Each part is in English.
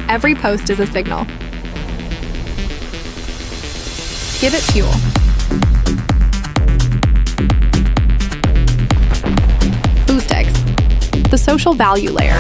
Every post is a signal. Give it fuel. Boost eggs, the social value layer.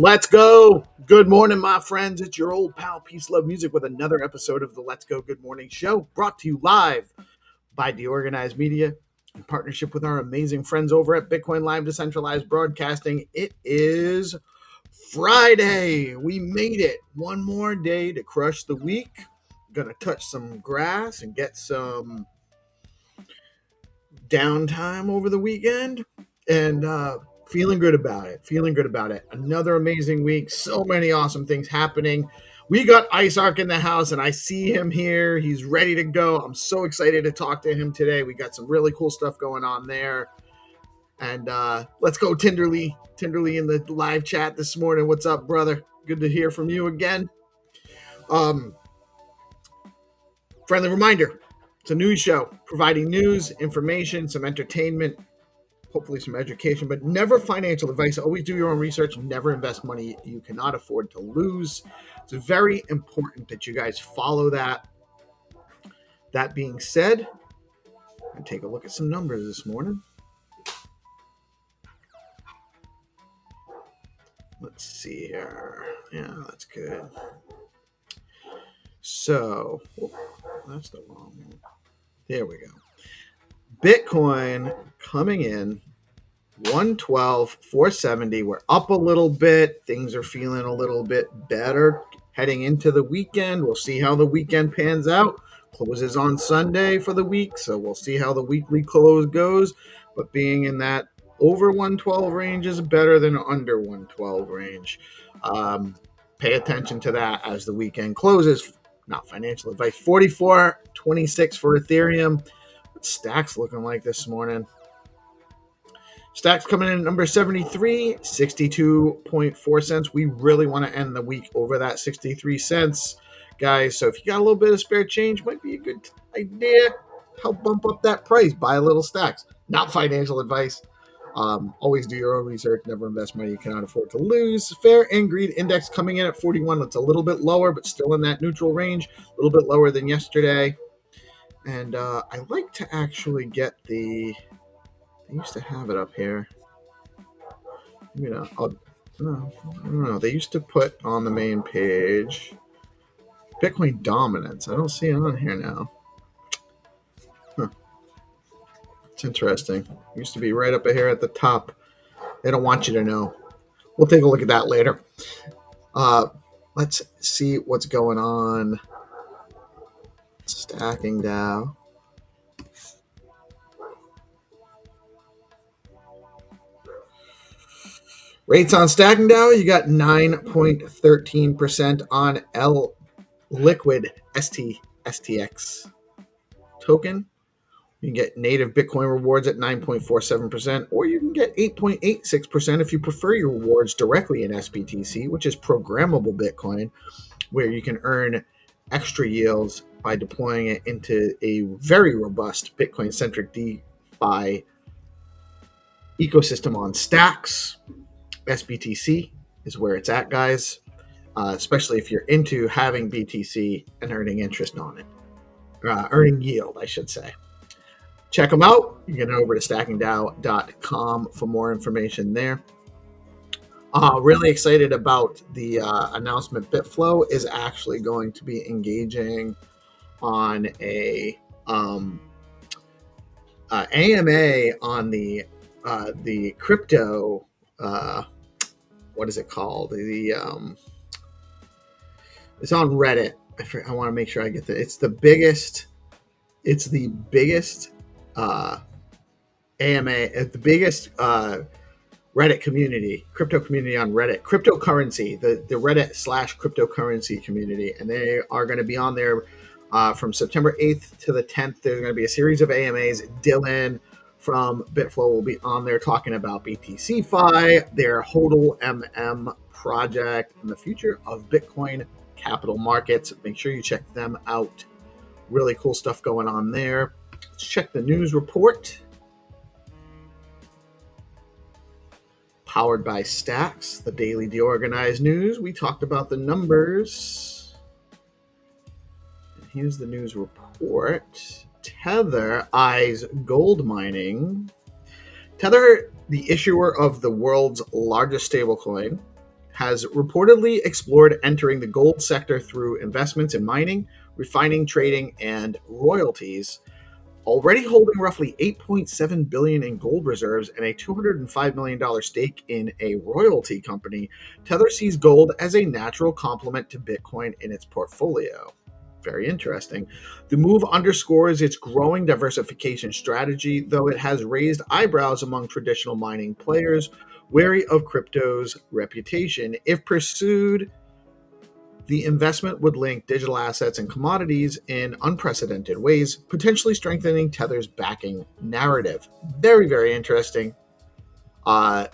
Let's go. Good morning, my friends. It's your old pal, Peace, Love, Music, with another episode of the Let's Go Good Morning Show, brought to you live by DeOrganized Media in partnership with our amazing friends over at Bitcoin Live Decentralized Broadcasting. It is Friday. We made it. One more day to crush the week. Gonna touch some grass and get some downtime over the weekend. And feeling good about it. Another amazing week. So many awesome things happening. We got IceArc in the house, and I see him here. He's ready to go. I'm so excited to talk to him today. We got some really cool stuff going on there. And let's go, Tinderly in the live chat this morning. What's up, brother? Good to hear from you again. Friendly reminder, it's a news show providing news, information, some entertainment, hopefully some education, but never financial advice. Always do your own research. Never invest money you cannot afford to lose. It's very important that you guys follow that. That being said, I'm going to take a look at some numbers this morning. Let's see here. Yeah, that's good. So, that's the wrong one. There we go. Bitcoin coming in 112,470. We're up a little bit. Things are feeling a little bit better heading into the weekend. We'll see how the weekend pans out. Closes on Sunday for the week, so we'll see how the weekly close goes. But being in that over 112 range is better than under 112 range. Pay attention to that as the weekend closes. Not financial advice. 44.26 for Ethereum. What's Stacks looking like this morning? Stacks coming in at number 73, 62.4 cents. We really want to end the week over that 63 cents, guys. So if you got a little bit of spare change, might be a good idea. Help bump up that price. Buy a little Stacks. Not financial advice. Always do your own research. Never invest money you cannot afford to lose. Fair and Greed Index coming in at 41. It's a little bit lower, but still in that neutral range. A little bit lower than yesterday. And I like to actually get the. I used to have it up here. No, I don't know. They used to put on the main page Bitcoin dominance. I don't see it on here now. Huh. It's interesting. It used to be right up here at the top. They don't want you to know. We'll take a look at that later. Let's see what's going on. Stacking Dow. Rates on Stacking Dow, you got 9.13% on L Liquid STX token. You can get native Bitcoin rewards at 9.47%, or you can get 8.86% if you prefer your rewards directly in SBTC, which is programmable Bitcoin, where you can earn extra yields by deploying it into a very robust Bitcoin-centric DeFi ecosystem on Stacks. SBTC is where it's at, guys, especially if you're into having BTC and earning interest on it. Earning yield, I should say. Check them out. You can get over to stackingdow.com for more information there. Really excited about the announcement. BitFlow is actually going to be engaging on a AMA on the crypto. What is it called? It's on Reddit. I want to make sure I get the. It's the biggest AMA, the biggest Reddit community, crypto community on Reddit, cryptocurrency, the Reddit / cryptocurrency community, and they are going to be on there from September 8th to the 10th. There's going to be a series of AMAs. Dylan from BitFlow will be on there talking about BTCFi, their HODL MM project, and the future of Bitcoin capital markets. Make sure you check them out. Really cool stuff going on there. Let's check the news report. Powered by Stacks, the daily DeOrganized news. We talked about the numbers. Here's the news report. Tether eyes gold mining. Tether, the issuer of the world's largest stablecoin, has reportedly explored entering the gold sector through investments in mining, refining, trading, and royalties. Already holding roughly $8.7 billion in gold reserves and a $205 million stake in a royalty company, Tether sees gold as a natural complement to Bitcoin in its portfolio. Very interesting. The move underscores its growing diversification strategy, though it has raised eyebrows among traditional mining players, wary of crypto's reputation. If pursued, the investment would link digital assets and commodities in unprecedented ways, potentially strengthening Tether's backing narrative. Very, very interesting. You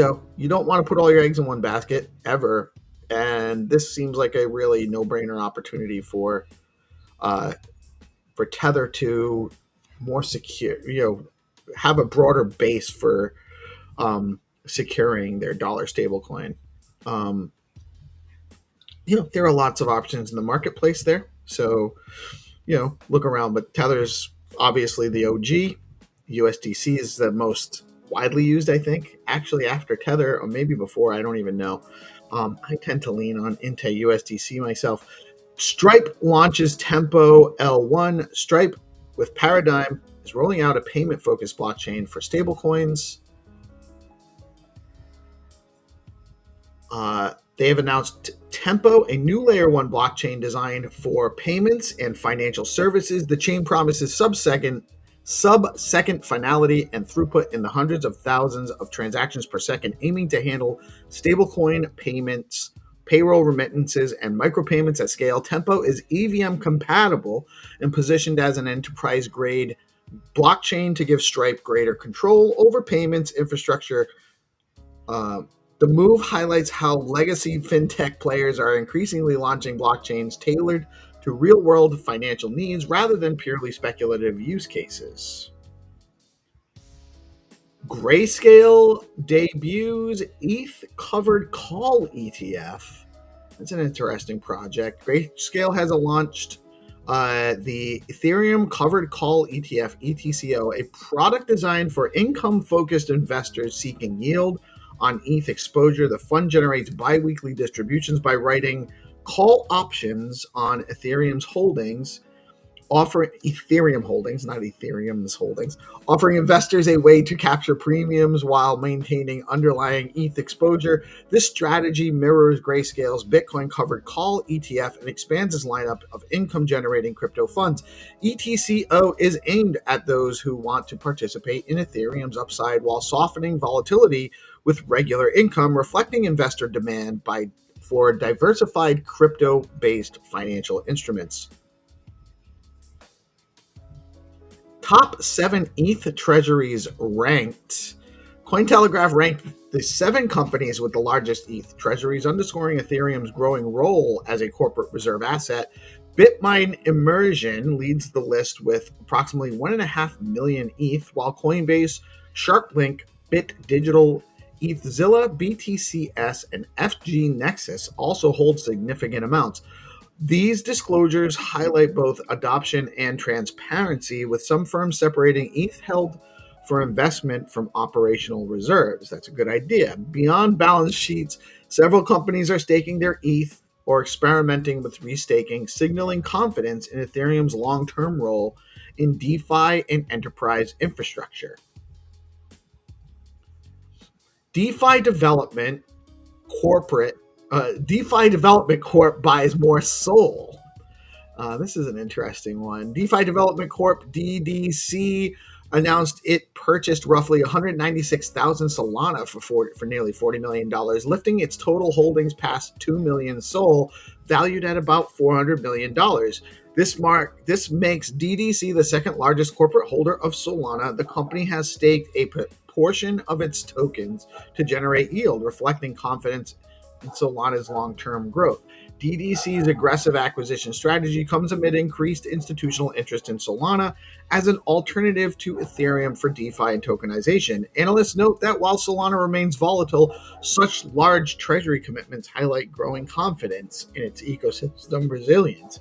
don't want to put all your eggs in one basket ever, and this seems like a really no-brainer opportunity for Tether to more secure, have a broader base for securing their dollar stablecoin. There are lots of options in the marketplace there. So, look around. But Tether's obviously the OG. USDC is the most widely used, I think. Actually, after Tether, or maybe before, I don't even know. I tend to lean on into USDC myself. Stripe launches Tempo L1. Stripe, with Paradigm, is rolling out a payment-focused blockchain for stablecoins. They have announced Tempo, a new layer 1 blockchain designed for payments and financial services. The chain promises sub-second finality and throughput in the hundreds of thousands of transactions per second, aiming to handle stablecoin payments, payroll remittances, and micropayments at scale. Tempo is EVM compatible and positioned as an enterprise-grade blockchain to give Stripe greater control over payments infrastructure. The move highlights how legacy fintech players are increasingly launching blockchains tailored to real-world financial needs rather than purely speculative use cases. Grayscale debuts ETH covered call ETF. That's an interesting project. Grayscale has launched the Ethereum Covered Call ETF, ETCO, a product designed for income-focused investors seeking yield on ETH exposure. The fund generates biweekly distributions by writing call options on Ethereum's holdings, offering Ethereum holdings, not Ethereum's holdings, offering investors a way to capture premiums while maintaining underlying ETH exposure. This strategy mirrors Grayscale's Bitcoin covered call ETF and expands its lineup of income generating crypto funds. ETCO is aimed at those who want to participate in Ethereum's upside while softening volatility with regular income, reflecting investor demand for diversified crypto based financial instruments. Top 7 ETH treasuries ranked. Cointelegraph ranked the 7 companies with the largest ETH treasuries, underscoring Ethereum's growing role as a corporate reserve asset. Bitmine Immersion leads the list with approximately 1.5 million ETH, while Coinbase, SharpLink, BitDigital, ETHZilla, BTCS, and FG Nexus also hold significant amounts. These disclosures highlight both adoption and transparency, with some firms separating ETH held for investment from operational reserves. That's a good idea. Beyond balance sheets, several companies are staking their ETH or experimenting with restaking, signaling confidence in Ethereum's long-term role in DeFi and enterprise infrastructure. DeFi Development DeFi Development Corp buys more Sol. This is an interesting one. DeFi Development Corp, DDC, announced it purchased roughly 196,000 Solana for nearly $40 million, lifting its total holdings past 2 million Sol, valued at about $400 million. This makes DDC the second largest corporate holder of Solana. The company has staked a portion of its tokens to generate yield, reflecting confidence in Solana's long-term growth. DDC's aggressive acquisition strategy comes amid increased institutional interest in Solana as an alternative to Ethereum for DeFi and tokenization. Analysts note that while Solana remains volatile, such large treasury commitments highlight growing confidence in its ecosystem resilience.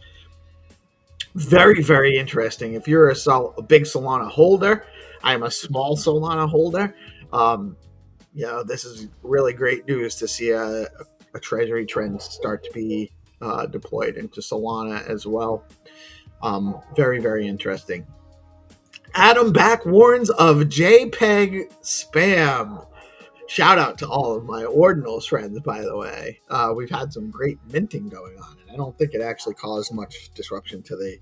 Very, very interesting. If you're a big Solana holder, I'm a small Solana holder. This is really great news to see a treasury trend start to be deployed into Solana as well. Very, very interesting. Adam Back warns of JPEG spam. Shout out to all of my Ordinals friends, by the way. We've had some great minting going on, and I don't think it actually caused much disruption to the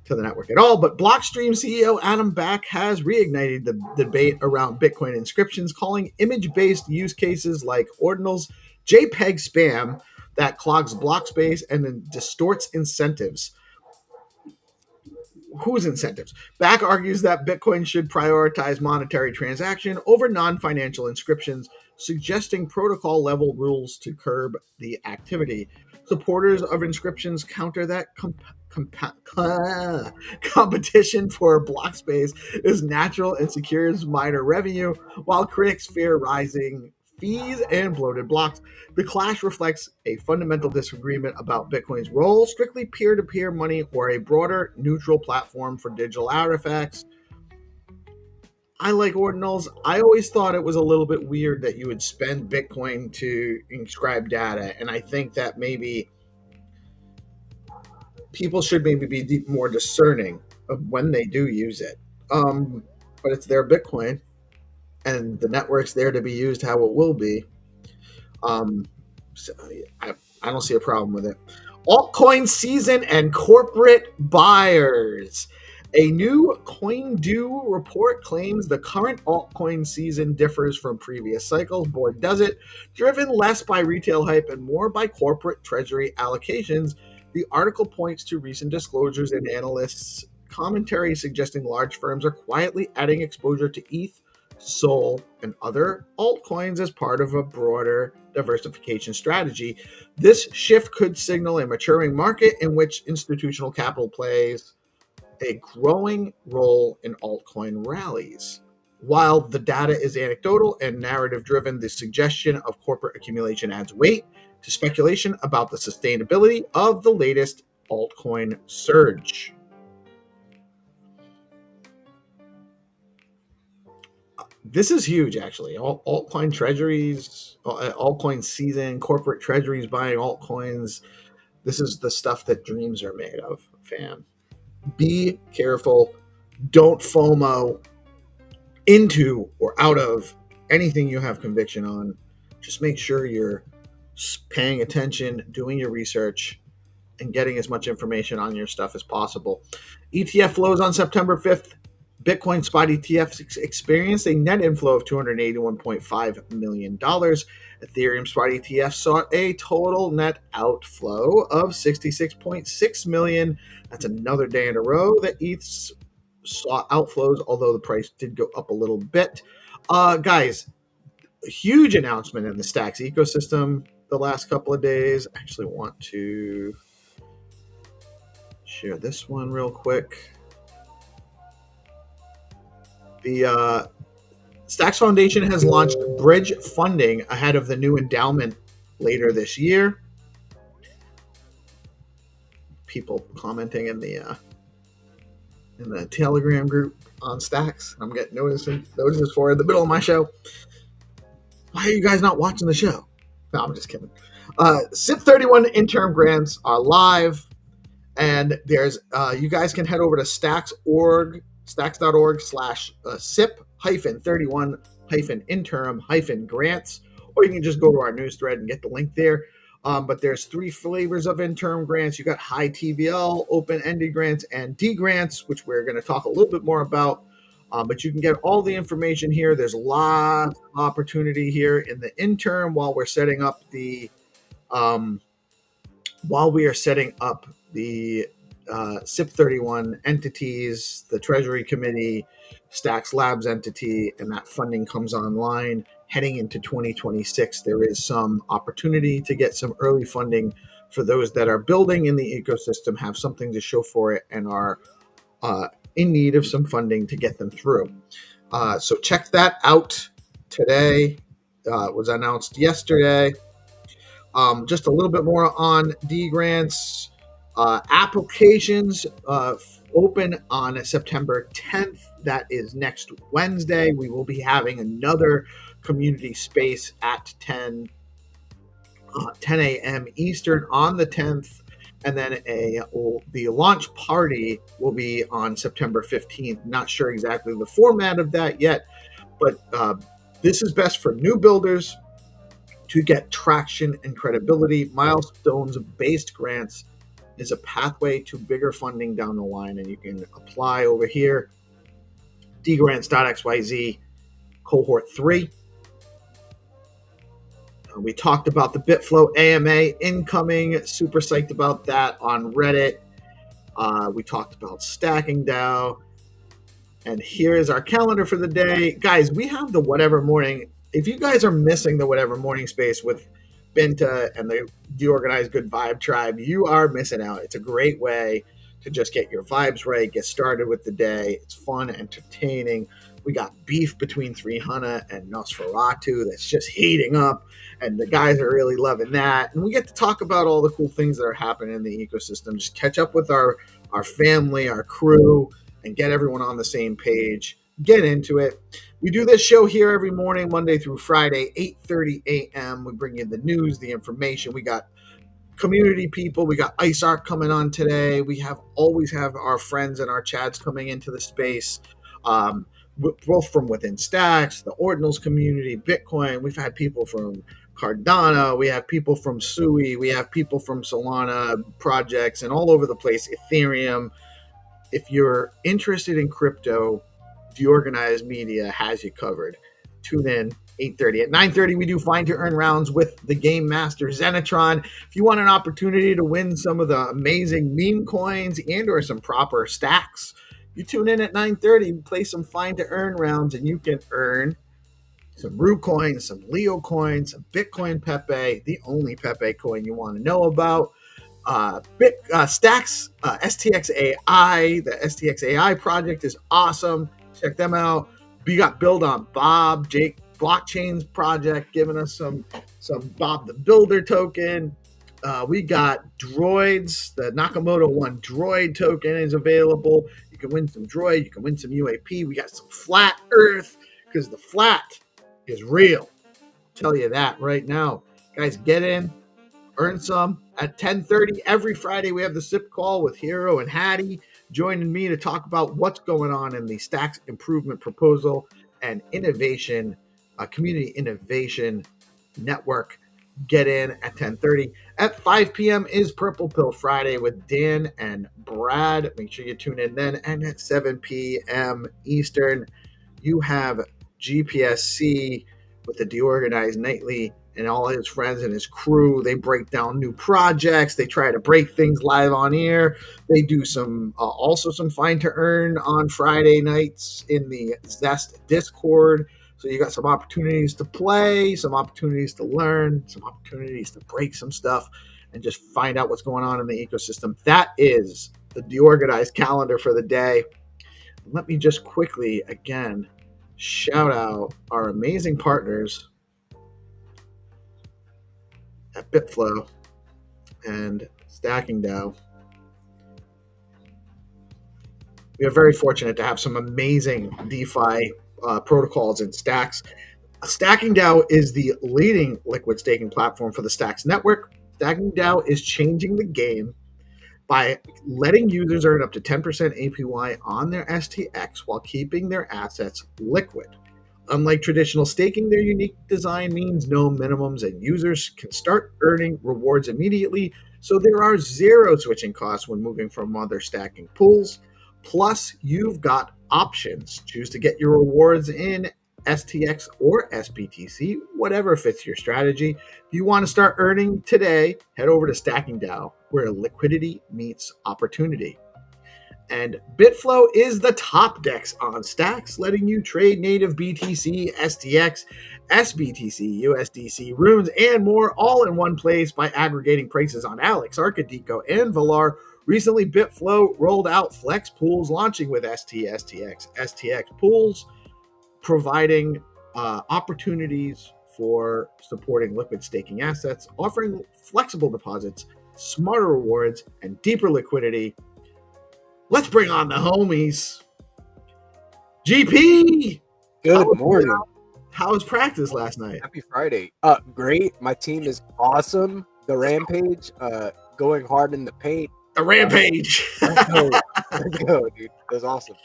network at all. But Blockstream CEO Adam Back has reignited the debate around Bitcoin inscriptions, calling image-based use cases like Ordinals JPEG spam that clogs block space and then distorts incentives. Whose incentives? Back argues that Bitcoin should prioritize monetary transaction over non-financial inscriptions, suggesting protocol-level rules to curb the activity. Supporters of inscriptions counter that competition for block space is natural and secures miner revenue, while critics fear rising fees and bloated blocks. The clash reflects a fundamental disagreement about Bitcoin's role, strictly peer-to-peer money or a broader neutral platform for digital artifacts. I like ordinals. I always thought it was a little bit weird that you would spend Bitcoin to inscribe data, and I think that maybe people should maybe be more discerning of when they do use it. But it's their Bitcoin, and the network's there to be used how it will be. So I don't see a problem with it. Altcoin season and corporate buyers. A new CoinDo report claims the current altcoin season differs from previous cycles. Boy, does it. Driven less by retail hype and more by corporate treasury allocations, the article points to recent disclosures and analysts' commentary suggesting large firms are quietly adding exposure to ETH, Sol, and other altcoins as part of a broader diversification strategy. This shift could signal a maturing market in which institutional capital plays a growing role in altcoin rallies. While the data is anecdotal and narrative driven, the suggestion of corporate accumulation adds weight to speculation about the sustainability of the latest altcoin surge. This is huge, actually. Altcoin treasuries, altcoin season, corporate treasuries buying altcoins. This is the stuff that dreams are made of, fam. Be careful. Don't FOMO into or out of anything you have conviction on. Just make sure you're paying attention, doing your research, and getting as much information on your stuff as possible. ETF flows on September 5th. Bitcoin spot ETFs experienced a net inflow of $281.5 million. Ethereum spot ETFs saw a total net outflow of $66.6 million. That's another day in a row that ETH saw outflows, although the price did go up a little bit. Guys, a huge announcement in the Stacks ecosystem the last couple of days. I actually want to share this one real quick. The Stacks Foundation has launched bridge funding ahead of the new endowment later this year. People commenting in the Telegram group on Stacks. I'm getting notices for it in the middle of my show. Why are you guys not watching the show? No, I'm just kidding. SIP31 interim grants are live, and there's you guys can head over to stacks.org/SIP-31-interim-grants, or you can just go to our news thread and get the link there. But there's 3 flavors of interim grants. You got high TVL, open-ended grants, and D grants, which we're going to talk a little bit more about. But you can get all the information here. There's lots of opportunity here in the interim while we're setting up the SIP31 entities, the Treasury Committee, Stacks Labs entity, and that funding comes online heading into 2026. There is some opportunity to get some early funding for those that are building in the ecosystem, have something to show for it, and are in need of some funding to get them through. So check that out today. It was announced yesterday. Just a little bit more on D grants. Applications open on September 10th. That is next Wednesday. We will be having another community space at 10 a.m. Eastern on the 10th. And then the launch party will be on September 15th. Not sure exactly the format of that yet, but this is best for new builders to get traction and credibility. Milestones-based grants is a pathway to bigger funding down the line, and you can apply over here, dgrants.xyz, cohort 3. We talked about the BitFlow AMA incoming. Super psyched about that on Reddit. We talked about Stacking DAO. And here is our calendar for the day. Guys, we have the Whatever Morning. If you guys are missing the Whatever Morning space with Binta and the DeOrganized Good Vibe Tribe, you are missing out. It's a great way to just get your vibes right, get started with the day. It's fun, entertaining. We got beef between 300 and Nosferatu that's just heating up, and the guys are really loving that. And we get to talk about all the cool things that are happening in the ecosystem, just catch up with our family, our crew, and get everyone on the same page. Get into it. We do this show here every morning, Monday through Friday, 8:30 a.m. We bring you the news, the information. We got community people. We got Ice Art coming on today. We always have our friends and our chats coming into the space, both from within Stacks, the Ordinals community, Bitcoin. We've had people from Cardano. We have people from Sui. We have people from Solana projects and all over the place, Ethereum. If you're interested in crypto, DeOrganized Media has you covered. Tune in 8:30. At 9:30, we do Find to Earn rounds with the Game Master Zenitron. If you want an opportunity to win some of the amazing meme coins and or some proper stacks, you tune in at 9:30, play some Find to Earn rounds, and you can earn some Rue coins, some Leo coins, some Bitcoin Pepe, the only Pepe coin you want to know about. Stacks, STX AI, the STX AI project is awesome. Check them out. We got Build on Bob, Jake Blockchain's project, giving us some Bob the Builder token. We got droids. The Nakamoto One droid token is available. You can win some droid. You can win some UAP. We got some flat Earth because the flat is real. I'll tell you that right now, guys. Get in, earn some. At 10:30 every Friday, we have the SIP call with Hero and Hattie joining me to talk about what's going on in the Stacks Improvement Proposal and Innovation, Community Innovation Network. Get in at 10:30. At 5 p.m. is Purple Pill Friday with Dan and Brad. Make sure you tune in then. And at 7 p.m. Eastern, you have GPSC with the DeOrganized Nightly and all his friends and his crew. They break down new projects. They try to break things live on air. They do some also some Find to Earn on Friday nights in the Zest Discord. So you got some opportunities to play, some opportunities to learn, some opportunities to break some stuff and just find out what's going on in the ecosystem. That is the DeOrganized calendar for the day. Let me just quickly, again, shout out our amazing partners at BitFlow and Stacking DAO. We are very fortunate to have some amazing DeFi protocols and stacks. Stacking DAO is the leading liquid staking platform for the Stacks network. Stacking DAO is changing the game by letting users earn up to 10% APY on their STX while keeping their assets liquid. Unlike traditional staking, their unique design means no minimums and users can start earning rewards immediately, so there are zero switching costs when moving from other stacking pools. Plus, you've got options. Choose to get your rewards in STX or SBTC, whatever fits your strategy. If you want to start earning today, head over to Stacking DAO, where liquidity meets opportunity. And BitFlow is the top DEX on Stacks, letting you trade native BTC, STX, SBTC, USDC, runes, and more all in one place by aggregating prices on Alex, Arcadico, and Valar. Recently, BitFlow rolled out Flex Pools, launching with STX Pools, providing opportunities for supporting liquid staking assets, offering flexible deposits, smarter rewards, and deeper liquidity. Let's bring on the homies. GP! Good morning. How was practice last night? Happy Friday. Great. My team is awesome. The Rampage, going hard in the paint. The Rampage. Let's go, dude. That was awesome.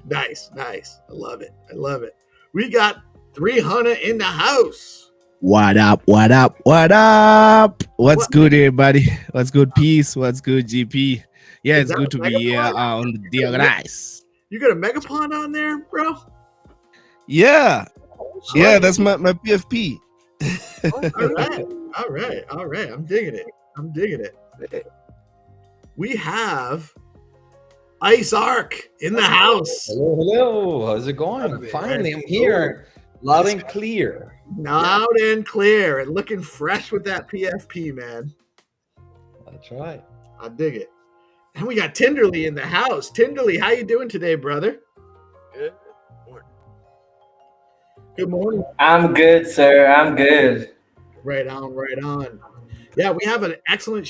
Nice. I love it. We got 300 in the house. What up? What's good, everybody? What's good, Peace? What's good, GP? Yeah, it's good to be here on the DeOrganized. You got a Megapond on there, bro? Yeah, that's my PFP. All right. I'm digging it. We have Ice Arc in the house. Hello. How's it going? Finally, I'm here. Loud and clear. Loud and clear and looking fresh with that PFP, man. That's right. I dig it. And we got Tinderly in the house. Tinderly, how you doing today, brother? Good. Good morning. I'm good, sir. I'm good. Right on. Yeah, we have an excellent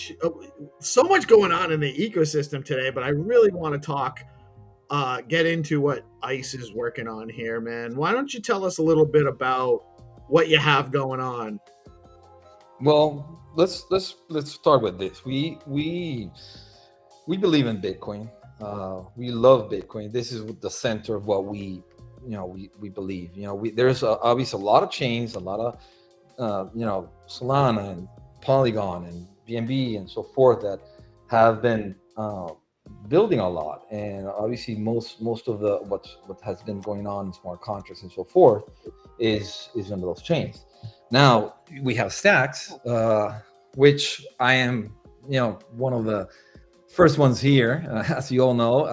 so much going on in the ecosystem today, but I really want to get into what ICE is working on here, man. Why don't you tell us a little bit about what you have going on? Well, let's start with this. We believe in Bitcoin. We love Bitcoin. This is the center of what we believe. There's obviously a lot of chains, a lot of Solana and Polygon and BNB and so forth that have been building a lot, and obviously most of the what has been going on in smart contracts and so forth is under those chains. Now we have Stacks, which I am one of the first ones here. As you all know,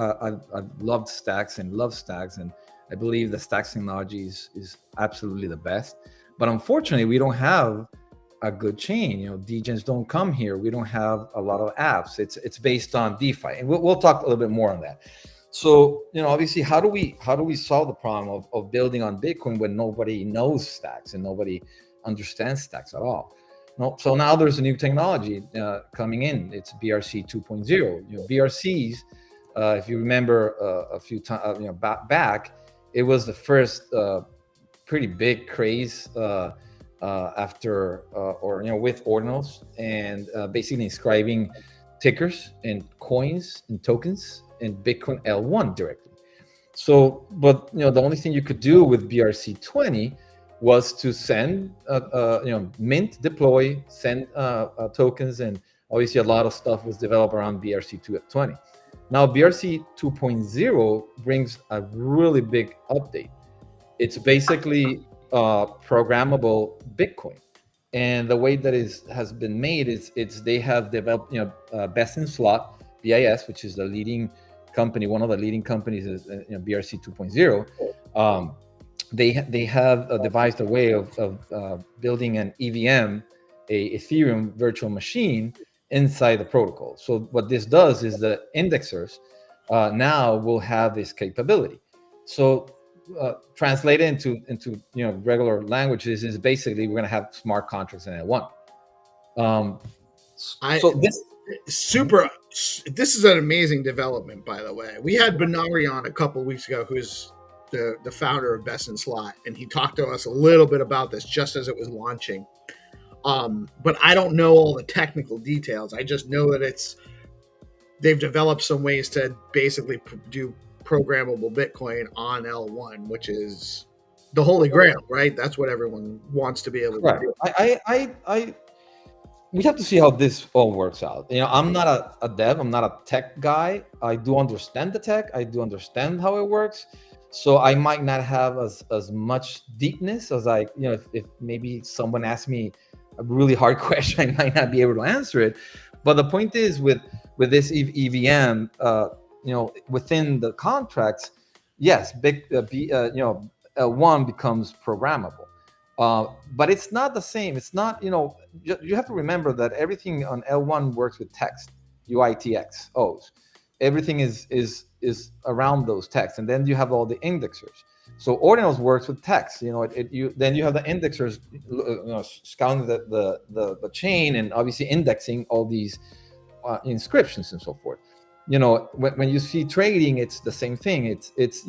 I've loved Stacks and love Stacks, and I believe the Stacks technology is absolutely the best. But unfortunately, we don't have a good chain. Degens don't come here. We don't have a lot of apps. It's based on DeFi, and we'll talk a little bit more on that. So, obviously, how do we solve the problem of building on Bitcoin when nobody knows stacks and nobody understands stacks at all? No, so now there's a new technology coming in. It's BRC 2.0. BRCs, if you remember a few times, back, it was the first pretty big craze after with ordinals and basically inscribing tickers and coins and tokens in Bitcoin L1 directly. So, but the only thing you could do with BRC 20 was to send, mint, deploy, send tokens, and obviously a lot of stuff was developed around BRC 20. Now BRC 2.0 brings a really big update. It's basically programmable Bitcoin, and the way that has been made is they have developed best in slot BIS, which is the leading company, one of the leading companies is BRC 2.0. They have devised a way of building an EVM, a Ethereum virtual machine inside the protocol. So what this does is the indexers now will have this capability. So translated into regular languages is basically we're going to have smart contracts in L1. This is an amazing development, by the way. We had Benari on a couple of weeks ago, who's the founder of Best in Slot, and he talked to us a little bit about this just as it was launching. But I don't know all the technical details. I just know that they've developed some ways to basically do programmable Bitcoin on L1, which is the holy grail, right? That's what everyone wants to be able to do. We have to see how this all works out. I'm not a dev. I'm not a tech guy. I do understand the tech. I do understand how it works. So I might not have as much deepness as if maybe someone asked me a really hard question, I might not be able to answer it. But the point is with this EVM, within the contracts, yes, L1 becomes programmable. But it's not the same. It's not, you have to remember that everything on L1 works with text, UITX, O's. Everything is around those texts. And then you have all the indexers. So ordinals works with text. Then you have the indexers scouting the chain and obviously indexing all these inscriptions and so forth. When you see trading, it's the same thing. It's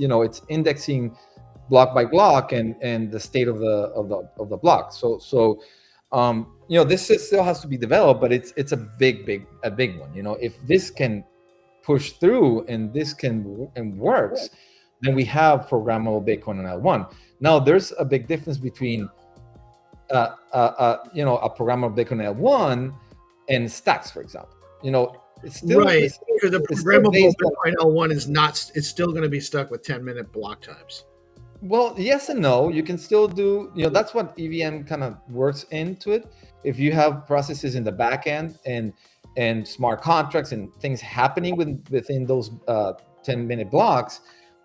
indexing block by block and the state of the block. So this still has to be developed, but it's a big one. If this can push through and this works, then we have programmable Bitcoin on L1. Now there's a big difference between a programmable Bitcoin on L1 and stacks, for example. It's still right, because the programmable Bitcoin L1 is not. It's still going to be stuck with 10-minute block times. Well, yes and no. You can still do, that's what EVM kind of works into it. If you have processes in the back end and smart contracts and things happening within those 10-minute blocks,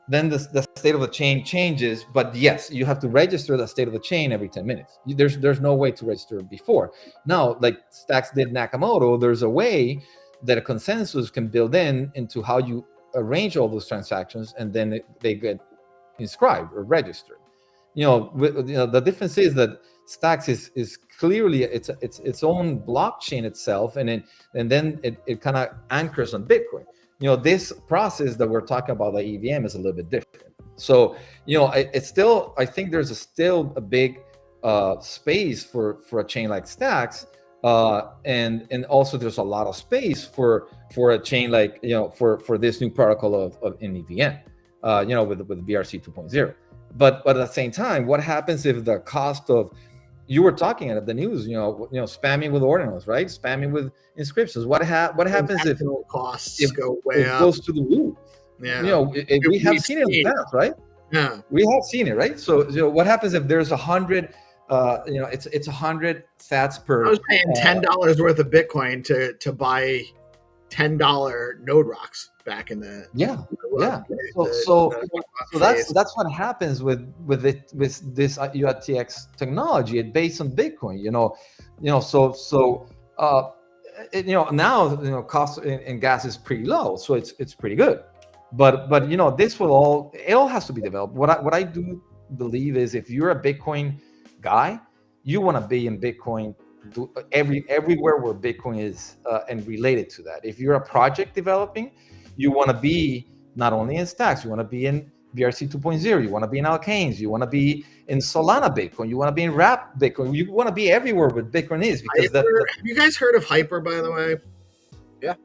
then the state of the chain changes. But yes, you have to register the state of the chain every 10 minutes. There's no way to register before. Now, like Stacks did Nakamoto, there's a way that a consensus can build into how you arrange all those transactions, and then they get inscribed or registered. The difference is that Stacks is clearly its own blockchain itself, and then it kind of anchors on Bitcoin. This process that we're talking about, the EVM, is a little bit different. So it's still, I think there's still a big space for a chain like Stacks, and also there's a lot of space for a chain like for this new protocol of an EVM. With BRC 2.0, but at the same time, what happens if the cost of, you were talking at the news, spamming with ordinals, right? Spamming with inscriptions. What happens if costs go way up? It goes to the roof. Yeah, we have seen it in the past, right? Yeah, we have seen it, right? So what happens if there's 100? It's 100 sats per. I was paying $10 worth of Bitcoin to buy $10 node rocks back in the So that's what happens with this UITX technology. It's based on Bitcoin. Now cost in gas is pretty low, so it's pretty good. but you know, this will all, it all has to be developed. What I do believe is, if you're a Bitcoin guy, you want to be in Bitcoin everywhere where Bitcoin is, and related to that. If you're a project developing, you want to be not only in Stacks, you want to be in BRC 2.0, you want to be in Alkanes, you want to be in Solana Bitcoin, you want to be in Wrap Bitcoin, you want to be everywhere where Bitcoin is, because Hyper, have you guys heard of Hyper, by the way? Yep.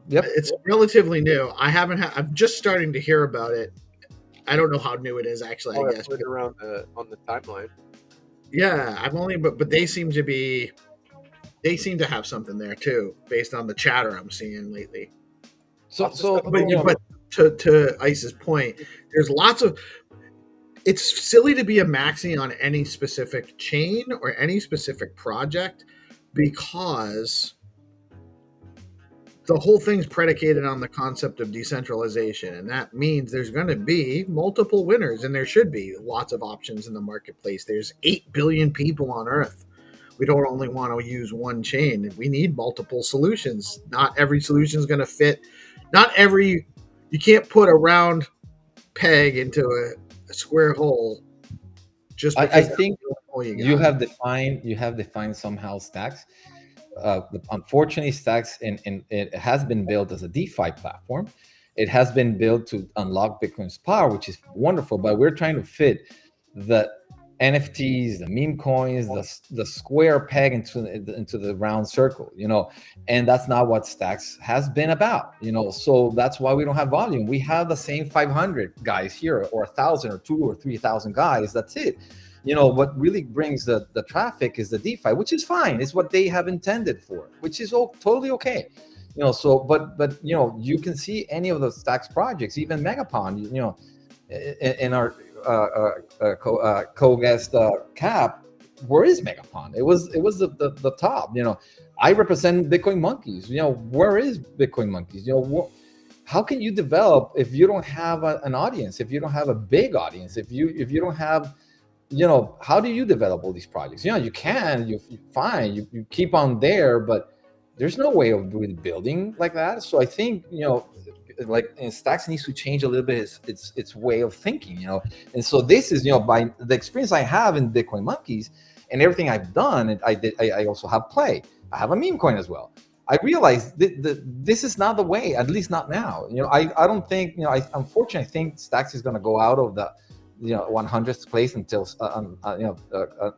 It's relatively new. I haven't. I'm just starting to hear about it. I don't know how new it is actually. I guess. Put it around on the timeline. Yeah, I'm only, but they seem to be. They seem to have something there too, based on the chatter I'm seeing lately. So But, you know, but to Ice's point, there's lots of. It's silly to be a maxi on any specific chain or any specific project, because the whole thing's predicated on the concept of decentralization, and that means there's going to be multiple winners, and there should be lots of options in the marketplace. There's 8 billion people on Earth. We don't only want to use one chain. We need multiple solutions. Not every solution is going to fit. You can't put a round peg into a square hole just because I think you have defined somehow Stacks. Unfortunately, Stacks, and it has been built as a DeFi platform. It has been built to unlock Bitcoin's power, which is wonderful. But we're trying to fit the NFTs, the meme coins, the square peg into the round circle, you know, and that's not what Stacks has been about, you know. So that's why we don't have volume. We have the same 500 guys here, or 1,000, or 2,000 or 3,000 guys. That's it. You know, what really brings the traffic is the DeFi, which is fine. It's what they have intended for, which is totally okay. You know, so but you know, you can see any of the Stacks projects, even Megapon, you know, in our co-guest Cap, where is Megapon? It was the top. You know, I represent Bitcoin Monkeys. You know, where is Bitcoin Monkeys? You know, how can you develop if you don't have an audience? If you don't have a big audience? If you don't have, you know, how do you develop all these projects? You know, you can, you fine, you keep on there, but there's no way of really building like that. So I think, you know, like, and Stacks needs to change a little bit its way of thinking, you know. And so this is, you know, by the experience I have in Bitcoin Monkeys and everything I've done, and I also have Play. I have a meme coin as well. I realized this is not the way, at least not now. You know, I don't think, you know, unfortunately I think Stacks is going to go out of the, you know, 100th place until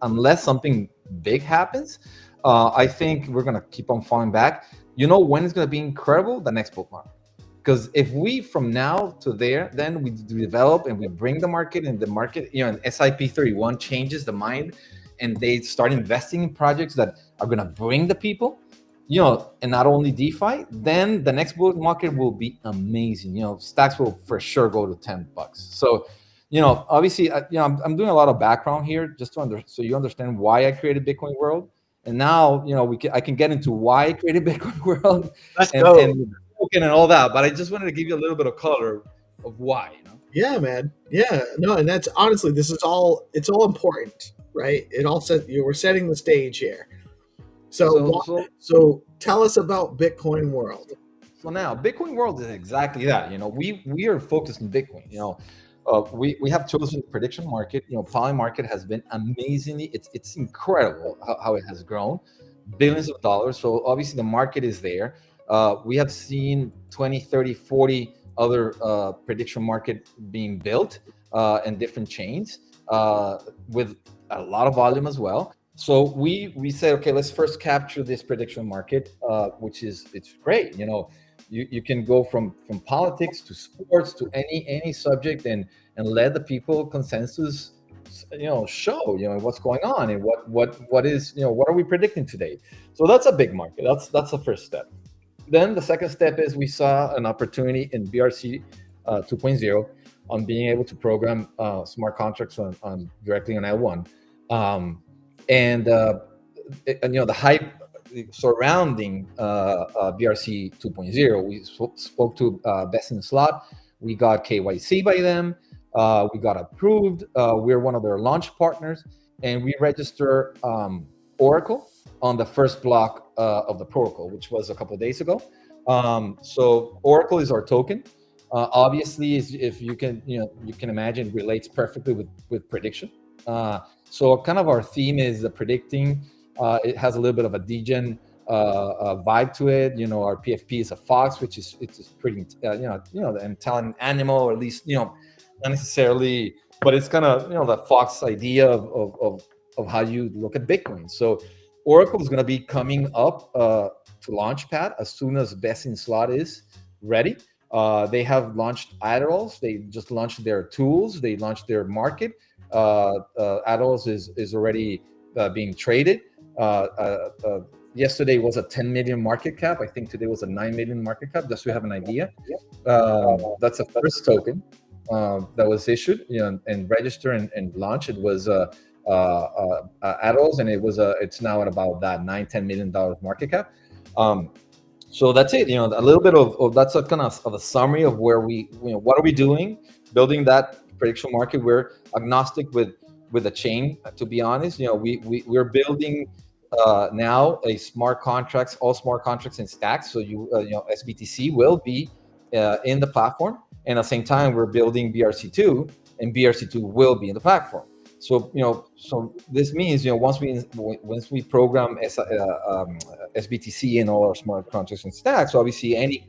unless something big happens. I think we're going to keep on falling back. You know when it's going to be incredible? The next bull market. Because if we, from now to there, then we develop and we bring the market, and the market, you know, and SIP 31 changes the mind, and they start investing in projects that are going to bring the people, you know, and not only DeFi, then the next bull market will be amazing. You know, Stacks will for sure go to $10. So, you know, obviously, you know, I'm doing a lot of background here just so you understand why I created Bitcoin World. And now, you know, I can get into why I created Bitcoin World. Let's go. And all that, but I just wanted to give you a little bit of color of why, you know. Yeah, man. Yeah, no, and that's honestly, it's all important, right? It all set, we're setting the stage here. So tell us about Bitcoin World. So now Bitcoin World is exactly that. You know, we are focused on Bitcoin. You know, we have chosen the prediction market. You know, Poly market has been amazingly. It's incredible how it has grown, billions of dollars. So obviously the market is there. We have seen 20, 30, 40 other prediction market being built in different chains with a lot of volume as well. So we said, okay, let's first capture this prediction market, which it's great. You know, you can go from politics to sports to any subject, and let the people consensus, you know, show, you know, what's going on and what is, you know, what are we predicting today. So that's a big market. That's the first step. Then the second step is we saw an opportunity in BRC 2.0 on being able to program smart contracts on directly on L1, and you know, the hype surrounding BRC 2.0. We spoke to Best in Slot. We got KYC by them. We got approved. We're one of their launch partners, and we register Oracle on the first block of the protocol, which was a couple of days ago. So Oracle is our token. Obviously, if you can, you can imagine, relates perfectly with prediction. So kind of our theme is the predicting. It has a little bit of a degen vibe to it. Our PFP is a fox, which is it's pretty, and telling animal, or at least not necessarily, but it's kind of the fox idea of how you look at Bitcoin. So Oracle is going to be coming up to Launchpad as soon as Best in Slot is ready. They have launched Adderalls. They just launched their tools. They launched their market. Adderalls is already being traded. Yesterday was a 10 million market cap. I think today was a 9 million market cap, just so you have an idea. That's the first token that was issued, and registered and launched. It was Adderalls, and it's now at about that $9-10 million market cap. So that's it. A little bit of that's a kind of a summary of where what are we doing, building that prediction market. We're agnostic with the chain. To be honest, we're building now a smart contracts, all smart contracts in stacks. So SBTC will be in the platform, and at the same time we're building BRC2, and BRC2 will be in the platform. So so this means once we program SBTC and all our smart contracts and stacks, so obviously any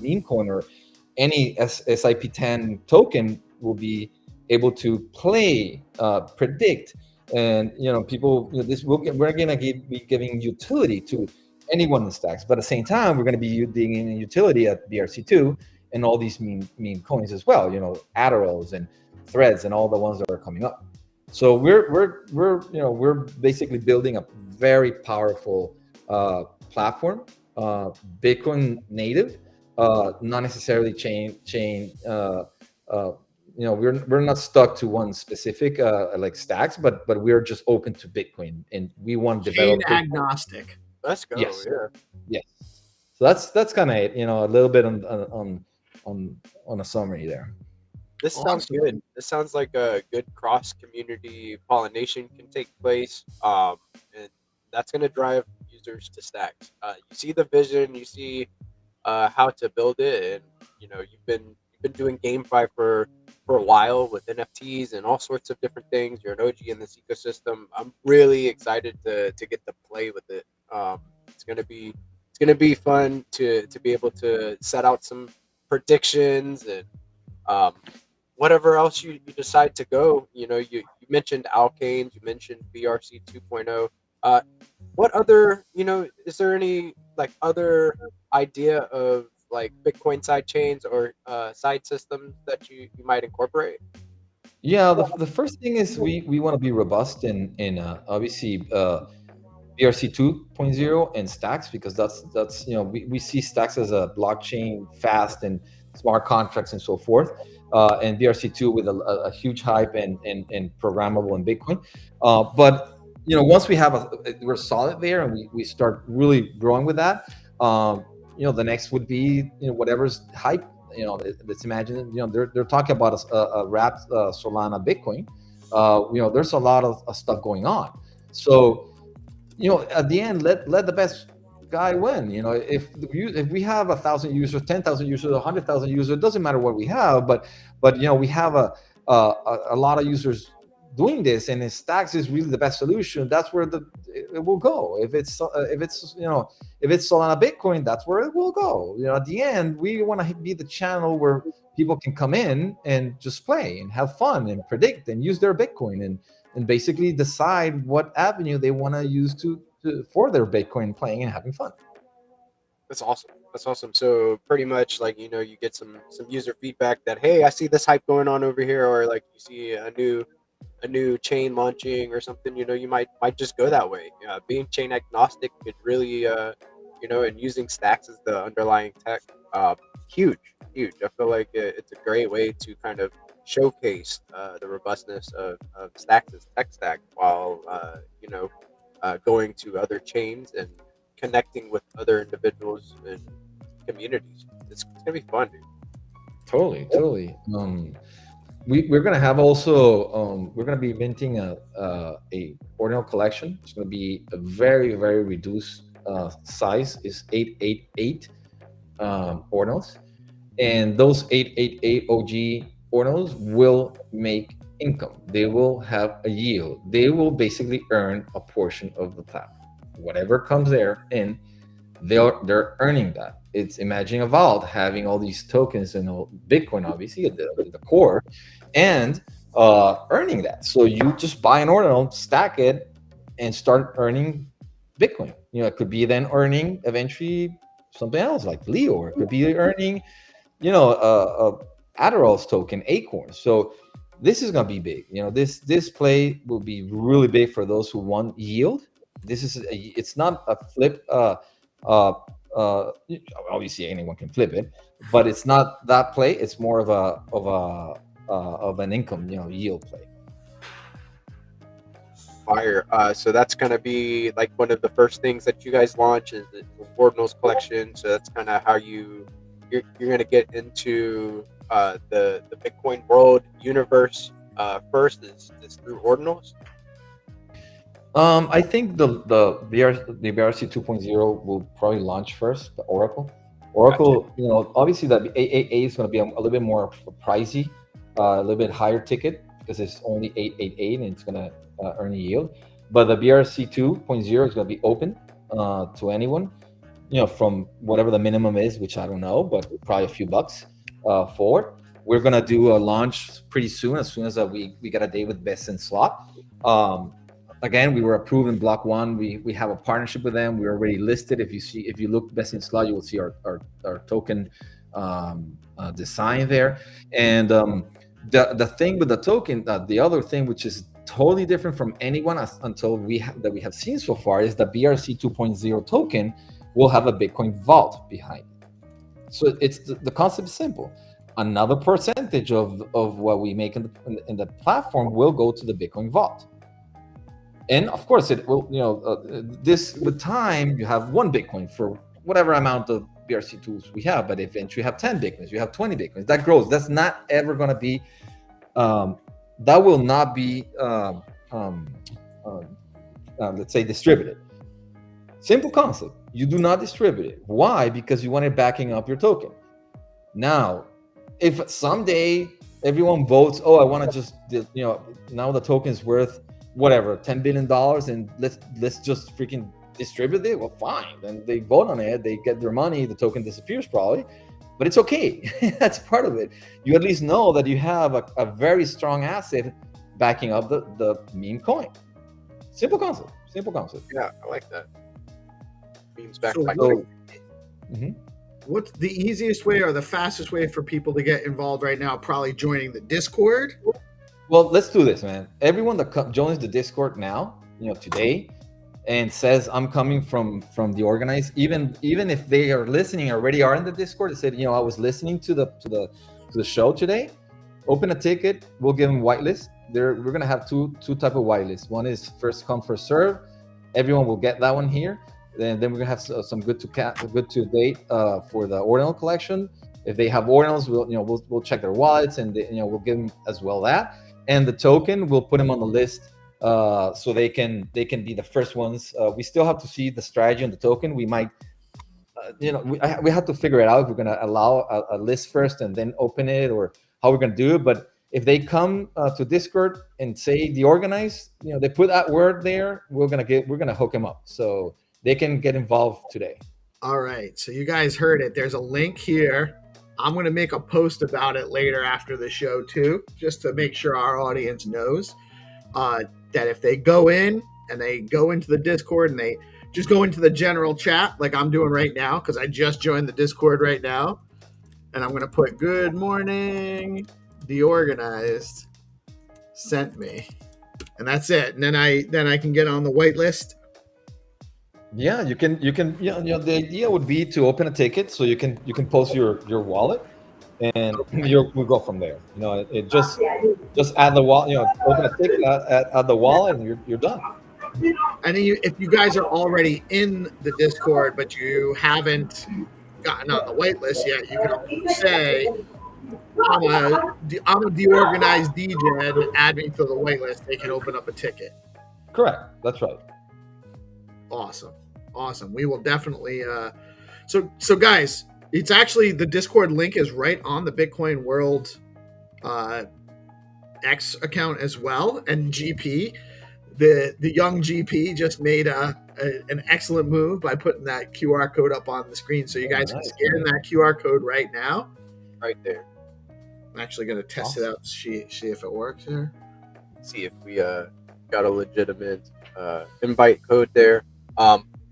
meme coin or any SIP10 token will be able to play, predict, and people. We're gonna be giving utility to anyone in the stacks, but at the same time we're going to be digging in utility at BRC2 and all these meme coins as well. Adderalls and Threads and all the ones that are coming up. So we're basically building a very powerful platform, Bitcoin native, not necessarily chain. We're not stuck to one specific like stacks, but we're just open to Bitcoin, and we want to develop chain agnostic. Let's go. Yes. Yeah. Yes. So that's kind of it. A little bit on a summary there. This sounds good. This sounds like a good cross-community pollination can take place, and that's going to drive users to stacks. You see the vision, you see how to build it, and you've been doing GameFi for a while with NFTs and all sorts of different things. You're an OG in this ecosystem. I'm really excited to get to play with it. It's gonna be fun to be able to set out some predictions and whatever else you decide to go. You mentioned Alkanes, you mentioned BRC 2.0. What other, is there any other idea of Bitcoin side chains or side systems that you might incorporate? Yeah, the first thing is we want to be robust in obviously BRC 2.0 and stacks, because that's we see stacks as a blockchain, fast and smart contracts and so forth, and BRC2 with a huge hype and programmable in Bitcoin. But once we're solid there and we start really growing with that, the next would be whatever's hype. Let's imagine they're talking about a wrapped Solana Bitcoin. There's a lot of stuff going on. So at the end, let the best guy win. If we have 1,000 users, 10,000 users, 100,000 users, it doesn't matter what we have, but we have a lot of users doing this, and if stacks is really the best solution, that's where it will go. If it's Solana Bitcoin, that's where it will go. At the end, we want to be the channel where people can come in and just play and have fun and predict and use their Bitcoin and basically decide what avenue they want to use for their Bitcoin, playing and having fun. That's awesome. So pretty much you get some user feedback that, hey, I see this hype going on over here, or you see a new chain launching or something. You might just go that way. Being chain agnostic could really and using stacks as the underlying tech, huge. I feel like it's a great way to kind of showcase the robustness of stacks' tech stack while going to other chains and connecting with other individuals and communities. It's gonna be fun, dude. Totally. We're gonna have also we're gonna be minting a ordinal collection. It's gonna be a very, very reduced size. It's 888 ordinals, and those 888 OG ordinals will make income. They will have a yield. They will basically earn a portion of the platform. Whatever comes there in, they're earning that. It's imagining a vault having all these tokens and all Bitcoin, obviously at the core, and earning that. So you just buy an ordinal, stack it, and start earning Bitcoin. It could be then earning eventually something else like Leo, or it could be earning, Adderall's token, Acorn. So this is gonna be big. This play will be really big for those who want yield. It's not a flip. Uh, Obviously anyone can flip it, but it's not that play. It's more of an income, yield play. Fire. So that's gonna be like one of the first things that you guys launch is the Ordinals collection. So that's kind of how you're gonna get into the Bitcoin world universe first is through Ordinals. I think the BRC 2.0 will probably launch first, the Oracle. Oracle, obviously the AAA is going to be a little bit more pricey, a little bit higher ticket because it's only 888 and it's going to earn a yield. But the BRC 2.0 is going to be open to anyone, from whatever the minimum is, which I don't know, but probably a few bucks forward. We're going to do a launch pretty soon, as soon as we get a day with Best in Slot. Again, we were approved in Block 1. We have a partnership with them. We're already listed. If you look Best in Slot, you will see our token design there. And the thing with the token, the other thing which is totally different from anyone until we have seen so far, is the BRC 2.0 token will have a Bitcoin vault behind it. So it's the concept is simple. Another percentage of what we make in the platform will go to the Bitcoin vault. And of course, it will. This with time, you have 1 Bitcoin for whatever amount of BRC tools we have. But eventually, you have 10 Bitcoins, you have 20 Bitcoins. That grows. That's not ever going to be. That will not be. Let's say distributed. Simple concept. You do not distribute it. Why? Because you want it backing up your token. Now, if someday everyone votes, I want to just, now the token is worth whatever, $10 billion, and let's just freaking distribute it. Well, fine. Then they vote on it, they get their money, the token disappears probably, but it's okay. That's part of it. You at least know that you have a very strong asset backing up the meme coin. Simple concept. Yeah, I like that. Memes back. What's the easiest way or the fastest way for people to get involved right now? Probably joining the Discord. Well, let's do this, man. Everyone that joins the Discord now, today, and says I'm coming from DeOrganized, even if they are listening already are in the Discord, they said, I was listening to the show today. Open a ticket, we'll give them whitelist. We're gonna have two type of whitelists. One is first come first serve. Everyone will get that one here. Then we're gonna have some good to date for the ordinal collection. If they have ordinals, we'll check their wallets and we'll give them as well that. And the token, we'll put them on the list so they can be the first ones. We still have to see the strategy on the token. We might, we have to figure it out if we're going to allow a list first and then open it, or how we're going to do it. But if they come to Discord and say DeOrganized, they put that word there, we're gonna hook them up so they can get involved today. All right, so you guys heard it. There's a link here. I'm going to make a post about it later after the show too, just to make sure our audience knows that if they go in and they go into the Discord and they just go into the general chat like I'm doing right now, because I just joined the Discord right now, and I'm going to put good morning, DeOrganized sent me, and that's it. And then I can get on the whitelist. Yeah, you can. The idea would be to open a ticket so you can post your wallet, and we'll go from there. It just add the wallet. Open a ticket, add the wallet, and you're done. And if you guys are already in the Discord but you haven't gotten on the whitelist yet, you can also say I'm a DeOrganized DJ, and add me to the whitelist. They can open up a ticket. Correct. That's right. Awesome. We will definitely so guys, It's actually, the Discord link is right on the Bitcoin World X account as well. And GP, the young GP, just made an excellent move by putting that QR code up on the screen. So you guys can scan that QR code right now. Right there. I'm actually going to test it out to see if it works here. See if we got a legitimate invite code there.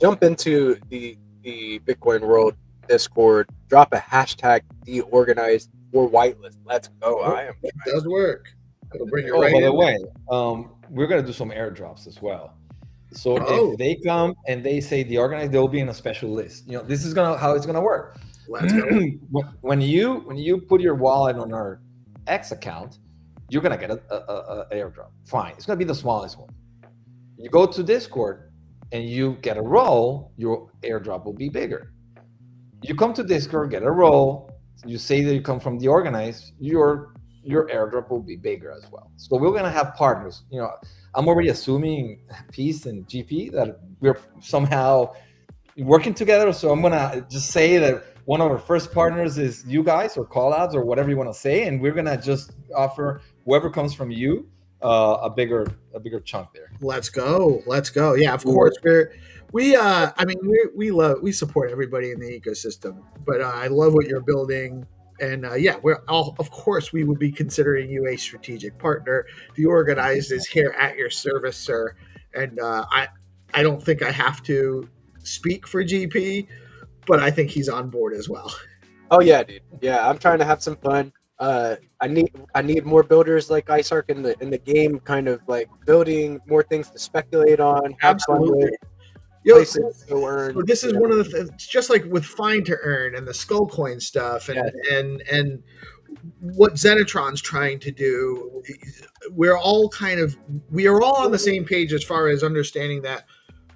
Jump into the Bitcoin World Discord. Drop a hashtag DeOrganized or whitelist. Let's go. It does work. It'll bring you Oh, right by the in. way, we're gonna do some airdrops as well. So if they come and they say DeOrganized, they'll be in a special list. You know, this is how it's gonna work. Let's go. When you put your wallet on our X account, you're gonna get a airdrop. Fine, it's gonna be the smallest one. You go to Discord and you get a roll, your airdrop will be bigger. You come to Discord, get a roll. You say that you come from DeOrganized, your airdrop will be bigger as well. So we're gonna have partners. You know, I'm already assuming Peace and GP that we're somehow working together. So I'm gonna just say that one of our first partners is you guys, or call outs, or whatever you want to say, and we're gonna just offer whoever comes from you a bigger chunk there. Let's go. Yeah, of course. We support everybody in the ecosystem, but I love what you're building. And of course, we would be considering you a strategic partner. DeOrganized is here at your service, sir. And I don't think I have to speak for GP, but I think he's on board as well. Oh yeah, dude. Yeah, I'm trying to have some fun. I need more builders like IceArc in the game, kind of like building more things to speculate on. Have Absolutely. Fun with, to earn. So this is one of the things, just like with Find to Earn and the Skullcoin stuff, and what Zenitron's trying to do. We are all on the same page as far as understanding that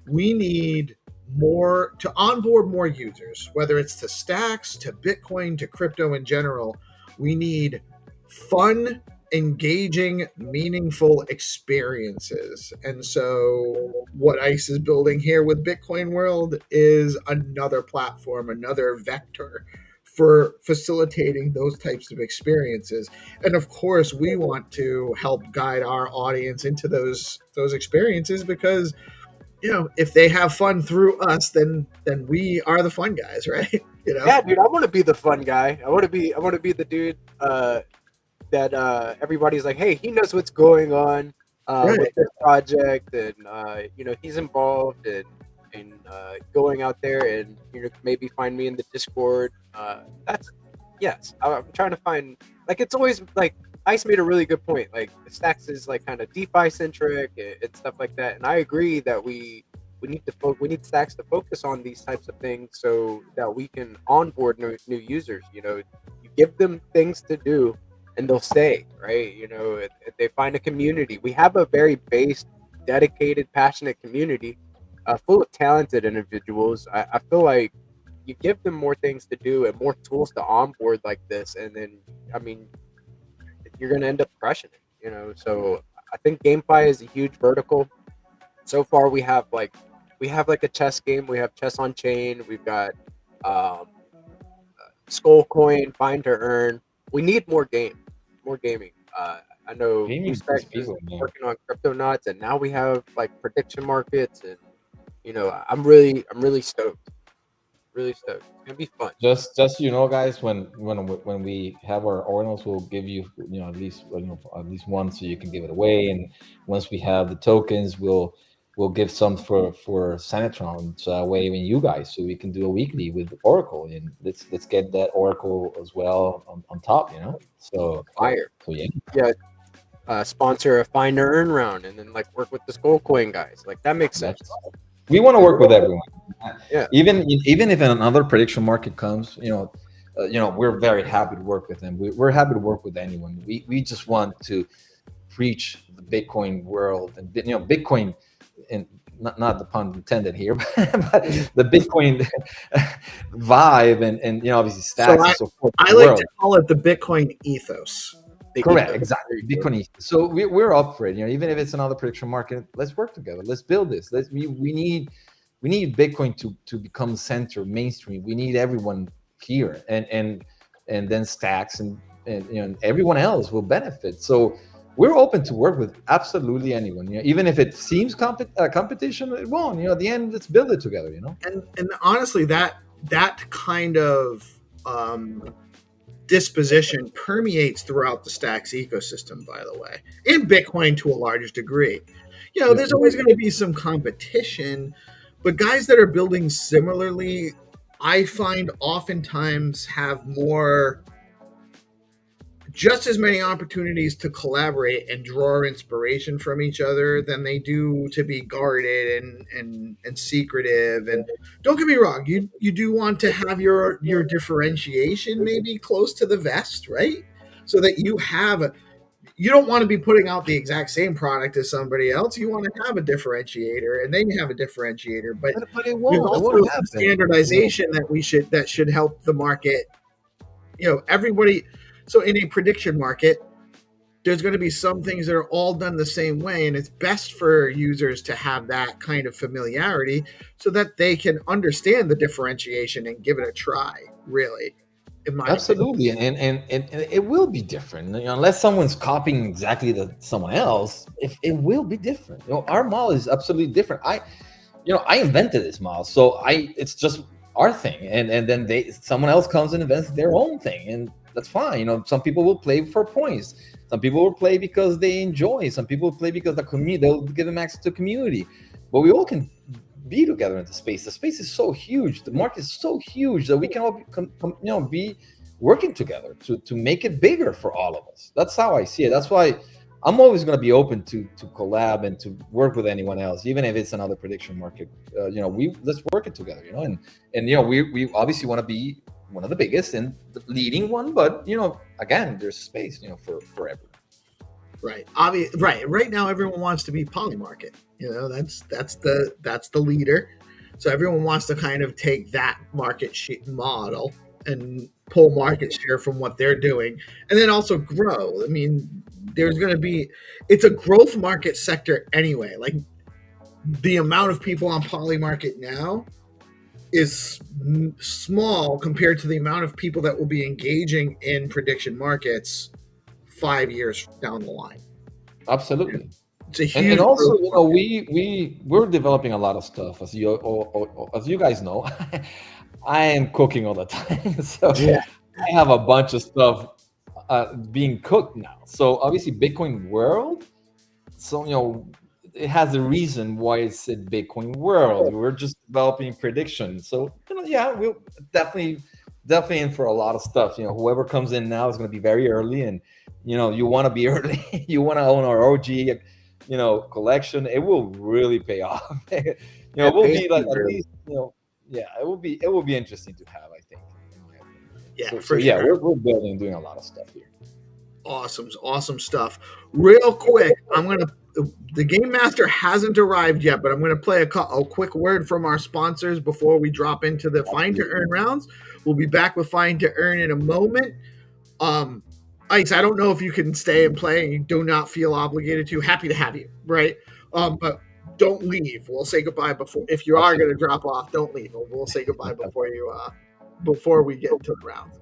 we need more to onboard more users, whether it's to stacks, to Bitcoin, to crypto in general. We need fun, engaging, meaningful experiences. And so what ICE is building here with Bitcoin World is another platform, another vector for facilitating those types of experiences. And of course, we want to help guide our audience into those experiences, because if they have fun through us, then we are the fun guys, right? Yeah, dude, I want to be the fun guy. I want to be the dude that everybody's like, hey, he knows what's going on with this project, and he's involved in going out there and maybe find me in the Discord. I'm trying to find, like, it's always like ICE made a really good point. Like, Stacks is like kind of DeFi centric and stuff like that, and I agree that we need Stacks to focus on these types of things so that we can onboard new users. You give them things to do and they'll stay, right? If they find a community. We have a very based, dedicated, passionate community full of talented individuals. I feel like you give them more things to do and more tools to onboard like this, and then, I mean, you're going to end up crushing it, So I think GameFi is a huge vertical. So far, we have like a chess game. We have chess on chain. We've got Skullcoin, Find to Earn. We need more gaming. I know Spec is working on crypto nuts, and now we have like prediction markets, and I'm really stoked. Really stoked. It's gonna be fun. Just guys, when we have our ordinals, we'll give you at least one, so you can give it away. And once we have the tokens, we'll give some for Zenitron, so that way when you guys, so we can do a weekly with Oracle, and let's get that Oracle as well on top, So fire. So yeah. Sponsor a Find to Earn round, and then like work with the Skullcoin guys. Like, that makes sense. We want to work with everyone. Yeah. Even if another prediction market comes, we're very happy to work with them. We're happy to work with anyone. We just want to preach the Bitcoin world, and Bitcoin, and not the pun intended here, but the Bitcoin vibe, and obviously Stacks and so forth. I like to call it the Bitcoin ethos. Correct, exactly. Bitcoin. So we're up for it. Even if it's another prediction market, let's work together. Let's build this. We need Bitcoin to become center mainstream. We need everyone here, and then Stacks and everyone else will benefit. So we're open to work with absolutely anyone. Even if it seems competition, it won't. At the end, let's build it together. And honestly, that kind of disposition permeates throughout the Stacks ecosystem, by the way, in Bitcoin to a large degree. There's always going to be some competition, but guys that are building similarly, I find oftentimes have just as many opportunities to collaborate and draw inspiration from each other than they do to be guarded and secretive. And don't get me wrong, you do want to have your differentiation maybe close to the vest, right? So that you don't want to be putting out the exact same product as somebody else. You want to have a differentiator, and then you have a differentiator. But it won't happen. Standardization that should help the market. Everybody. So in a prediction market, there's going to be some things that are all done the same way, and it's best for users to have that kind of familiarity so that they can understand the differentiation and give it a try. Really. Absolutely, and it will be different unless someone's copying exactly someone else. If it will be different, our model is absolutely different. I invented this model, so it's just our thing, and then someone else comes and invents their own thing, and that's fine. Some people will play for points. Some people will play because they enjoy. Some people play because the community, they'll give them access to community. But we all can be together in the space. The space is so huge. The market is so huge that we can all be working together to make it bigger for all of us. That's how I see it. That's why I'm always going to be open to collab and to work with anyone else, even if it's another prediction market. Let's work it together. And we obviously want to be one of the biggest and the leading one, but again, there's space for everyone. Right. Right now, everyone wants to be Polymarket. That's the leader. So everyone wants to kind of take that market model and pull market share from what they're doing, and then also grow. I mean, it's a growth market sector anyway. Like the amount of people on Polymarket now is small compared to the amount of people that will be engaging in prediction markets 5 years down the line. Absolutely. It's a huge and also, we're developing a lot of stuff, as you guys know. I am cooking all the time, so I have a bunch of stuff being cooked now. So obviously, Bitcoin World. So it has a reason why it's a Bitcoin World. We're just developing predictions. So we'll definitely in for a lot of stuff. Whoever comes in now is going to be very early, and you want to be early. You want to own our OG, collection. It will really pay off. We'll be like at least, it will be interesting to have, I think. Yeah, sure. We're building, doing a lot of stuff here. Awesome stuff. Real quick, the Game Master hasn't arrived yet, but I'm going to play a quick word from our sponsors before we drop into the Find to Earn rounds. We'll be back with Find to Earn in a moment. Ice, I don't know if you can stay and play, and you do not feel obligated to. Happy to have you, right? But don't leave. We'll say goodbye before. If you are going to drop off, don't leave. We'll say goodbye before we get into the rounds.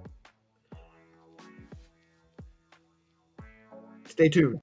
Stay tuned.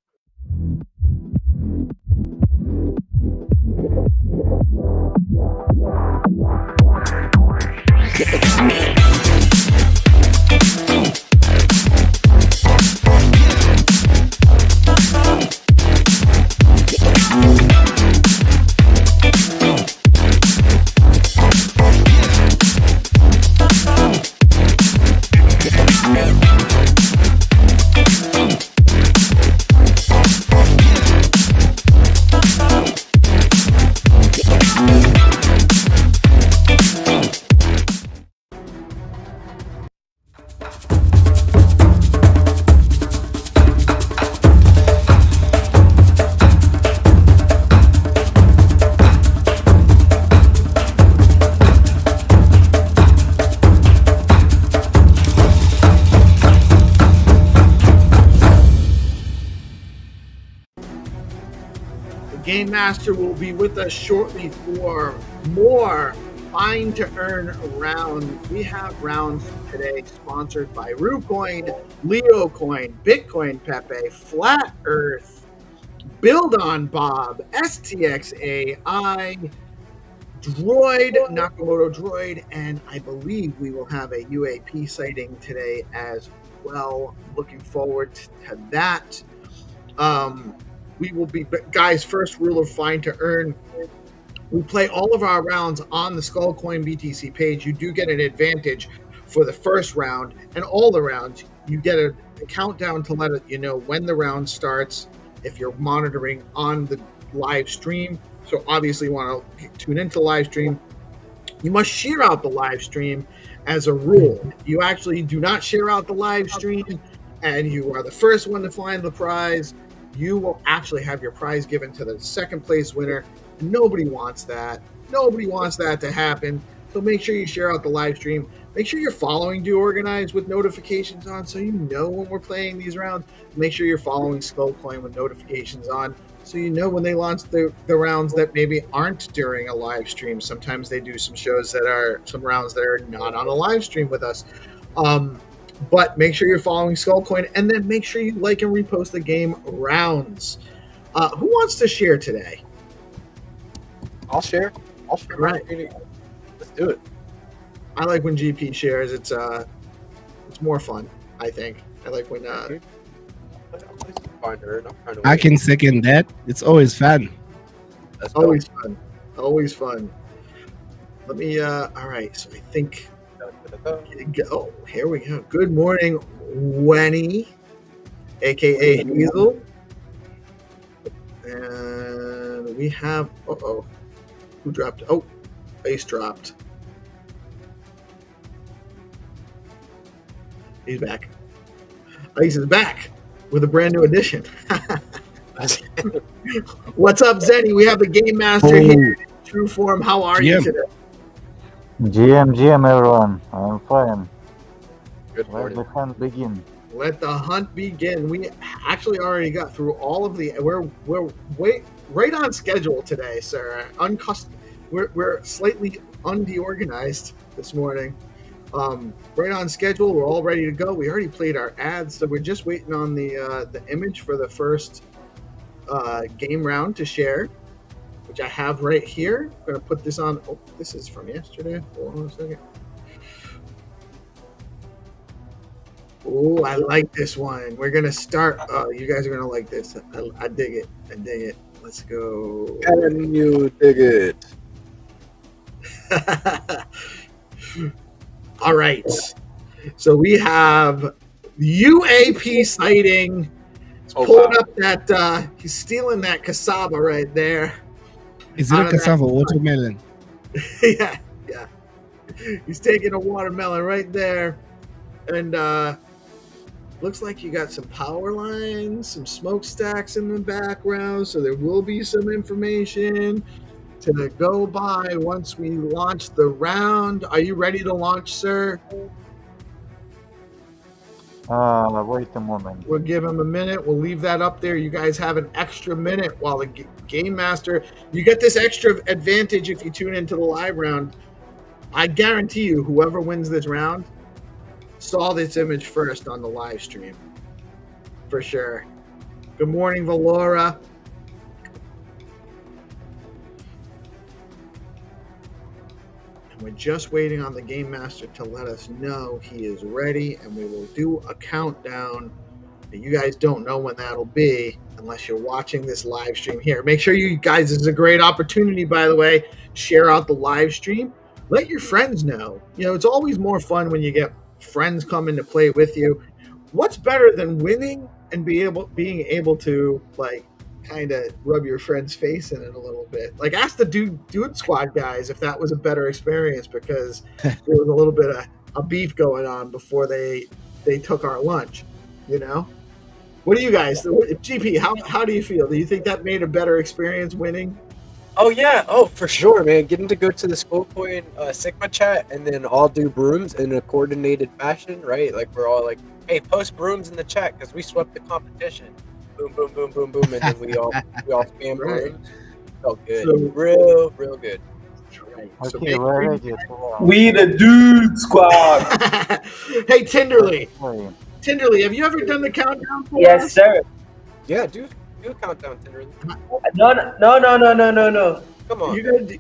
Game Master will be with us shortly for more Find to Earn round. We have rounds today sponsored by RuCoin, LeoCoin, Bitcoin Pepe, Flat Earth, Build on Bob, STXAI, Droid, Nakamoto Droid, and I believe we will have a UAP sighting today as well. Looking forward to that. We will be, guys, first rule of Find to Earn. We play all of our rounds on the Skullcoin BTC page. You do get an advantage for the first round and all the rounds. You get a countdown to let you know when the round starts if you're monitoring on the live stream. So obviously you want to tune into the live stream. You must share out the live stream as a rule. If you actually do not share out the live stream and you are the first one to find the prize, you will actually have your prize given to the second place winner. Nobody wants that. Nobody wants that to happen. So make sure you share out the live stream. Make sure you're following DeOrganized with notifications on so you know when we're playing these rounds. Make sure you're following Skullcoin with notifications on so you know when they launch the rounds that maybe aren't during a live stream. Sometimes they do some shows that are some rounds that are not on a live stream with us. But make sure you're following Skullcoin, and then make sure you like and repost the game rounds. Who wants to share today? I'll share. Right. Let's do it. I like when GP shares. It's more fun, I think. I like when I can second that. It's always fun. always fun. Always fun. Let me all right, so I think oh, here we go. Good morning, Wenny, aka Hazel. And we have who dropped? Oh, Ace dropped. He's back. Ace is back with a brand new edition. What's up, Zenny? We have the Game Master here in true form. How are you today? GM, everyone. I'm fine. Good morning. Let the hunt begin. Let the hunt begin. We actually already got through all of the. We're right on schedule today, sir. We're slightly undeorganized this morning. Right on schedule. We're all ready to go. We already played our ads, so we're just waiting on the image for the first game round to share, which I have right here. I'm going to put this on. Oh, this is from yesterday. Hold on a second. Oh, I like this one. We're going to start. You guys are going to like this. I dig it. I dig it. Let's go. And you dig it. All right. So we have UAP sighting. He's pulling up that. He's stealing that cassava right there. Is it a cassava watermelon? yeah. He's taking a watermelon right there. And looks like you got some power lines, some smokestacks in the background. So there will be some information to go by once we launch the round. Are you ready to launch, sir? Wait a moment. We'll give him a minute. We'll leave that up there. You guys have an extra minute while the Game Master. You get this extra advantage if you tune into the live round. I guarantee you, whoever wins this round saw this image first on the live stream. For sure. Good morning, Valora. And we're just waiting on the Game Master to let us know he is ready, and we will do a countdown. You guys don't know when that'll be unless you're watching this live stream here. Make sure you guys, this is a great opportunity, by the way, share out the live stream. Let your friends know. You know, it's always more fun when you get friends coming to play with you. What's better than winning and being able to like kind of rub your friend's face in it a little bit? Like, ask the Dude Squad guys if that was a better experience, because there was a little bit of a beef going on before they took our lunch, you know? What do you guys, GP, how do you feel? Do you think that made a better experience winning? Oh yeah, for sure, man. Getting to go to the Skullcoin Sigma chat and then all do brooms in a coordinated fashion, right? Like, we're all like, hey, post brooms in the chat because we swept the competition. Boom, boom, boom, boom, boom, and then we all spam brooms. Felt good. So, real good. right. So Okay, make we're sure ready to launch. We the dude squad. Hey, Tinderly. Play. Tinderly, have you ever done the countdown for Yes, us? sir. Yeah, do a countdown, Tinderly. No. Come on,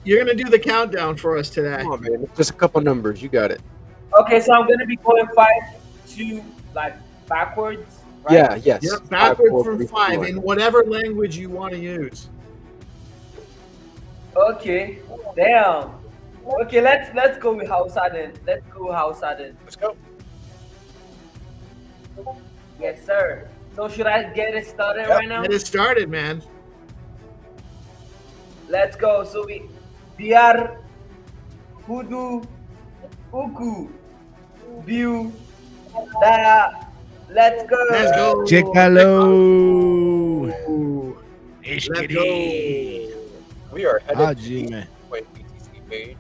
You're gonna do the countdown for us today. come on, man. It's just a couple numbers. You got it. Okay, so I'm gonna be going 5 to like backwards. Right? Yeah, yes. Yep, 5, backwards 4, from 3, 5 2, in whatever language you want to use. Okay. Damn. Okay, let's go with Hausa then. Let's go with Hausa then. Let's go. Yes, sir. So should I get it started Yep. right now? Get it started, man. Let's go. So we biar hudu uku view dara. Let's go. Let's go. Checalo. Ooh, Let's let's get go. it. We are Ah, headed to G, the man. Bitcoin BTC page.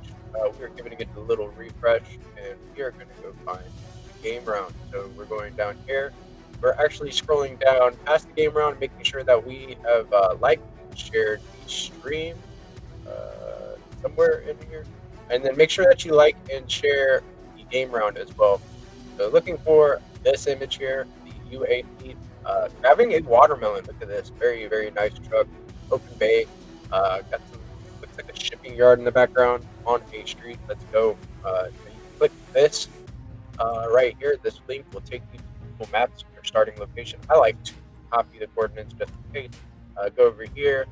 We are giving it a little refresh, and we are going to go find the game round. So we're going down here. We're actually scrolling down past the game round, making sure that we have liked and shared the stream somewhere in here. And then make sure that you like and share the game round as well. So looking for this image here, the UAP, grabbing a watermelon. Look at this, very, very nice truck, open bay. Got some, looks like a shipping yard in the background on a street. Let's go. You click this right here. This link will take you to Google Maps, your starting location. I like to copy the coordinates just in case. Go over here,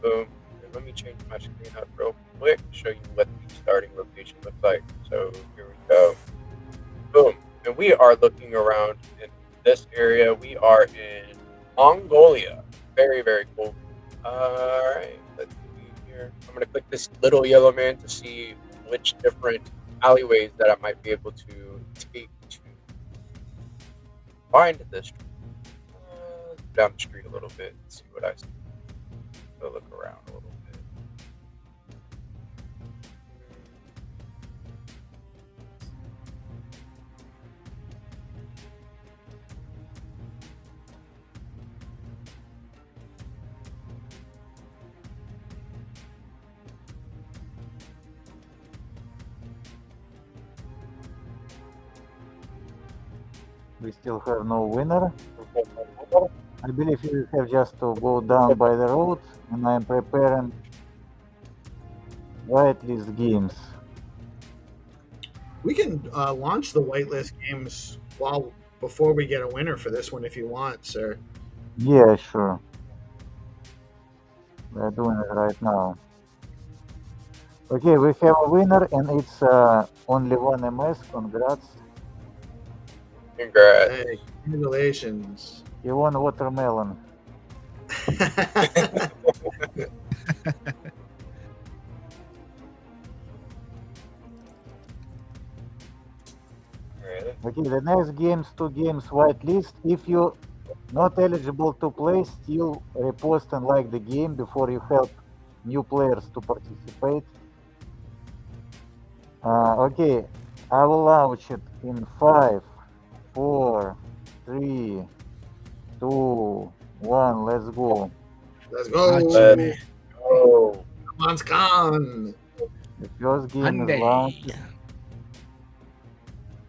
boom. And let me change my screen up real quick, show you what the starting location looks like. So here we go. Boom. And we are looking around in this area. We are in Mongolia. Very, very cool. All right, let's see here. I'm going to click this little yellow man to see which different alleyways that I might be able to take to find this. Down the street a little bit and see what I see. Go look around a little bit. We still have no winner. I believe you have just to go down by the road, and I'm preparing whitelist games. We can launch the whitelist games before we get a winner for this one if you want, sir. Yeah, sure. We're doing it right now. Okay, we have a winner, and it's only one MS. Congrats. Congrats. Hey, congratulations. He won watermelon. Really? Okay, the next games, 2 games whitelist. If you not eligible to play, still repost and like the game before you help new players to participate. Okay, I will launch it in 5, 4, 3, 2, 1. Let's go. Let's Ah, go. G, man. Oh, Come on, Scan. The first game is Hyundai. launched.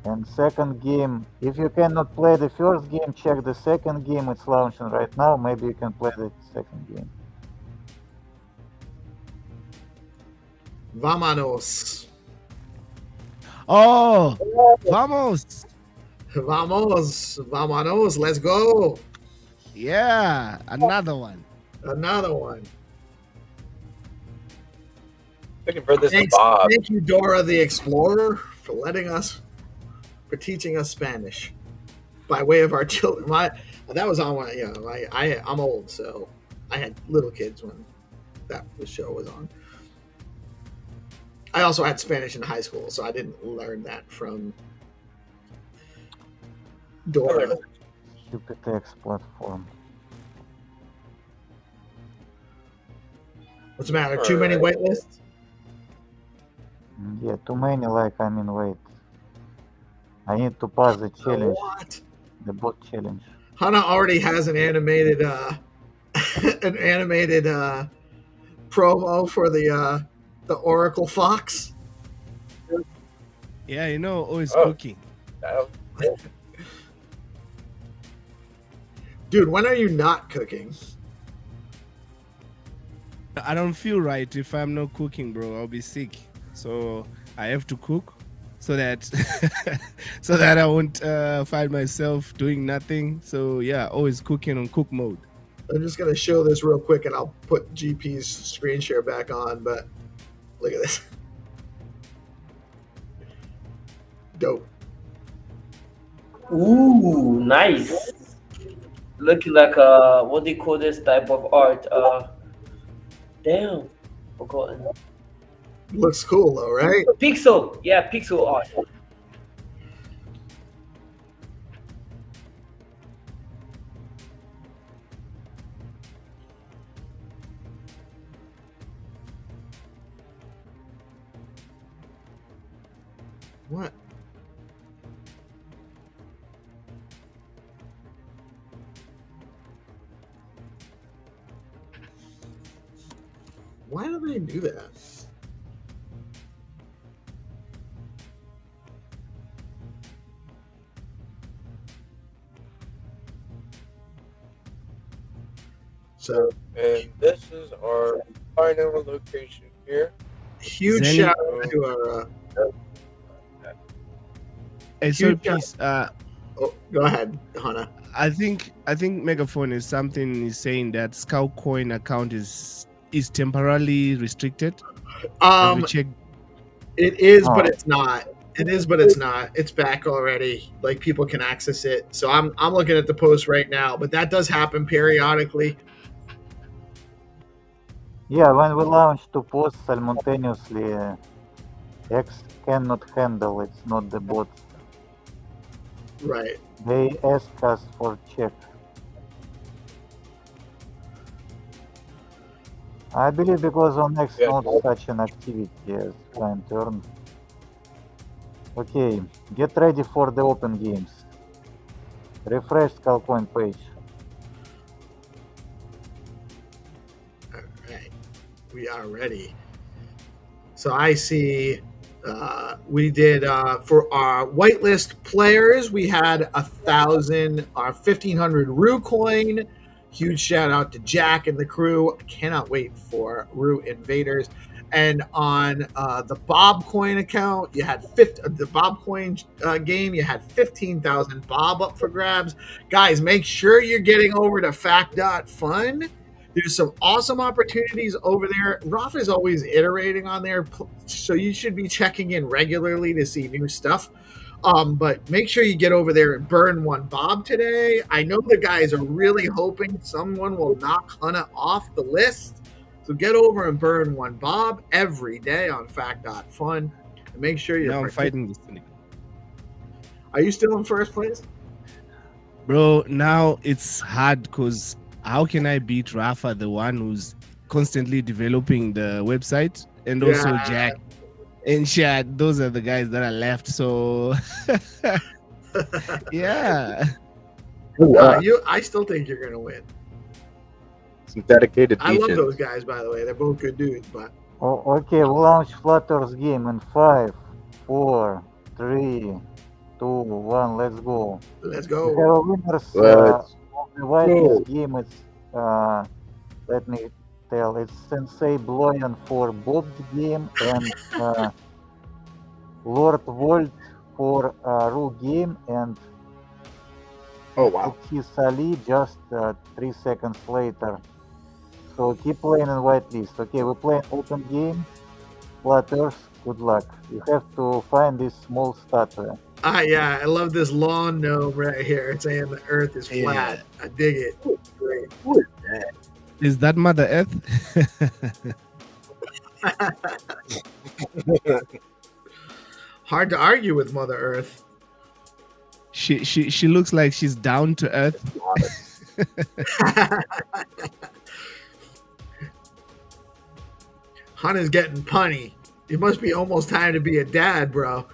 And second game, if you cannot play the first game, check the second game. It's launching right now. Maybe you can play the second game. Vámonos. Oh, vamos. Vámonos. Let's go. Yeah, another one. Another one. looking for this Thanks, Bob. thank you, Dora the Explorer, for teaching us Spanish by way of our children. That was on my, I'm old, so I had little kids when the show was on. I also had Spanish in high school, so I didn't learn that from Dora. Stupid text platform. What's the matter? Too many waitlists? Yeah, too many. Wait. I need to pass the challenge, What? the bot challenge. Hana already has an animated promo for the The Oracle Fox. Yeah, always Oh. cooking. Dude, when are you not cooking? I don't feel right if I'm not cooking, bro. I'll be sick. So I have to cook so that so that I won't find myself doing nothing. So yeah, always cooking on cook mode. I'm just gonna show this real quick, and I'll put GP's screen share back on. But look at this. Dope. Ooh, nice. Looking like what do you call this type of art? Damn, forgotten. Looks cool though, right? Pixel, yeah, pixel art. What? Why do they do that? So And this is our final location here. huge Zen- shout out to our. Hey, so Huge please, Oh, go ahead, Hana. I think Megaphone is saying that Scout Coin account is temporarily restricted. Have you checked? It is, but Oh. it's not. It is, but it's not. It's back already. Like people can access it. So I'm looking at the post right now, but that does happen periodically. Yeah, when we launch two posts simultaneously, X cannot handle. It's not the bots. Right. They ask us for check. I believe because on X Yeah. not such an activity as client earn. Okay, get ready for the open games. Refresh Skullcoin page. All right. We are ready. So I see we did for our whitelist players, we had 1,000, our 1,500 Rue coin. Huge shout out to Jack and the crew. I cannot wait for Rue Invaders. And on the Bob Coin account, you had the Bob Coin game, you had 15,000 Bob up for grabs. Guys, make sure you're getting over to fact.fun. There's some awesome opportunities over there. Roth is always iterating on there, so you should be checking in regularly to see new stuff. But make sure you get over there and burn one Bob today. I know the guys are really hoping someone will knock Hannah off the list. So get over and burn one Bob every day on fact.fun. And make sure you're Now I'm fighting this thing. Are you still in first place? Bro, now it's hard because how can I beat Rafa, the one who's constantly developing the website, and also Yeah. Jack and Shad? Those are the guys that are left. So yeah. I still think you're gonna win. Some dedicated I love legions. those guys, by the way. They're both good dudes, but Oh, okay, we'll launch Flutter's game in 5, 4, 3, 2, 1. Let's go. let's We go. have a winners Let's of the whitelist game. It's let me tell. It's Sensei Bloyan for Bob's game and Lord Volt for Ru game and Oh wow. Sali just 3 seconds later. So keep playing in whitelist. Okay, we play open game. Flat Earth, good luck. You have to find this small statue. Yeah, I love this lawn gnome right here. It's saying the earth is flat. I dig it. Great. Is that Mother Earth? Hard to argue with Mother Earth. She looks like she's down to earth. Hana's getting punny. It must be almost time to be a dad, bro.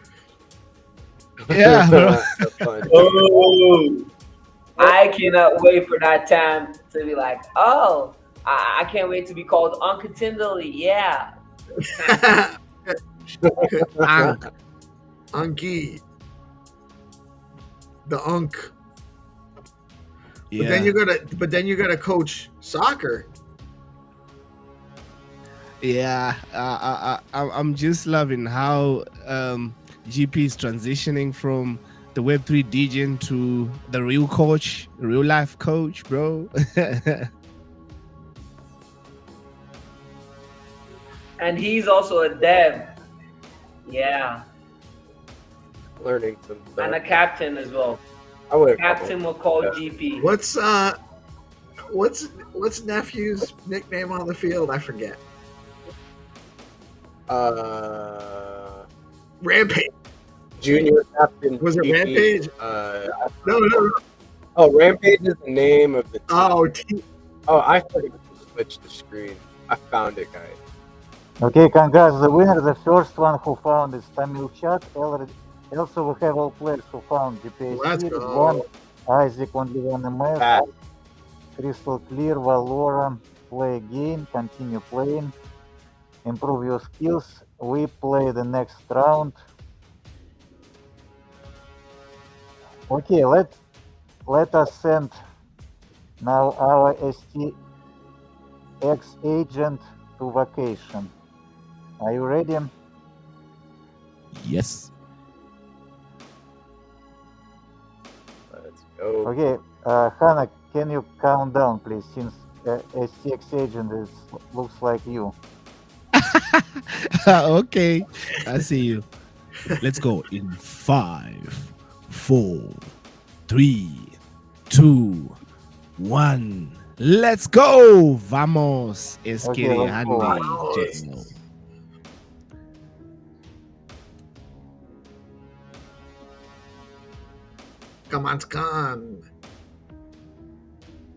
Yeah, bro. That's fun. Oh, I cannot wait for that time to be like, oh, I can't wait to be called unconditionally. Yeah, Ank. Unky. The Unk. Yeah. But then you gotta coach soccer. Yeah, I'm just loving how GP is transitioning from the Web3 degen to the real coach, real life coach, bro. And he's also a dev. Yeah. Learning some stuff. And a captain as well. I would Captain will call GP. What's nephew's nickname on the field? I forget. Rampage. Junior captain. Was it GP, Rampage? No. Oh, Rampage is the name of the team. Oh, I forgot to switch the screen. I found it, guys. Okay, congrats, the winner. The first one who found is Tamil Chat. Also, we have all players who found GPS. Let's Spirit, go. One, Isaac, only one MF. Pat. Crystal Clear, Valora, play again, continue playing, improve your skills. We play the next round. Okay, let us send now our STX agent to vacation. Are you ready? Yes. Let's go. Okay, Hannah, can you count down, please, since STX agent looks like you. Okay, I see you. Let's go in 5, 4, 3, 2, 1. Let's go. Vamos. Es Okay, que let's go. Andy. Come on, Scan.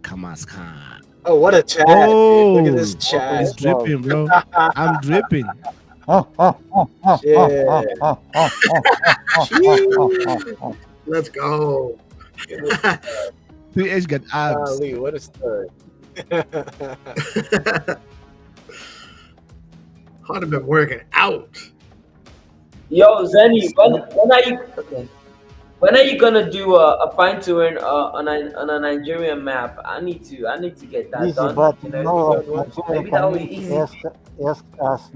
Come on, Scan. Oh, what a chat. Oh, dude. Look at this chat. it's dripping, bro. I'm dripping. Let's go. 3H got abs. Golly, what a start. I'd have been working out. Yo, Zenny, when are you gonna do a fine tuning on a Nigerian map? I need to get that Easy, done. but You you know, know, maybe that will be easy. ask us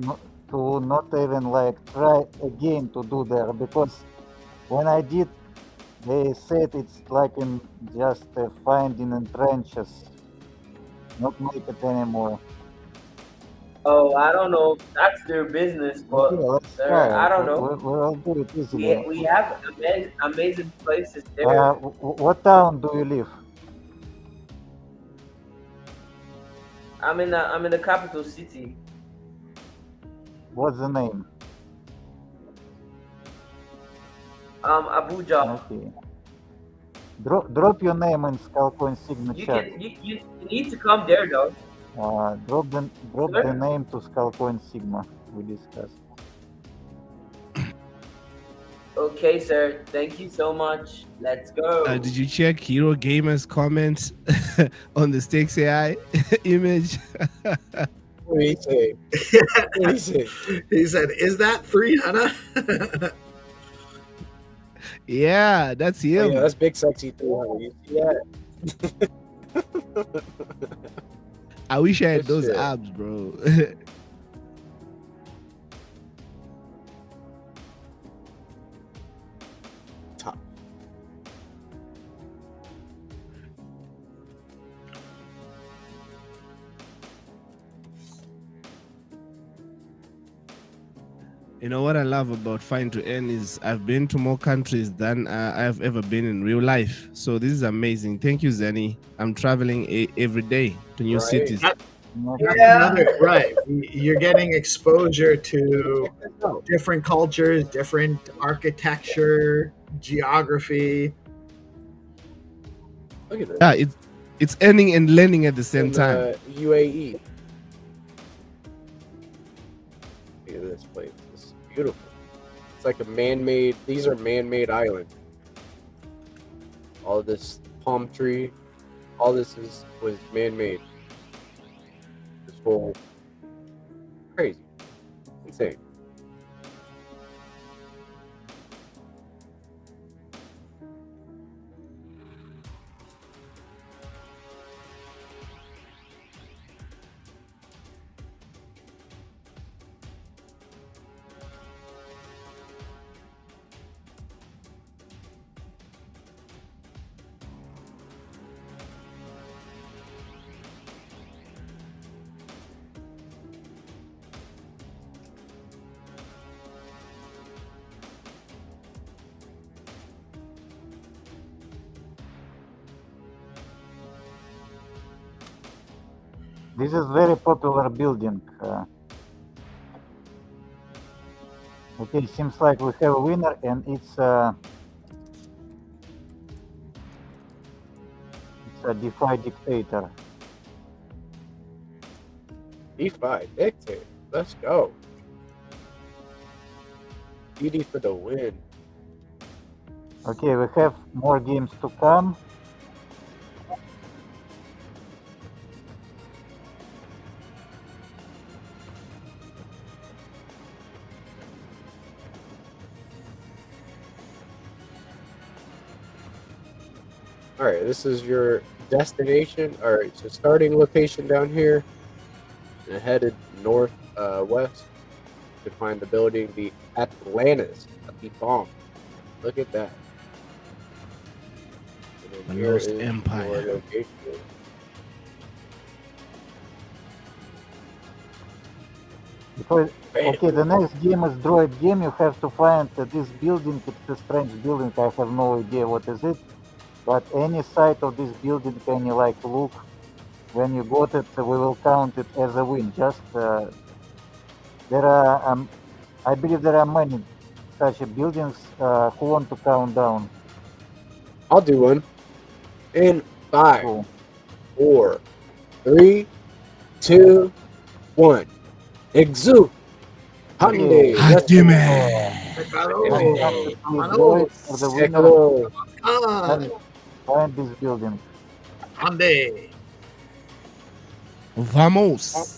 to not even like try again to do there, because when I did, they said it's like in just finding in trenches, not make it anymore. Oh, I don't know. That's their business, but Okay, let's try. I don't know. We'll do it easily. We have amazing places there. What town do you live? I'm in the capital city. What's the name? Abuja. Okay. Drop your name in Skullcoin Sigma You chat. can you need to come there though. Drop the name to Skullcoin Sigma. We discussed. Okay, sir. Thank you so much. Let's go. Did you check Hero Gamer's comments on the Stakes AI image? What do you say? What do you say? He said, "Is that 3, Hannah?" Yeah, that's him. Oh, yeah, that's big sexy 300. You see that? I wish I had Good those shit. abs, bro. Top. You know what I love about Fine to Earn is I've been to more countries than I've ever been in real life. So this is amazing. Thank you, Zenny. I'm traveling every day to new Right. cities. That's another, right. You're getting exposure to different cultures, different architecture, geography. Look at this. Yeah, it's earning and learning at the same In, time. UAE. Look at this place. This is beautiful. It's like a man-made. These are man-made islands. All this palm tree. All this was man-made. This whole crazy. This is very popular building. Okay, seems like we have a winner, and it's a DeFi dictator. DeFi dictator. Let's go. DD for the win. Okay, we have more games to come. All right, this is your destination. All right, so starting location down here, and headed north west to find the building, the Atlantis, the bomb. Look at that. And then The here Lost is Empire. your location. Okay, the next game is Droid game. You have to find this building. It's a strange building. I have no idea what is it. But any side of this building, can you like look? When you got it, we will count it as a win. Just there are, I believe there are many such buildings. Who want to count down? I'll do one. In 5, Cool. 4, 3, 2, 1. Exude. Hyundai. Pecado. Droid for the winner. Hello. Find this building. Hyundai. Vamos.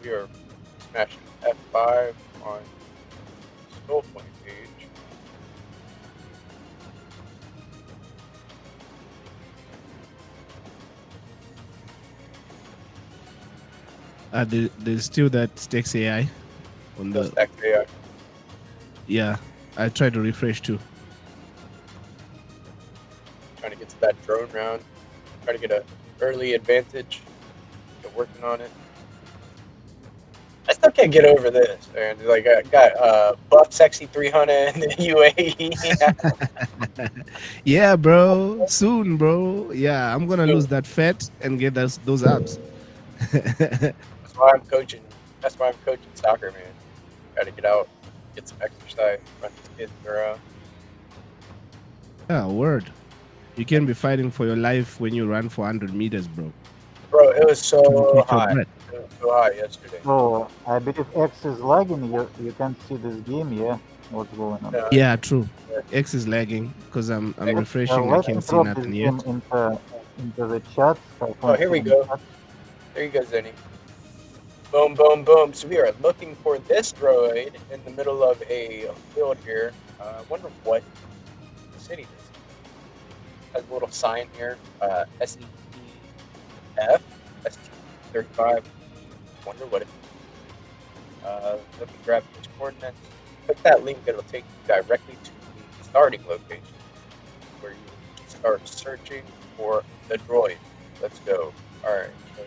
We are smashing F5 on Skull Point page. There's still that Stakes AI on the. Stack AI. Yeah, I tried to refresh too. Trying to get to that drone round. Trying to get an early advantage. Still working on it. I still can't get over this, man. Like, I got Buff Sexy 300 in the UAE. Yeah, bro. Soon, bro. Yeah, I'm gonna Soon. lose that fat and get those abs. That's why I'm coaching. That's why I'm coaching soccer, man. Gotta get out, get some exercise, run these kids around. Yeah, word. You can be fighting for your life when you run for 100 meters, bro. Bro, it was so To catch your high. breath. It was so high yesterday. So I believe X is lagging. You can see this game, yeah? What's going on? Yeah, true. X is lagging because I'm refreshing. I Let's can't see drop this nothing game yet. into the chat. Oh, here we go. There you go, Zenny. Boom, boom, boom. So we are looking for this droid in the middle of a field here. I wonder what city this is. Has a little sign here. SEF, ST35. Wonder what it is. Let me grab these coordinates. Click that link, it'll take you directly to the starting location where you start searching for the droid. Let's go. Alright, so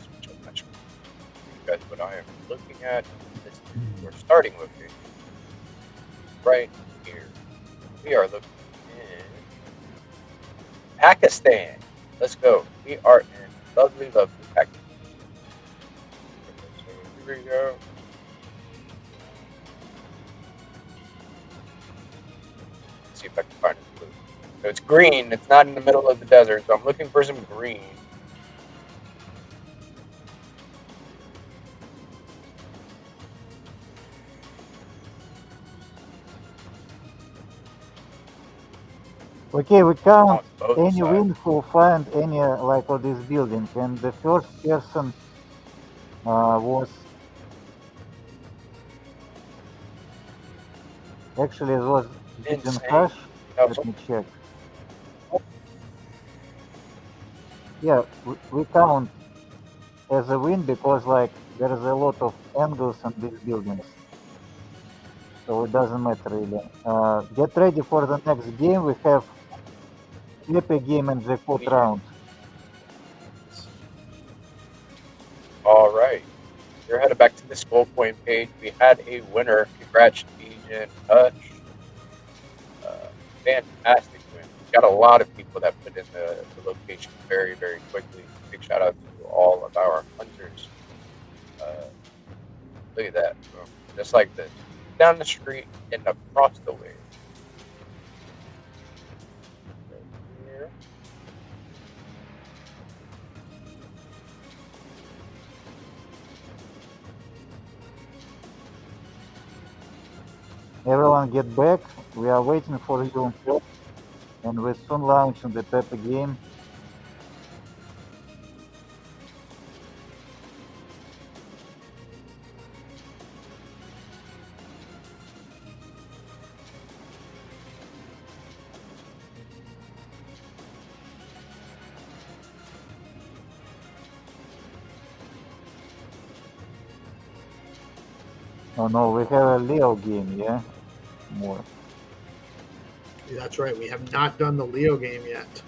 switch up my screen. Show you guys what I am looking at. This is your starting location. Right here. We are looking in Pakistan. Let's go. We are in lovely, lovely Pakistan. So here we go. Let's see if I can find it blue. So it's green. It's not in the middle of the desert. So I'm looking for some green. Okay, we count On both any sides. win who find any like of this building, and the first person was actually it was Pigeon Insane. Hash. Let me check. Yeah, we count as a win because like there is a lot of angles on these buildings, so it doesn't matter really. Get ready for the next game. We have Pepe game and jackpot round. All right. We're headed back to the skull point page. We had a winner. Congrats, Agent Touch. Fantastic win. Got a lot of people that put in the location very, very quickly. Big shout out to all of our hunters. Look at that. Just like this. Down the street and across the way. Here. Everyone get back. We are waiting for you. And we soon launch on the Pepe game. Oh no, we have a Leo game, yeah? More. That's right. We have not done the Leo game yet.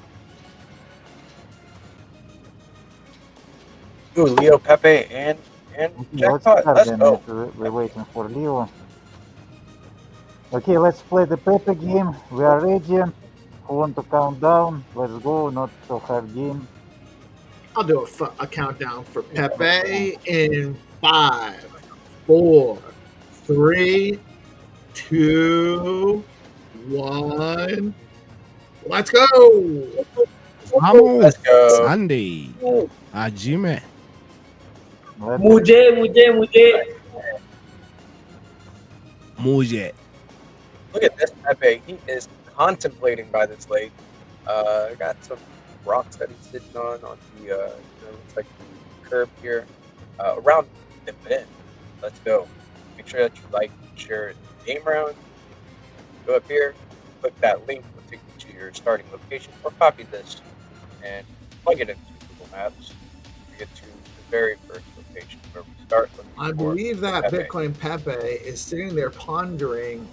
Ooh, Leo, Pepe, and Let's Jackpot. start Let's then. go. We're waiting for Leo. Okay, let's play the Pepe game. We are ready. Who want to count down? Let's go. Not so hard game. I'll do a countdown for Pepe in 5, 4, 3, 2, 1. Let's go. Vamos, Let's go. Sunday. Ajime. Muje. Muje. Look at this Pepe. He is contemplating by this lake. Got some rocks that he's sitting on the looks like the curb here around the bend. Let's go. Make sure that you like, share the game round. Go up here, click that link. Will take you to your starting location, or copy this and plug it into Google Maps to get to the very first location where we start. I believe that Bitcoin Pepe is sitting there pondering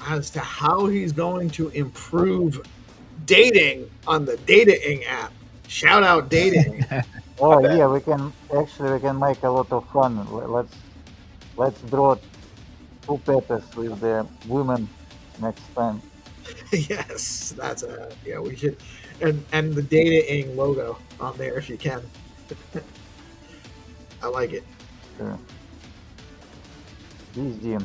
as to how he's going to improve dating on the dating app. Shout out dating. Oh yeah, we can make a lot of fun. Let's draw 2 Pepes with the women next time. Yes, that's we should, and the dating logo on there if you can. I like it. Sure. Easy.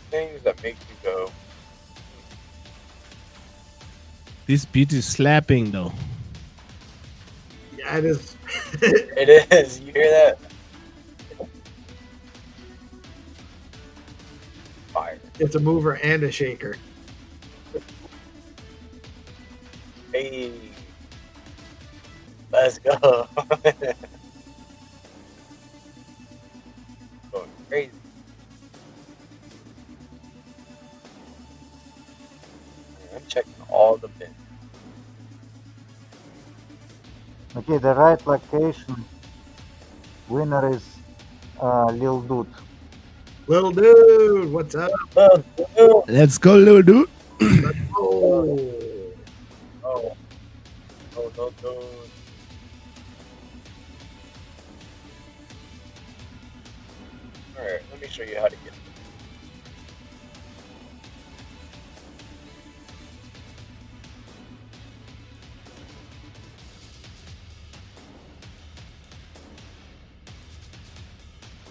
Things that make you go. This beat is slapping though. Yeah, it is. It is. You hear that? Fire. It's a mover and a shaker. Hey. Let's go. Going crazy. I'm checking all the bins. Okay, the right location. Winner is Lil Dude. Little dude, what's up? Let's go, little dude. Oh, Oh, no. Alright, let me show you how to get it.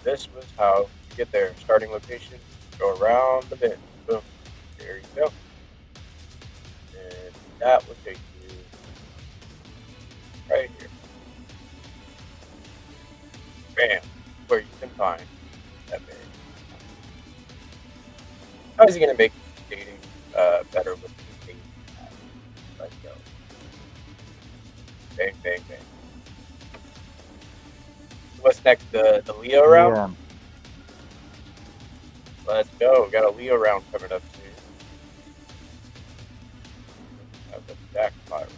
This was how you get there. Starting location, go around the bend. Boom. There you go. And that will take you right here. Bam. Where you can find that bed. How is he going to make dating better with the dating app? Let's go. Bang, bang, bang. What's next? The Leo round? Yeah. Let's go. We got a Leo round coming up soon. Have the jackpot round.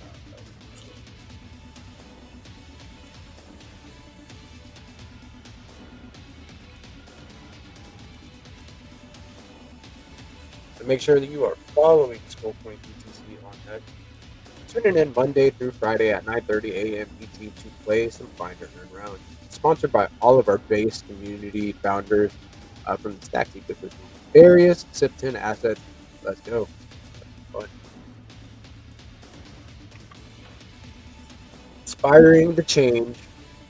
So make sure that you are following Skull Point BTC on that. Tuning in Monday through Friday at 9:30 a.m. ET to play some Find or Earn rounds. Sponsored by all of our base community founders from the Stacks ecosystem. Various SIP 10 assets. Let's go. Fun. Inspiring the change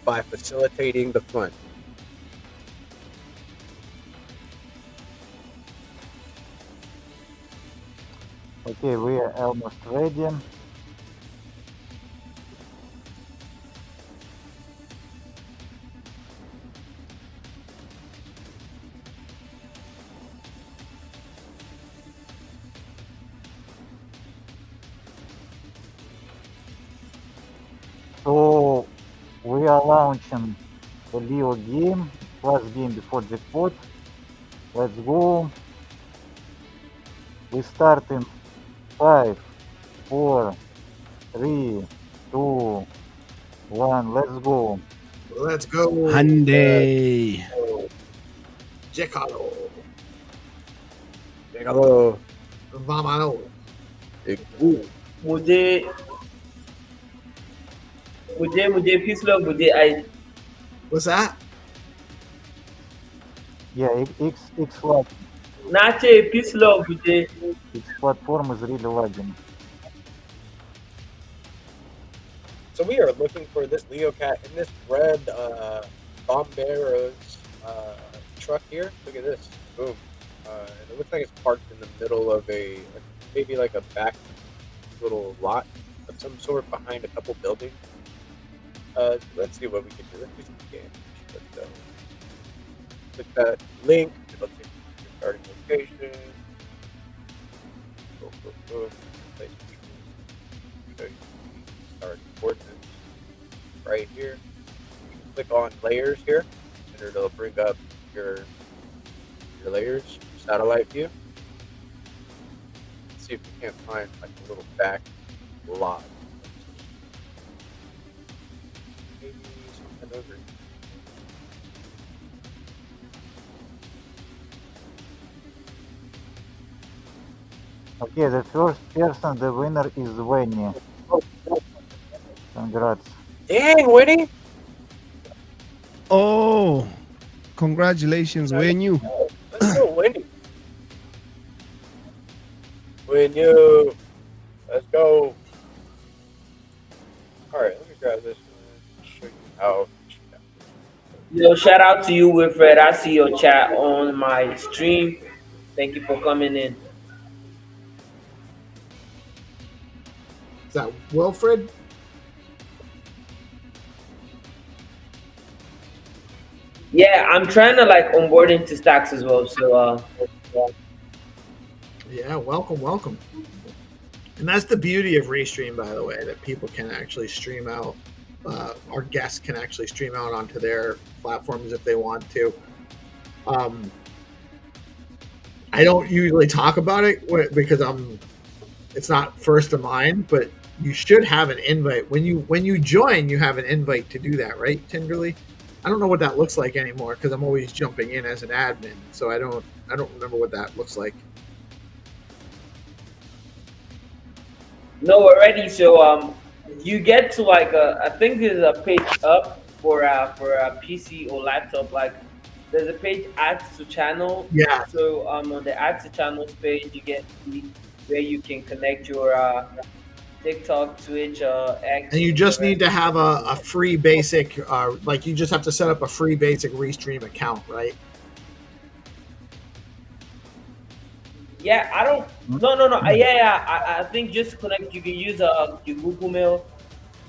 by facilitating the fun. Okay, we are almost ready. So we are launching the Leo game, last game before jackpot. Let's go. We start in 5, 4, 3, 2, 1. Let's go. Let's go. Hyundai. Jekalo. Hello. Vamano. मुझे peace love मुझे I What's that? Yeah, X lag. Nache peace love मुझे X platform is really lagging. So we are looking for this Leo cat in this red Bomberos truck here. Look at this. Boom. And it looks like it's parked in the middle of maybe like a back little lot of some sort behind a couple buildings. Let's see what we can do. Let's do some damage. But, click that link. It'll take you to your starting location. Boom. Place people. Show you the starting coordinates right here. You can click on layers here, and it'll bring up your layers, satellite view. Let's see if we can't find like a little back lot. Maybe something over here. Okay, the first person, the winner is Winnie. Congrats. Dang, Winnie! Oh, congratulations, when you. Let's go, Winnie. Win you. Let's go. Alright, let me grab this one. Show you how. Yo, shout out to you, Wilfred. I see your chat on my stream. Thank you for coming in. Is that Wilfred? Yeah, I'm trying to like onboard into Stacks as well. So Yeah, welcome. And that's the beauty of Restream, by the way, that people can actually stream out. Our guests can actually stream out onto their platforms if they want to. I don't usually talk about it because it's not first of mind, but you should have an invite when you join. You have an invite to do that, right, Tinderly? I don't know what that looks like anymore because I'm always jumping in as an admin, so I don't remember what that looks like. no, already. So you get to like I think there's a page up for a PC or laptop. Like there's a page add to channel. Yeah. So on the add to channels page, you get where you can connect your TikTok, Twitch, X. And you just need to have a free basic, like you just have to set up a free basic Restream account, right? Yeah, I don't. No. Yeah. I think just connect. You can use your Google Mail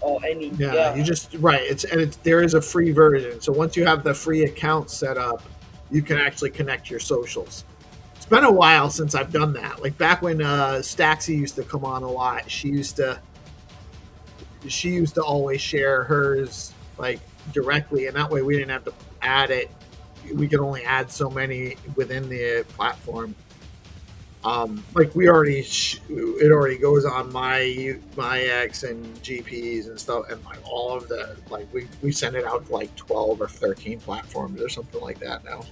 or any. Yeah, you just right. There is a free version. So once you have the free account set up, you can actually connect your socials. It's been a while since I've done that. Like back when Staxy used to come on a lot, she used to she used to always share hers like directly, and that way we didn't have to add it. We could only add so many within the platform. Like we already, it already goes on my X and GPs and stuff, and like all of the like we send it out to like 12 or 13 platforms or something like that now.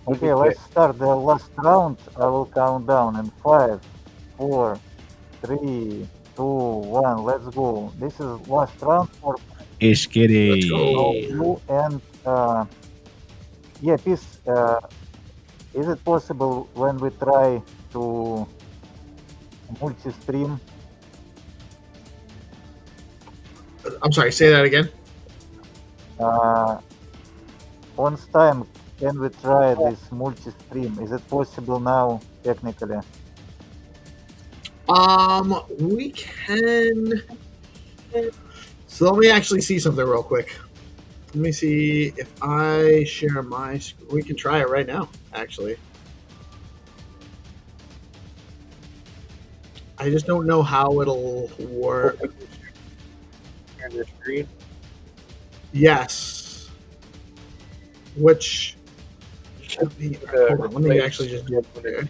Okay, let's start the last round. I will count down in 5, 4, 3, 2, 1. Let's go. This is last round for Let's Ishkiri. go. you. And yeah, peace. Is it possible when we try to multi-stream? I'm sorry, say that again. On time, can we try this multi-stream? Is it possible now, technically? We can. So let me actually see something real quick. Let me see if I share my. We can try it right now. Actually, I just don't know how it'll work. On your screen. Yes. Which. Hold on, let me actually just do it there.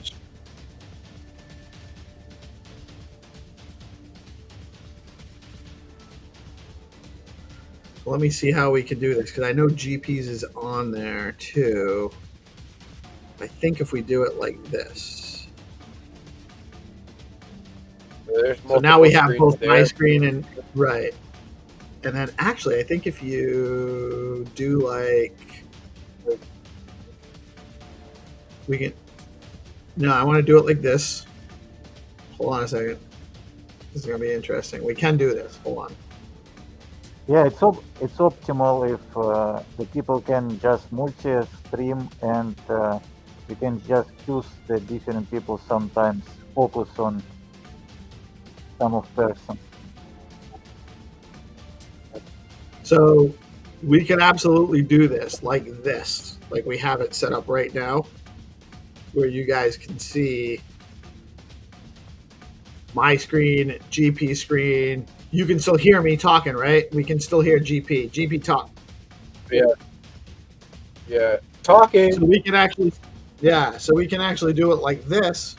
Let me see how we can do this, because I know GPs is on there too. I think if we do it like this. So now we have both my screen and right. And then actually I think if you do like we can no, I want to do it like this. Hold on a second. This is gonna be interesting. We can do this. Hold on. Yeah, it's optimal if the people can just multi-stream and you can just choose the different people sometimes, focus on some of person. So we can absolutely do this, like we have it set up right now, where you guys can see my screen, GP screen. You can still hear me talking, right? We can still hear GP talk. Yeah, talking. So we can actually, so we can actually do it like this.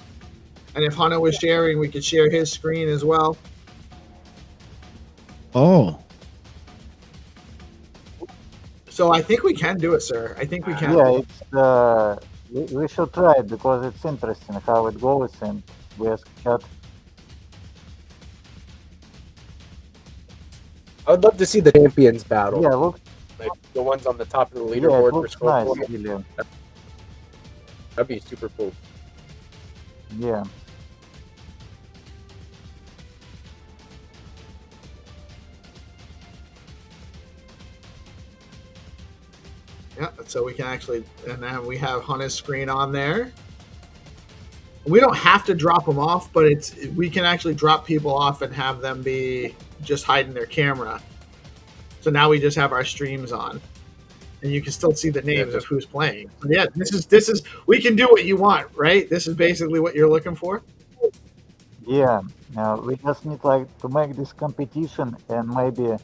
And if Hunter was sharing, we could share his screen as well. Oh, So I think we can do it, sir. I think we can. Yeah, it's we should try it because it's interesting how it goes and we ask chat. I'd love to see the champions battle. Yeah, look, Like the ones on the top of the yeah, it leaderboard for looks score nice, point. really. That'd be super cool. Yeah. Yeah, so we can actually, and then we have Hunter's screen on there. We don't have to drop them off, but we can actually drop people off and have them be just hiding their camera. So now we just have our streams on, and you can still see the names of who's playing. So yeah, this is we can do what you want, right? This is basically what you're looking for. Yeah, we just need like to make this competition and maybe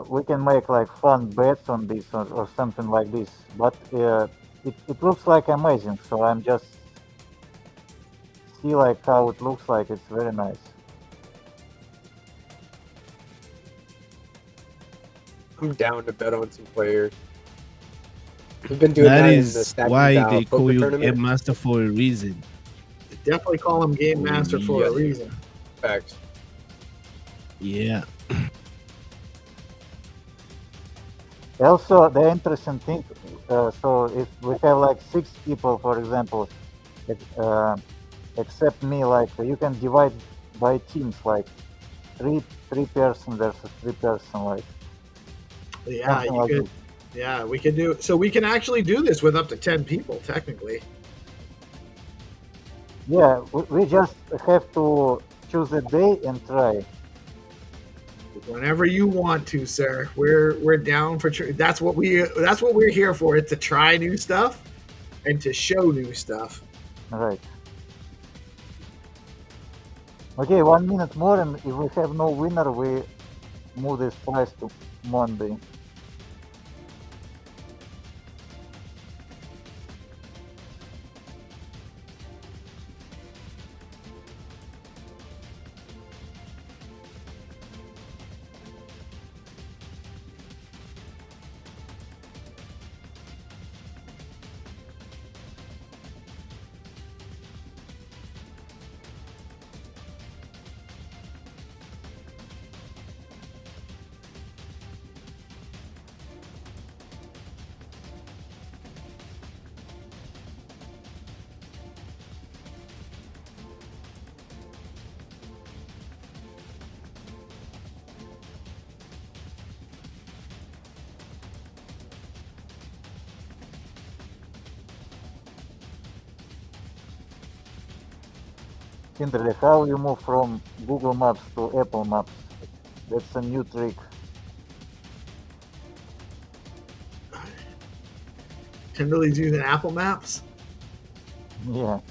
we can make like fun bets on this or something like this. But it looks like amazing, so I'm just see like how it looks like. It's very nice. I'm down to bet on some players. We've been doing that that in the is Stack why Down they call poker you tournament. Game Master for a reason. Definitely call him Game Master for a reason. Facts. Yeah. Also, the interesting thing, so if we have like 6 people, for example, except me, like you can divide by teams, like three person versus 3 person, like Yeah, something you like could. this. Yeah, we could do. So we can actually do this with up to 10 people, technically. Yeah, we just have to choose a day and try. Whenever you want to, sir. We're down for. That's what we're here for. It's to try new stuff and to show new stuff. Right. Okay, 1 minute more, and if we have no winner, we move this price to Monday. Kindred, how you move from Google Maps to Apple Maps? That's a new trick. Tenderly's using Apple Maps. Yeah,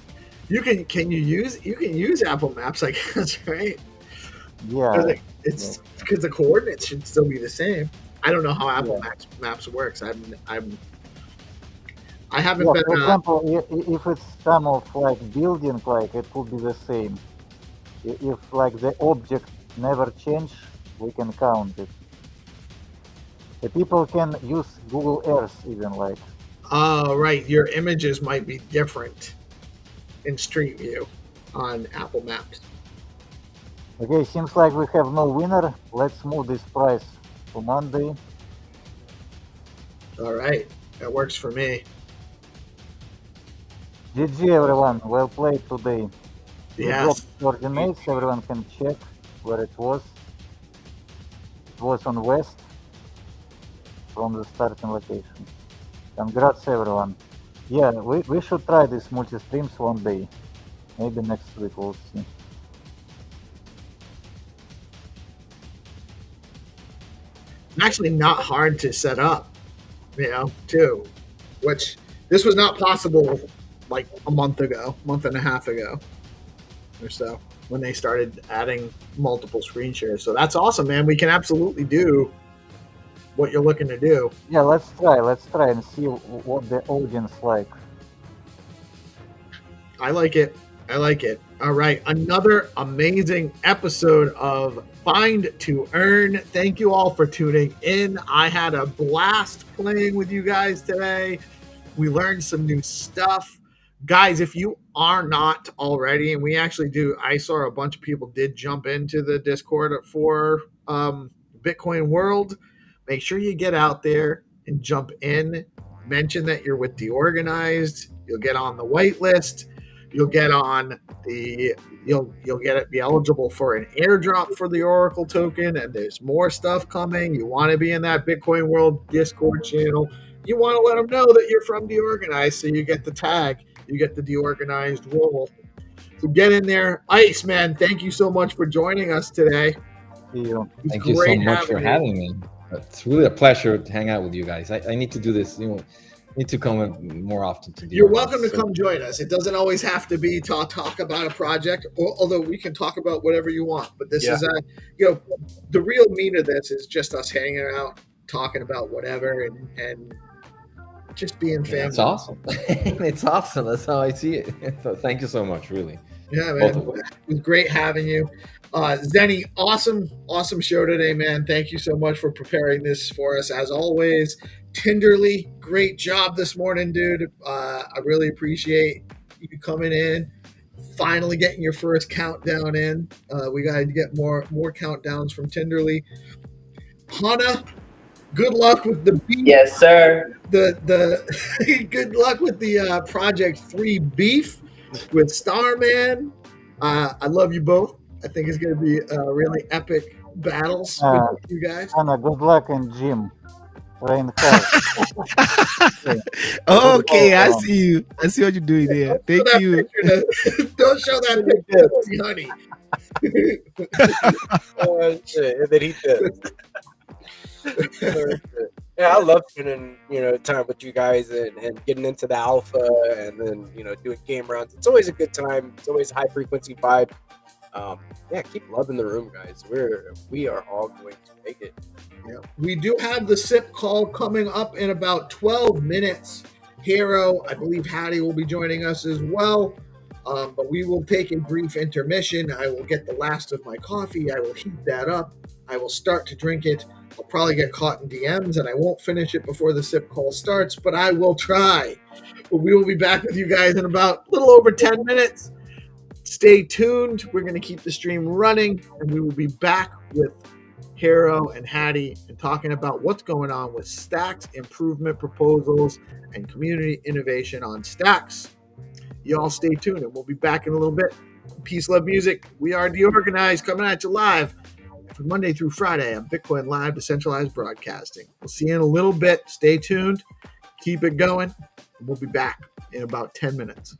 You can use Apple Maps, I guess, right? yeah. It's because the coordinates should still be the same. I don't know how Apple Maps works. I haven't Yeah, been. for example, if it's some of like building, like it could be the same. If like the object never change, we can count it. The people can use Google Earth even like. Oh, right. Your images might be different in Street View on Apple Maps. Okay, seems like we have no winner. Let's move this price to Monday. All right, that works for me. GG everyone, well played today. We Yes. dropped coordinates, everyone can check where it was. It was on west from the starting location. Congrats everyone. Yeah, we should try these multi-streams one day. Maybe next week we'll see. Actually not hard to set up, too. Which this was not possible like a month and a half ago or so, when they started adding multiple screen shares. So that's awesome, man. We can absolutely do what you're looking to do. Yeah, let's try and see what the audience like. I like it. All right, another amazing episode of Find to Earn. Thank you all for tuning in. I had a blast playing with you guys today. We learned some new stuff. Guys, if you are not already, and we actually do, I saw a bunch of people did jump into the Discord for Bitcoin World. Make sure you get out there and jump in. Mention that you're with DeOrganized. You'll get on the whitelist. You'll get on you'll get it, be eligible for an airdrop for the Oracle token, and there's more stuff coming. You want to be in that Bitcoin World Discord channel. You want to let them know that you're from DeOrganized, so you get the tag, you get the DeOrganized role. So get in there. Ice, man, thank you so much for joining us today. See you. Thank you so much for having me. It's really a pleasure to hang out with you guys. I need to do this. Need to come more often to do. You're welcome to come join us. It doesn't always have to be talk about a project, although we can talk about whatever you want. But this is the real meat of this is just us hanging out, talking about whatever, and just being family. It's awesome. It's awesome. That's how I see it. So thank you so much, really. Yeah, man. It was great having you. Zenny, awesome show today, man. Thank you so much for preparing this for us, as always. Tenderly, great job this morning, dude. I really appreciate you coming in, finally getting your first countdown in. We got to get more countdowns from Tenderly. Hana, good luck with the beef. Yes, sir. The good luck with the Project 3 beef with Starman. I love you both. I think it's going to be really epic battles with you guys. Anna, good luck in gym. Train hard. Okay, I see you. I see what you're doing there. Thank you. Don't show that picture to honey. Oh, shit. And then he did. Yeah, I love spending time with you guys and getting into the alpha and then doing game rounds. It's always a good time. It's always a high frequency vibe. Yeah, keep loving the room, guys. We are all going to make it. Yeah. We do have the SIP call coming up in about 12 minutes. Hero, I believe Hattie will be joining us as well. But we will take a brief intermission. I will get the last of my coffee. I will heat that up. I will start to drink it. I'll probably get caught in DMs, and I won't finish it before the SIP call starts, but I will try. But we will be back with you guys in about a little over 10 minutes. Stay tuned. We're going to keep the stream running, and we will be back with Hero and Hattie and talking about what's going on with Stacks improvement proposals and community innovation on Stacks. Y'all stay tuned, and we'll be back in a little bit. Peace, love, music. We are DeOrganized, coming at you live from Monday through Friday on Bitcoin Live Decentralized Broadcasting. We'll see you in a little bit. Stay tuned. Keep it going. We'll be back in about 10 minutes.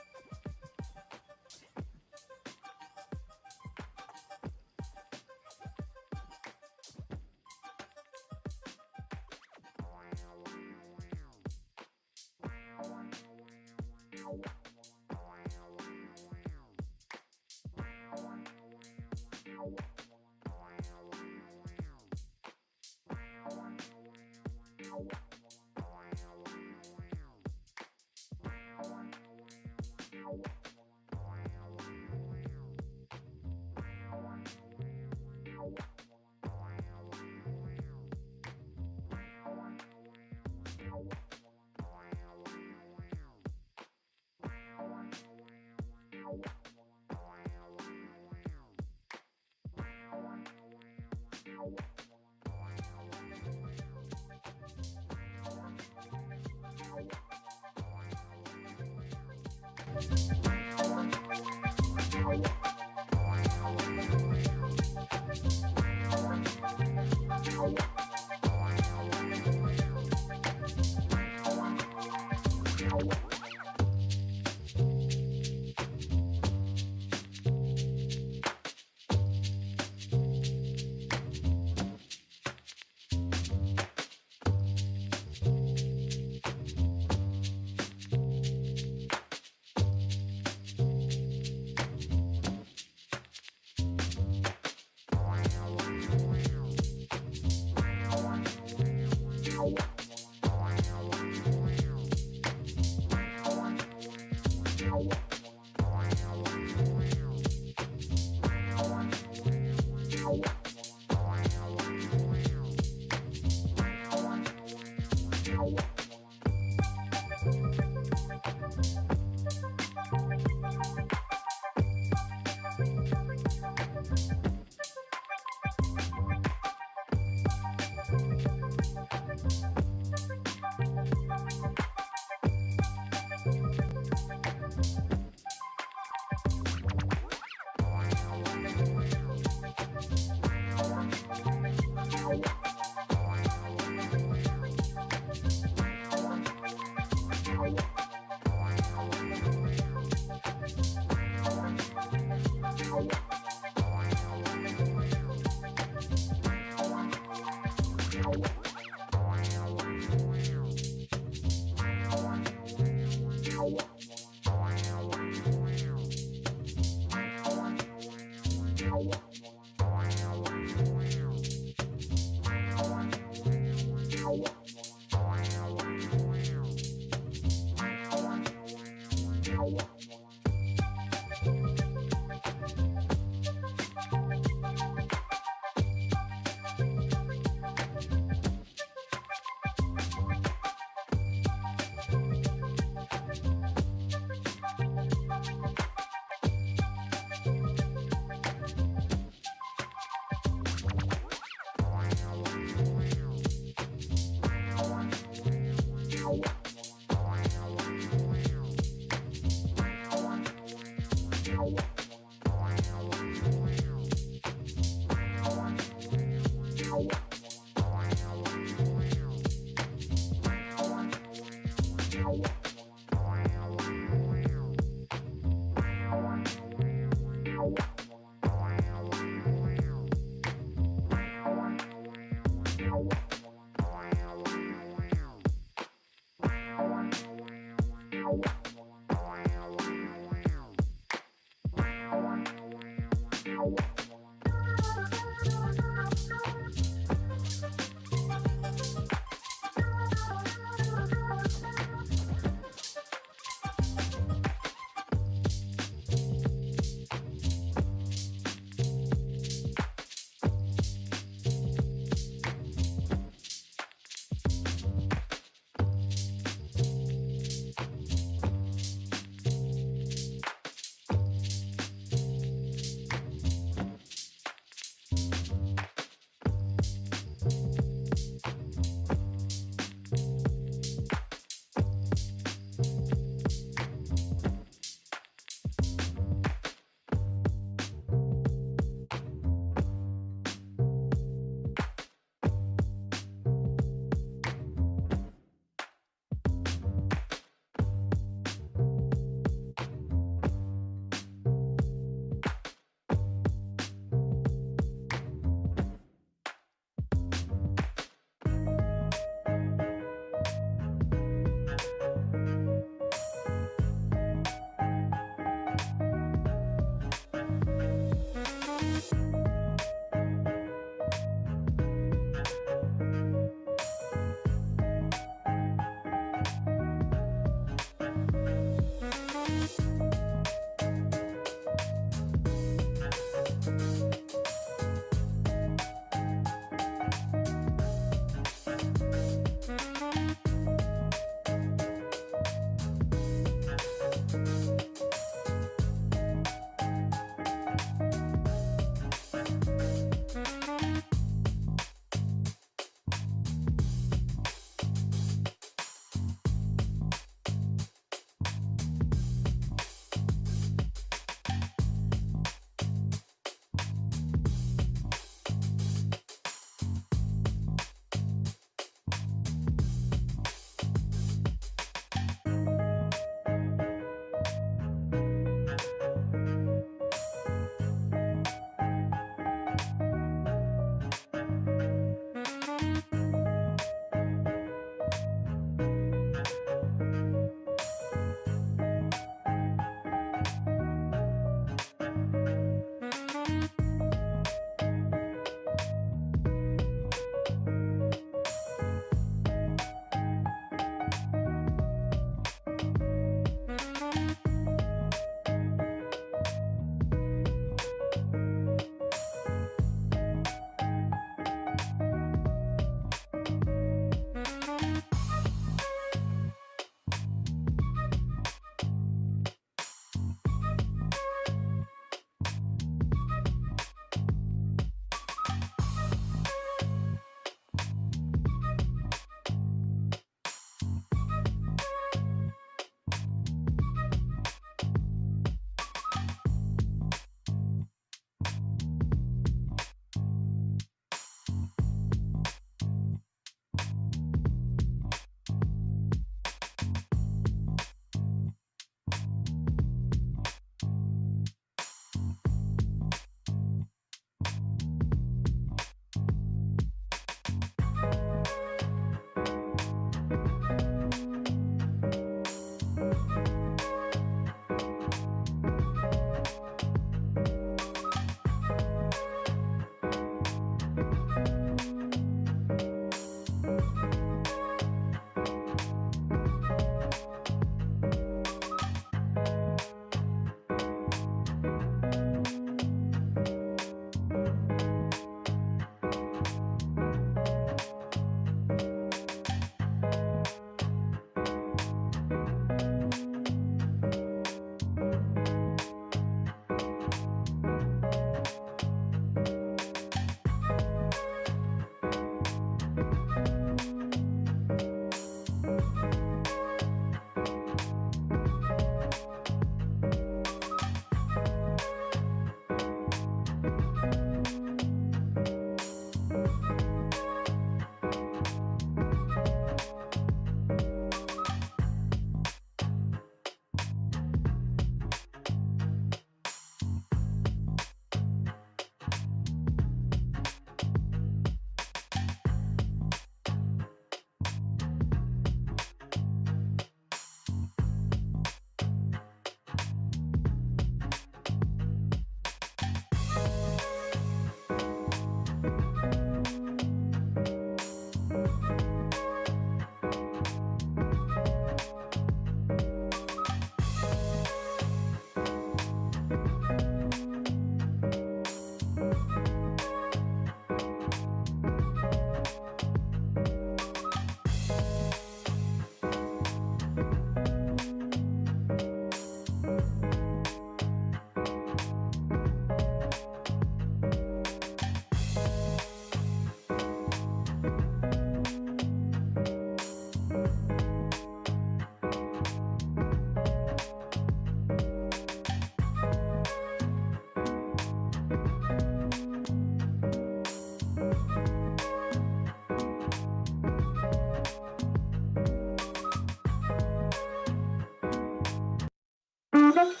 Let's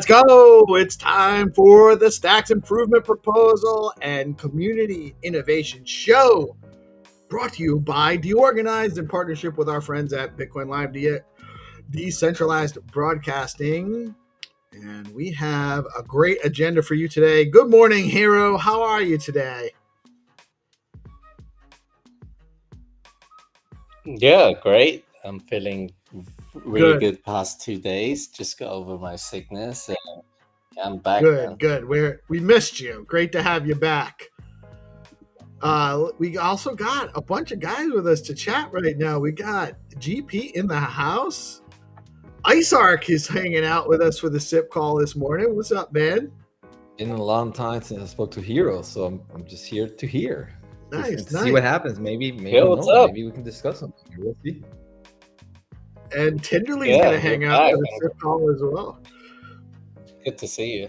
go. It's time for the Stacks Improvement Proposal and Community Innovation Show, brought to you by DeOrganized in partnership with our friends at Bitcoin Live Decentralized Broadcasting. And we have a great agenda for you today. Good morning, Hero. How are you today? Yeah, great. I'm feeling really good past 2 days. Just got over my sickness and I'm back. Good. We missed you. Great to have you back. We also got a bunch of guys with us to chat right now. We got GP in the house. IceArc is hanging out with us for the SIP call this morning. What's up, man? Been a long time since I spoke to Hero, so I'm just here to hear. Nice. See what happens. Maybe what's up? Maybe we can discuss something. We'll see. And Tinderly's going to hang out for the SIP call as well. Good to see you.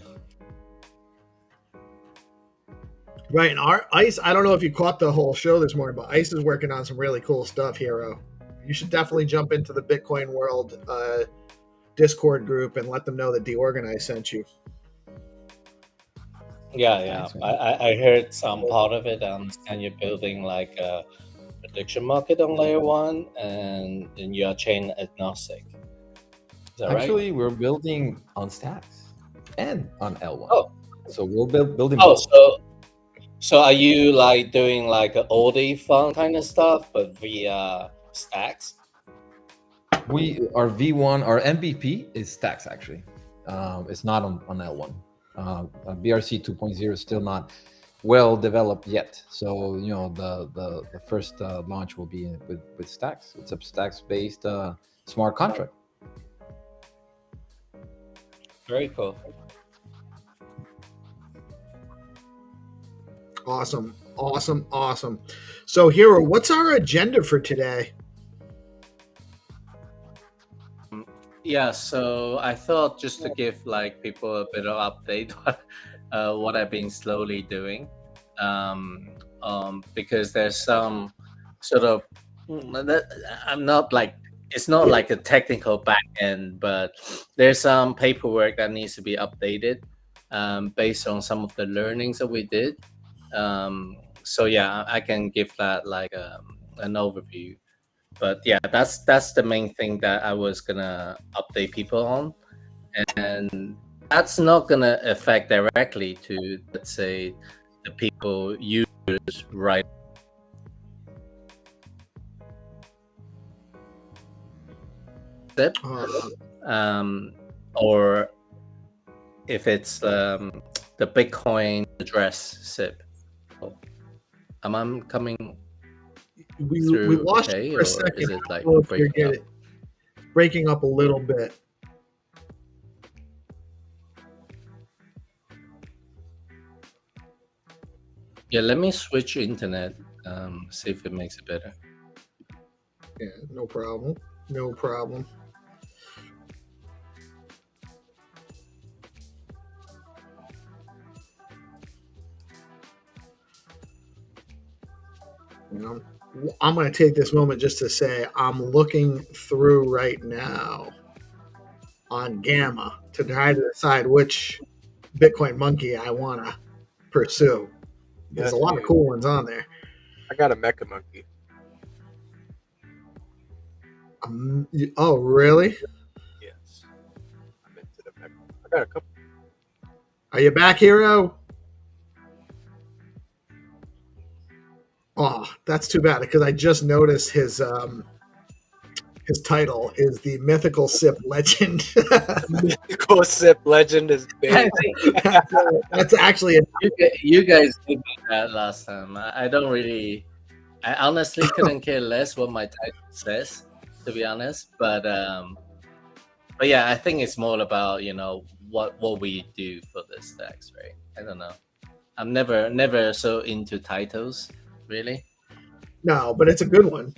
Right, and our Ice, I don't know if you caught the whole show this morning, but Ice is working on some really cool stuff, Hero. You should definitely jump into the Bitcoin World Discord group and let them know that DeOrganized sent you. Yeah. I heard some part of it. I understand you're building like a prediction market on layer 1 and you're chain agnostic. Is that Actually, we're building on Stacks and on L1. Oh. So we'll building both. both. So are you like doing like an oldie fun kind of stuff, but via Stacks? Our V1, our MVP is Stacks actually. It's not on L1. BRC 2.0 is still not well developed yet. So the first launch will be with Stacks. It's a Stacks based smart contract. Very cool. Awesome. So, Hero, what's our agenda for today? Yeah, so I thought just to give like people a bit of update what I've been slowly doing, because there's some sort of it's not like a technical back end, but there's some paperwork that needs to be updated based on some of the learnings that we did. So yeah, I can give that like an overview. But yeah, that's the main thing that I was gonna update people on, and that's not gonna affect directly to, let's say, the people users right. Or if it's the Bitcoin address SIP. Am I coming? We lost you for a second. Is it like breaking up a little bit? Yeah, let me switch internet. See if it makes it better. Yeah, no problem. I'm going to take this moment just to say I'm looking through right now on Gamma to try to decide which Bitcoin monkey I want to pursue. There's a lot of cool ones on there. I got a Mecha monkey. Oh, really? Yes. I'm into the Mecha. I got a couple. Are you back, Hero? Oh, that's too bad because I just noticed his title is the Mythical SIP Legend. Mythical SIP Legend is big. That's actually you guys did that last time. I honestly couldn't care less what my title says, to be honest. But yeah, I think it's more about what we do for the stacks, right? I don't know. I'm never so into titles. Really? No, but it's a good one.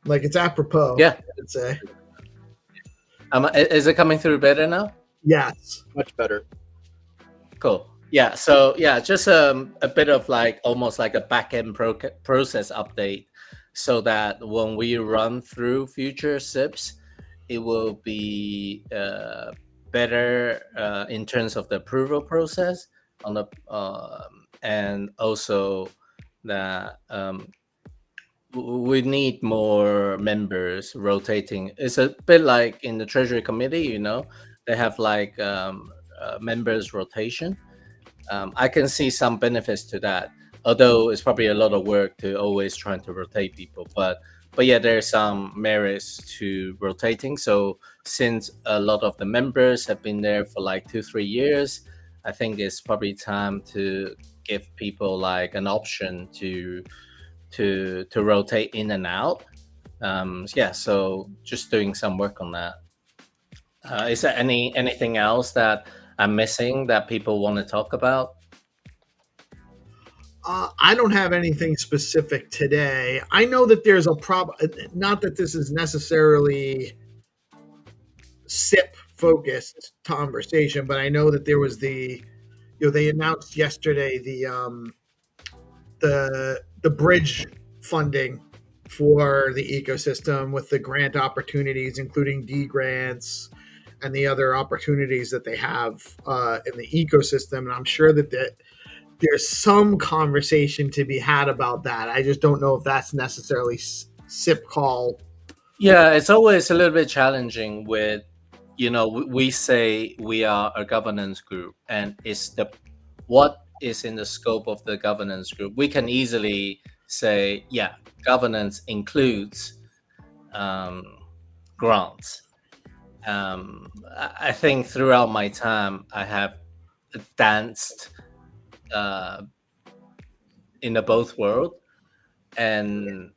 Like, it's apropos. Yeah, I'd say. Is it coming through better now? Yes. Much better. Cool. Yeah. So yeah, just a bit of like almost like a backend process update, so that when we run through future SIPs, it will be better in terms of the approval process on the and also that we need more members rotating. It's a bit like in the Treasury Committee, they have like members rotation. I can see some benefits to that, although it's probably a lot of work to always trying to rotate people. But yeah, there's some merits to rotating. So since a lot of the members have been there for like 2-3 years, I think it's probably time to give people like an option to rotate in and out. Yeah, so just doing some work on that. Is there anything else that I'm missing that people want to talk about? I don't have anything specific today. I know that there's a problem. Not that this is necessarily SIP focused conversation, but I know that there was they announced yesterday the bridge funding for the ecosystem with the grant opportunities, including D grants and the other opportunities that they have in the ecosystem. And I'm sure that there's some conversation to be had about that. I just don't know if that's necessarily SIP call. Yeah, it's always a little bit challenging with, we say we are a governance group, and what is in the scope of the governance group. We can easily say, yeah, governance includes grants. I think throughout my time, I have danced in the both world, and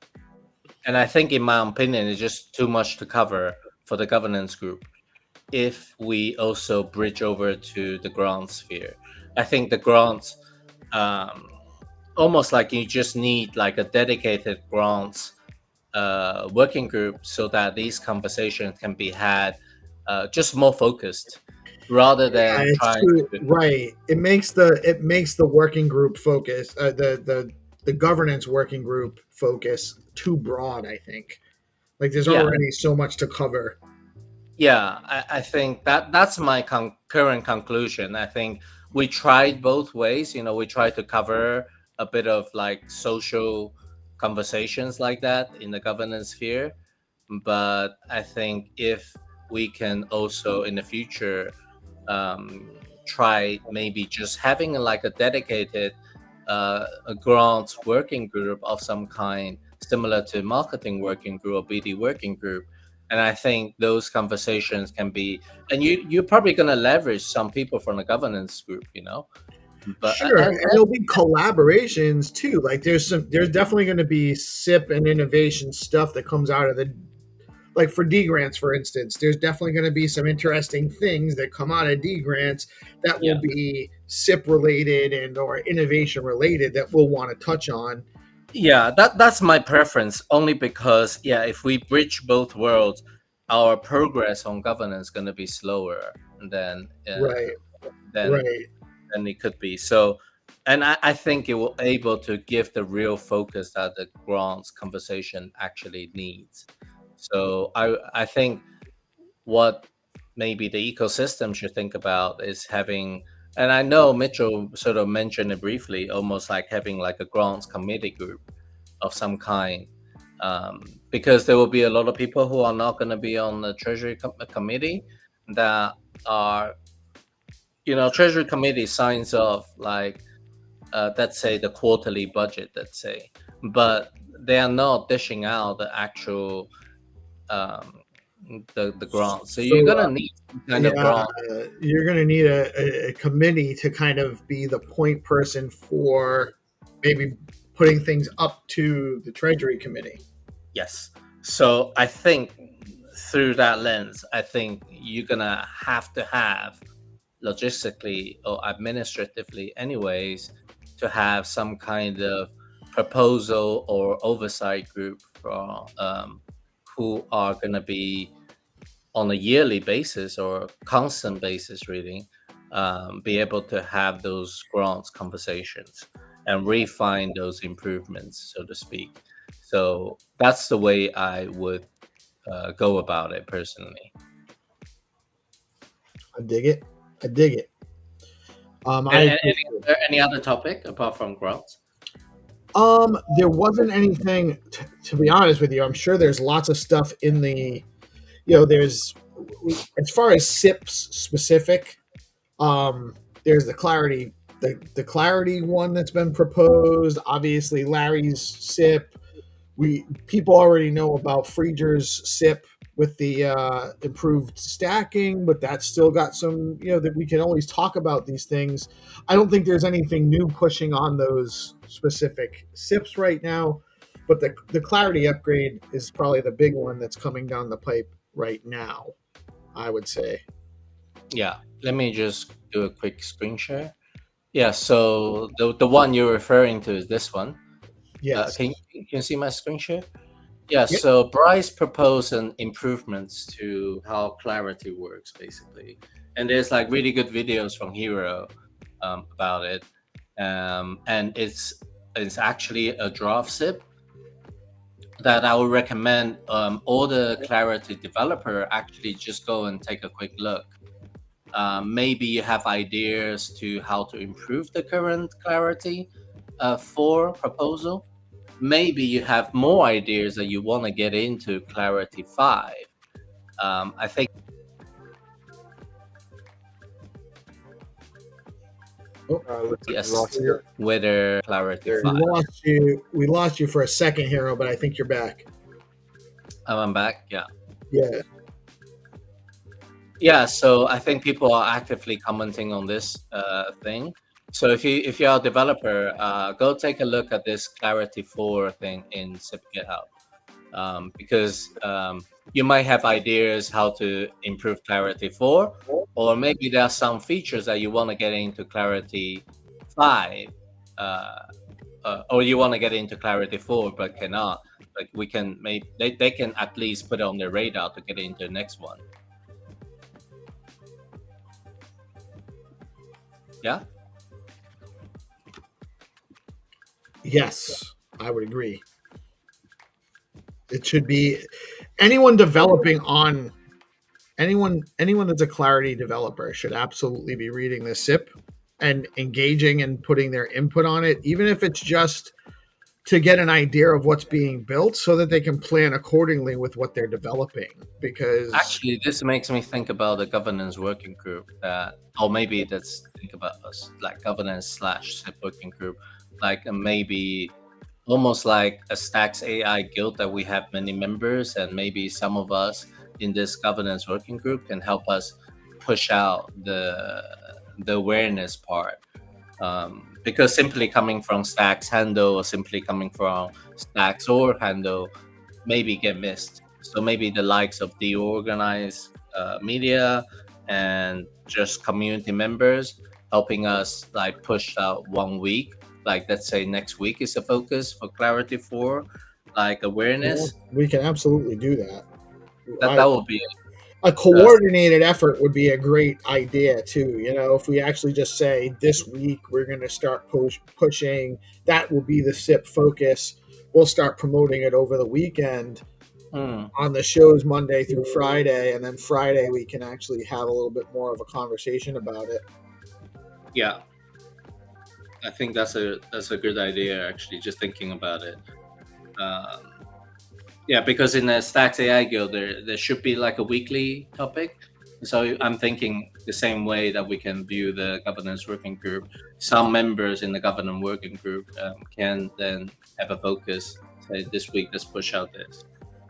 I think, in my opinion, it's just too much to cover for the governance group if we also bridge over to the grant sphere. I think the grants, almost like you just need like a dedicated grants working group, so that these conversations can be had just more focused, rather than trying to. Right. It makes the working group focus, the governance working group focus too broad. I think like there's already so much to cover. Yeah, I think that's my current conclusion. I think we tried both ways. We tried to cover a bit of like social conversations like that in the governance sphere, but I think if we can also in the future try maybe just having like a dedicated a grants working group of some kind, similar to marketing working group or BD working group. And I think those conversations can be, and you're probably going to leverage some people from the governance group, But Sure, and there'll be collaborations too. Like there's definitely going to be SIP and innovation stuff that comes out of like for D grants, for instance. There's definitely going to be some interesting things that come out of D grants that will be SIP related and or innovation related that we'll want to touch on. Yeah, that's my preference, only because if we bridge both worlds, our progress on governance is going to be slower than than it could be. So, and I think it will able to give the real focus that the grants conversation actually needs. So I think what maybe the ecosystem should think about is having, and I know Mitchell sort of mentioned it briefly, almost like having like a grants committee group of some kind, because there will be a lot of people who are not going to be on the Treasury Committee that are, Treasury Committee signs off like, let's say the quarterly budget, let's say, but they are not dishing out the actual the grants. So you're gonna need some kind of grant. You're going to need a committee to kind of be the point person for maybe putting things up to the Treasury Committee. Yes. So I think through that lens, I think you're gonna have to have logistically or administratively anyways to have some kind of proposal or oversight group for, who are going to be on a yearly basis or constant basis, really, be able to have those grants conversations and refine those improvements, so to speak. So that's the way I would go about it personally. I dig it. I dig it. Any other topic apart from grants? There wasn't anything. To be honest with you, I'm sure there's lots of stuff in the. There's as far as SIPs specific. There's the clarity, the clarity one that's been proposed. Obviously, Larry's SIP. People already know about Frieger's SIP with the improved stacking, but that's still got some, that we can always talk about these things. I don't think there's anything new pushing on those specific SIPs right now, but the clarity upgrade is probably the big one that's coming down the pipe right now, I would say. Yeah, let me just do a quick screen share. Yeah, so the one you're referring to is this one. Yes. Can you see my screen share? Yeah, so Bryce proposed an improvements to how Clarity works, basically. And there's like really good videos from Hero about it. And it's actually a draft SIP that I would recommend all the Clarity developer actually just go and take a quick look. Maybe you have ideas to how to improve the current Clarity 4 proposal. Maybe you have more ideas that you want to get into Clarity 5. I think. Yes, whether Clarity 5. We lost you for a second, Hero, but I think you're back. I'm back. Yeah. Yeah. Yeah. So I think people are actively commenting on this thing. So if you're a developer, go take a look at this Clarity 4 thing in SIP GitHub, because you might have ideas how to improve Clarity 4, or maybe there are some features that you want to get into Clarity 5, or you want to get into Clarity 4 but cannot. Like we can they can at least put it on their radar to get into the next one. Yeah. Yes, I would agree. It should be anyone developing on anyone that's a Clarity developer should absolutely be reading the SIP and engaging and putting their input on it, even if it's just to get an idea of what's being built so that they can plan accordingly with what they're developing. Because actually, this makes me think about the governance working group or maybe let's think about us like governance / SIP working group, like maybe almost like a Stacks AI guild that we have many members, and maybe some of us in this governance working group can help us push out the awareness part. Because simply coming from Stacks handle or simply coming from Stacks or handle maybe get missed. So maybe the likes of DeOrganized media and just community members helping us like push out 1 week. Like let's say next week is a focus for Clarity 4, like awareness. We can absolutely do that. That would be a coordinated effort would be a great idea too. If we actually just say this week we're going to start pushing, that will be the SIP focus. We'll start promoting it over the weekend on the shows Monday through Friday, and then Friday we can actually have a little bit more of a conversation about it. Yeah. I think that's a good idea, actually, just thinking about it. Yeah, because in the Stacks AI Guild, there should be like a weekly topic. So I'm thinking the same way that we can view the governance working group. Some members in the governance working group can then have a focus. Say this week, let's push out this.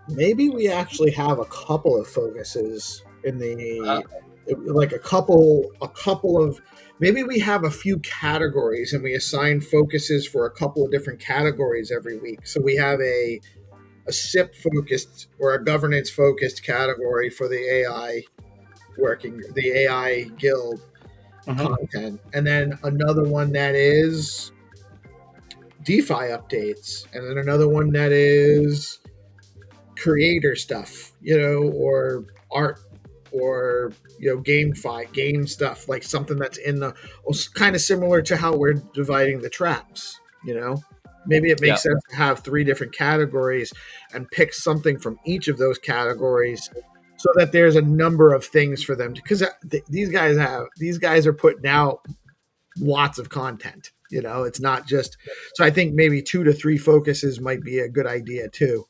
Maybe we actually have a couple of focuses in the like a couple of. Maybe we have a few categories and we assign focuses for a couple of different categories every week. So we have a SIP focused or a governance focused category for the AI guild content. And then another one that is DeFi updates. And then another one that is creator stuff, or art or game stuff, like something that's in the kind of similar to how we're dividing the traps. Maybe it makes sense to have 3 different categories and pick something from each of those categories, so that there's a number of things for them, because these guys are putting out lots of content. It's not just, so I think maybe 2 to 3 focuses might be a good idea too.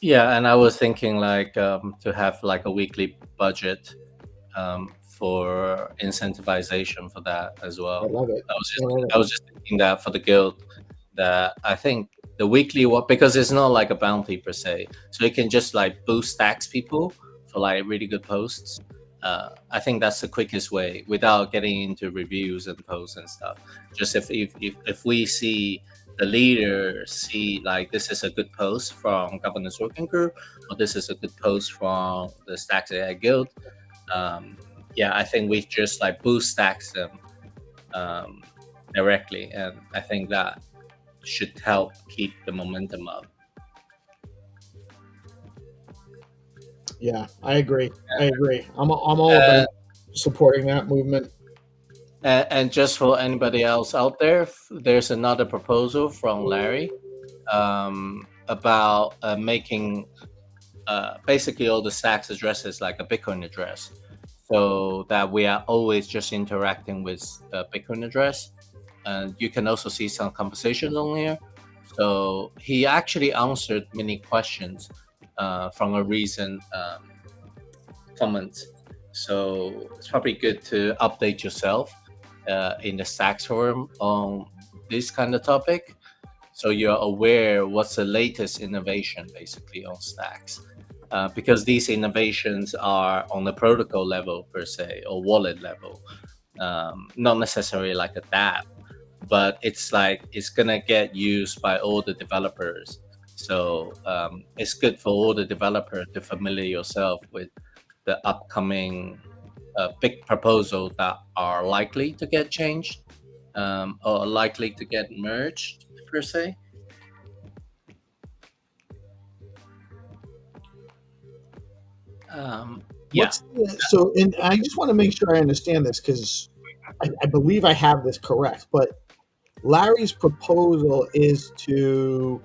Yeah, and I was thinking to have like a weekly budget for incentivization for that as well. I love it. I was just thinking that for the guild, that I think the weekly because it's not like a bounty per se, so it can just like boost stacks people for like really good posts. I think that's the quickest way without getting into reviews and posts and stuff. Just if we see the leader see like this is a good post from Governance Working Group, or this is a good post from the Stacks AI Guild, I think we just like boost stacks them directly, and I think that should help keep the momentum up. Yeah, I agree. I'm all about supporting that movement. And just for anybody else out there, there's another proposal from Larry about making basically all the stacks addresses like a Bitcoin address, so that we are always just interacting with the Bitcoin address. And you can also see some conversations on here. So he actually answered many questions from a recent comment. So it's probably good to update yourself in the Stacks forum on this kind of topic, so you're aware what's the latest innovation basically on Stacks. Because these innovations are on the protocol level per se, or wallet level, not necessarily like a dApp, but it's gonna get used by all the developers. So it's good for all the developers to familiar yourself with the upcoming big proposal that are likely to get changed or likely to get merged per se. So, and I just want to make sure I understand this, because I believe I have this correct, but Larry's proposal is to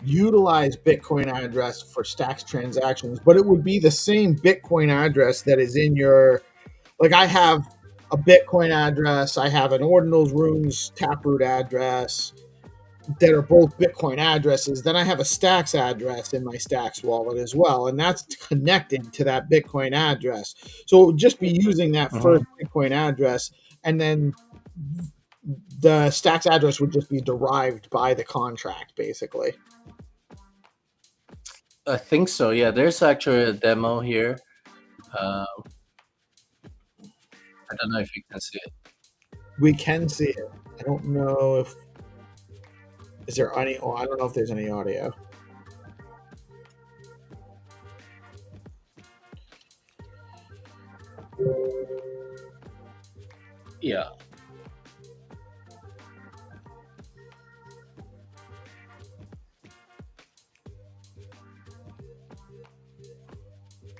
utilize Bitcoin address for Stacks transactions, but it would be the same Bitcoin address that is in your, like I have a Bitcoin address, I have an Ordinals Runes Taproot address that are both Bitcoin addresses. Then I have a Stacks address in my Stacks wallet as well, and that's connected to that Bitcoin address. So it would just be using that first Bitcoin address, and then the Stacks address would just be derived by the contract, basically. I think so. Yeah, there's actually a demo here. I don't know if you can see it. We can see it. I don't know if is there any. Oh, I don't know if there's any audio. Yeah.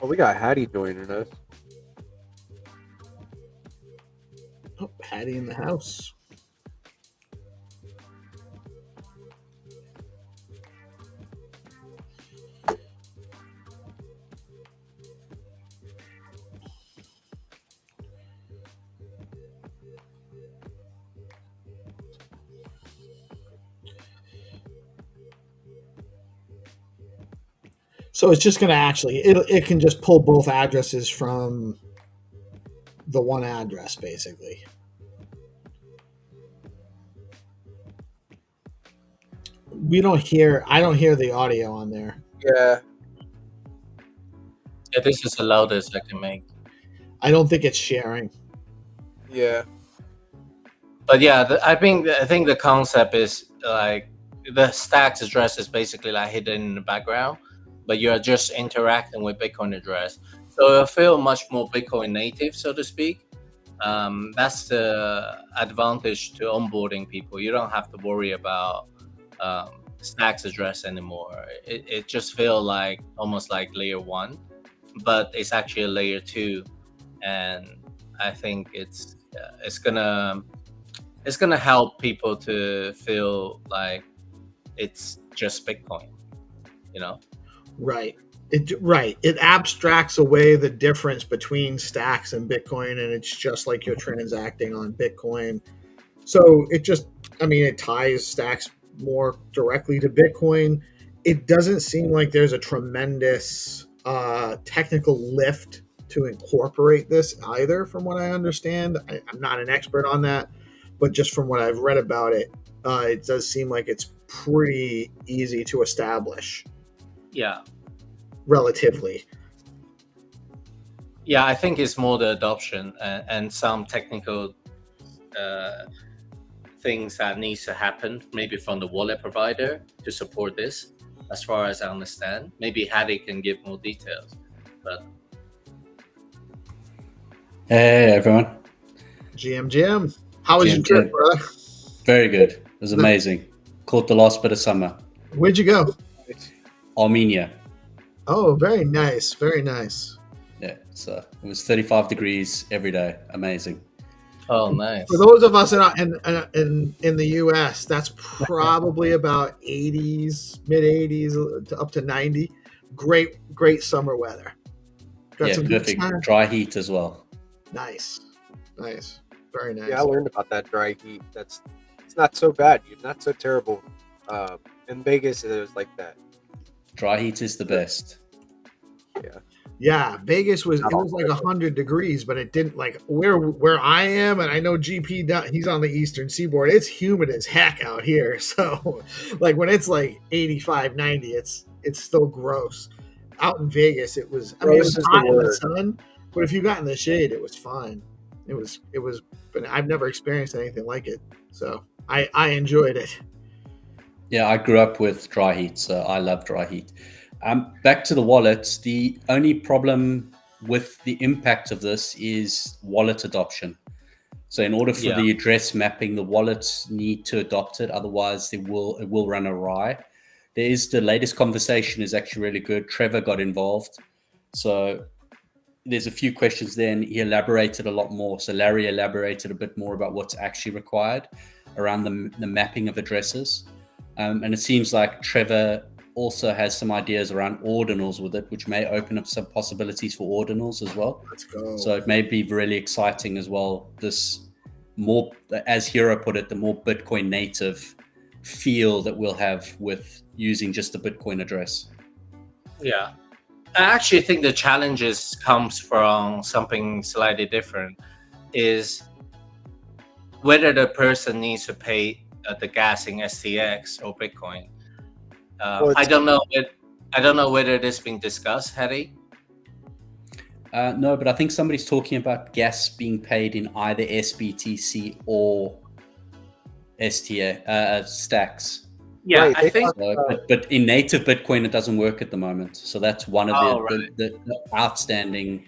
Well, we got Hattie joining us. Oh, Patty in the house. So it's just going to actually, it can just pull both addresses from the one address, basically. I don't hear the audio on there. Yeah. Yeah, this is the loudest I can make. I don't think it's sharing. Yeah. But yeah, I think the concept is like the Stacks address is basically like hidden in the background, but you're just interacting with Bitcoin address. So it'll feel much more Bitcoin native, so to speak. That's the advantage to onboarding people. You don't have to worry about Stacks address anymore. It just feels like almost like layer 1, but it's actually a layer 2 and I think it's gonna help people to feel like it's just Bitcoin, you know. Right. It abstracts away the difference between stacks and Bitcoin, and it's just like you're transacting on Bitcoin. So it just, it ties stacks more directly to Bitcoin. It doesn't seem like there's a tremendous technical lift to incorporate this either, from what I understand. I'm not an expert on that, but just from what I've read about it, it does seem like it's pretty easy to establish. Yeah. Relatively. Yeah, I think it's more the adoption and some technical things that needs to happen, maybe from the wallet provider to support this, as far as I understand. Maybe Hattie can give more details. But hey everyone. GM, how was your trip, brother? Very good. It was amazing. Caught the last bit of summer. Where'd you go? Armenia. Oh, very nice. Very nice. Yeah, so it was 35 degrees every day. Amazing. Oh, nice. For those of us in the U.S., that's probably about 80s, mid 80s up to 90. Great summer weather. Got some perfect dry heat as well. Nice. Very nice. Yeah, I learned about that dry heat. It's not so bad. Not so terrible. In Vegas, it was like that. Dry heat is the best. Yeah, Vegas was like 100 degrees, but it didn't, like where I am, and I know GP, he's on the eastern seaboard. It's humid as heck out here. So like when it's like 85, 90, it's still gross. Out in Vegas, it was it was hot in the sun, but if you got in the shade, it was fine. It was but I've never experienced anything like it. So I enjoyed it. Yeah, I grew up with dry heat, so I love dry heat. Back to the wallets, the only problem with the impact of this is wallet adoption. So in order for the address mapping, the wallets need to adopt it, otherwise it will run awry. The latest conversation is actually really good. Trevor got involved. So there's a few questions there, and he elaborated a lot more. So Larry elaborated a bit more about what's actually required around the mapping of addresses. And it seems like Trevor also has some ideas around ordinals with it, which may open up some possibilities for ordinals as well. Let's go. So it may be really exciting as well. This more, as Hero put it, the more Bitcoin native feel that we'll have with using just a Bitcoin address. Yeah. I actually think the challenges comes from something slightly different, is whether the person needs to pay the gas in STX or Bitcoin. I don't know whether this has been discussed, Hattie. No, but I think somebody's talking about gas being paid in either SBTC or stacks. Yeah, right, I think. But in native Bitcoin, it doesn't work at the moment. So that's one of the outstanding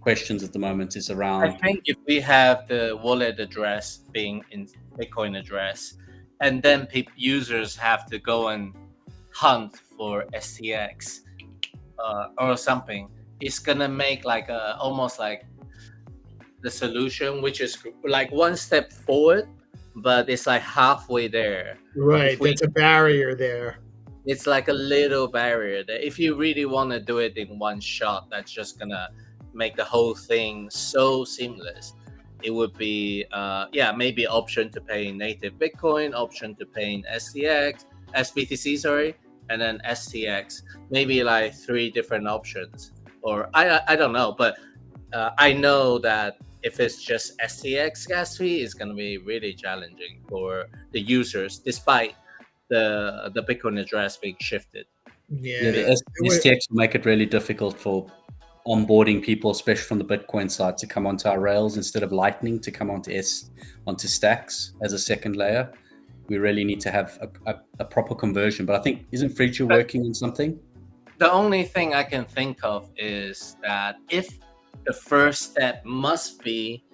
questions at the moment is around. I think if we have the wallet address being in Bitcoin address, and then users have to go and hunt for STX or something, it's gonna make like almost like the solution, which is like one step forward, but it's like halfway there. Right, there's a barrier there. It's like a little barrier there. If you really want to do it in one shot, that's just gonna make the whole thing so seamless. It would be maybe option to pay in native Bitcoin, option to pay in SBTC, sorry, and then STX. Maybe like 3 different options, or I don't know, but I know that if it's just STX gas fee, it's going to be really challenging for the users, despite the Bitcoin address being shifted. Yeah, the STX will make it really difficult for onboarding people, especially from the Bitcoin side, to come onto our rails instead of Lightning to come onto stacks as a second layer. We really need to have a proper conversion. But I think, isn't Future working on something? The only thing I can think of is that if the first step must be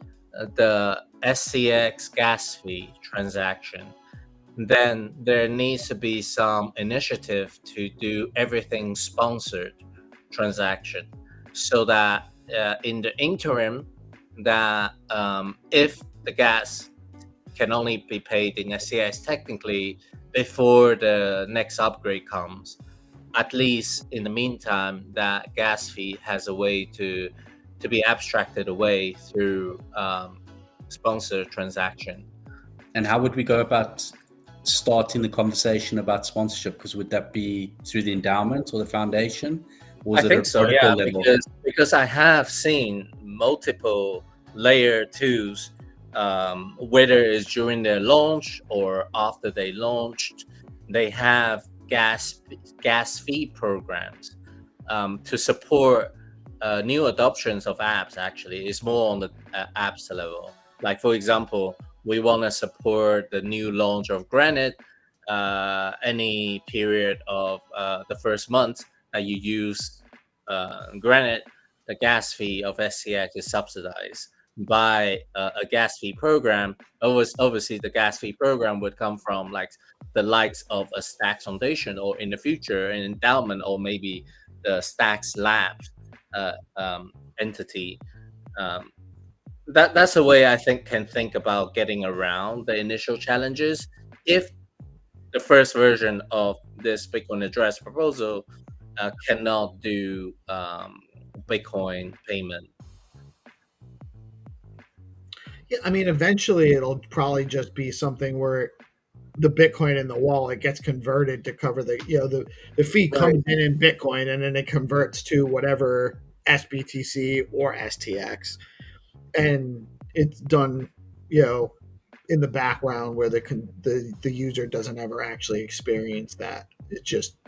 the SCX gas fee transaction, then there needs to be some initiative to do everything sponsored transaction, so that in the interim, that if the gas can only be paid in SCS technically before the next upgrade comes, at least in the meantime, that gas fee has a way to be abstracted away through sponsor transaction. And how would we go about starting the conversation about sponsorship? Because would that be through the endowment or the foundation? Or is I it think a so, protocol yeah, level? because I have seen multiple layer twos, whether it's during their launch or after they launched, they have gas fee programs to support new adoptions of apps. Actually, it's more on the apps level. Like for example, we want to support the new launch of Granite. Any period of the first month that you use Granite, the gas fee of SCX is subsidized by a gas fee program. Obviously, the gas fee program would come from like the likes of a Stacks Foundation, or in the future an endowment, or maybe the Stacks Labs entity. That's a way I can think about getting around the initial challenges if the first version of this Bitcoin address proposal cannot do Bitcoin payment. Yeah, I mean, eventually it'll probably just be something where the Bitcoin in the wallet gets converted to cover the fee comes in Bitcoin, and then it converts to whatever SBTC or STX, and it's done, in the background where the user doesn't ever actually experience that. It's just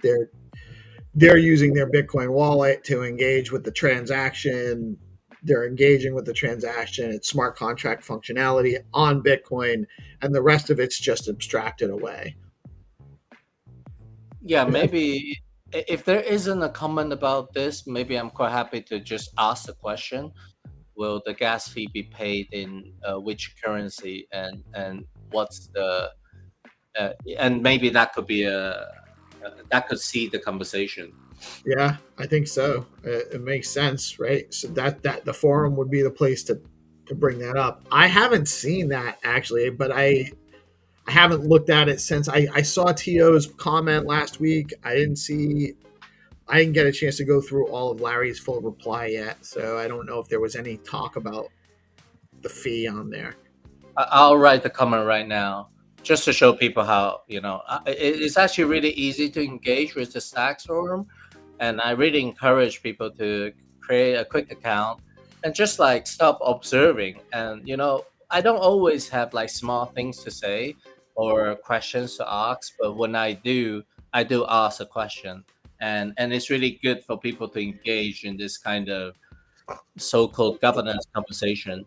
they're using their Bitcoin wallet to engage with the transaction. They're engaging with the transaction. It's smart contract functionality on Bitcoin, and the rest of it's just abstracted away. Yeah, maybe if there isn't a comment about this, maybe I'm quite happy to just ask the question: will the gas fee be paid in which currency, and what's the and maybe that could be that could see the conversation. Yeah, I think so. It makes sense, right? So that the forum would be the place to bring that up. I haven't seen that actually, but I haven't looked at it since I saw To's comment last week. I didn't get a chance to go through all of Larry's full reply yet, so I don't know if there was any talk about the fee on there. I'll write the comment right now just to show people how it's actually really easy to engage with the Stacks forum, and I really encourage people to create a quick account and just like stop observing. And I don't always have like smart things to say or questions to ask, but when I do ask a question, and it's really good for people to engage in this kind of so-called governance conversation.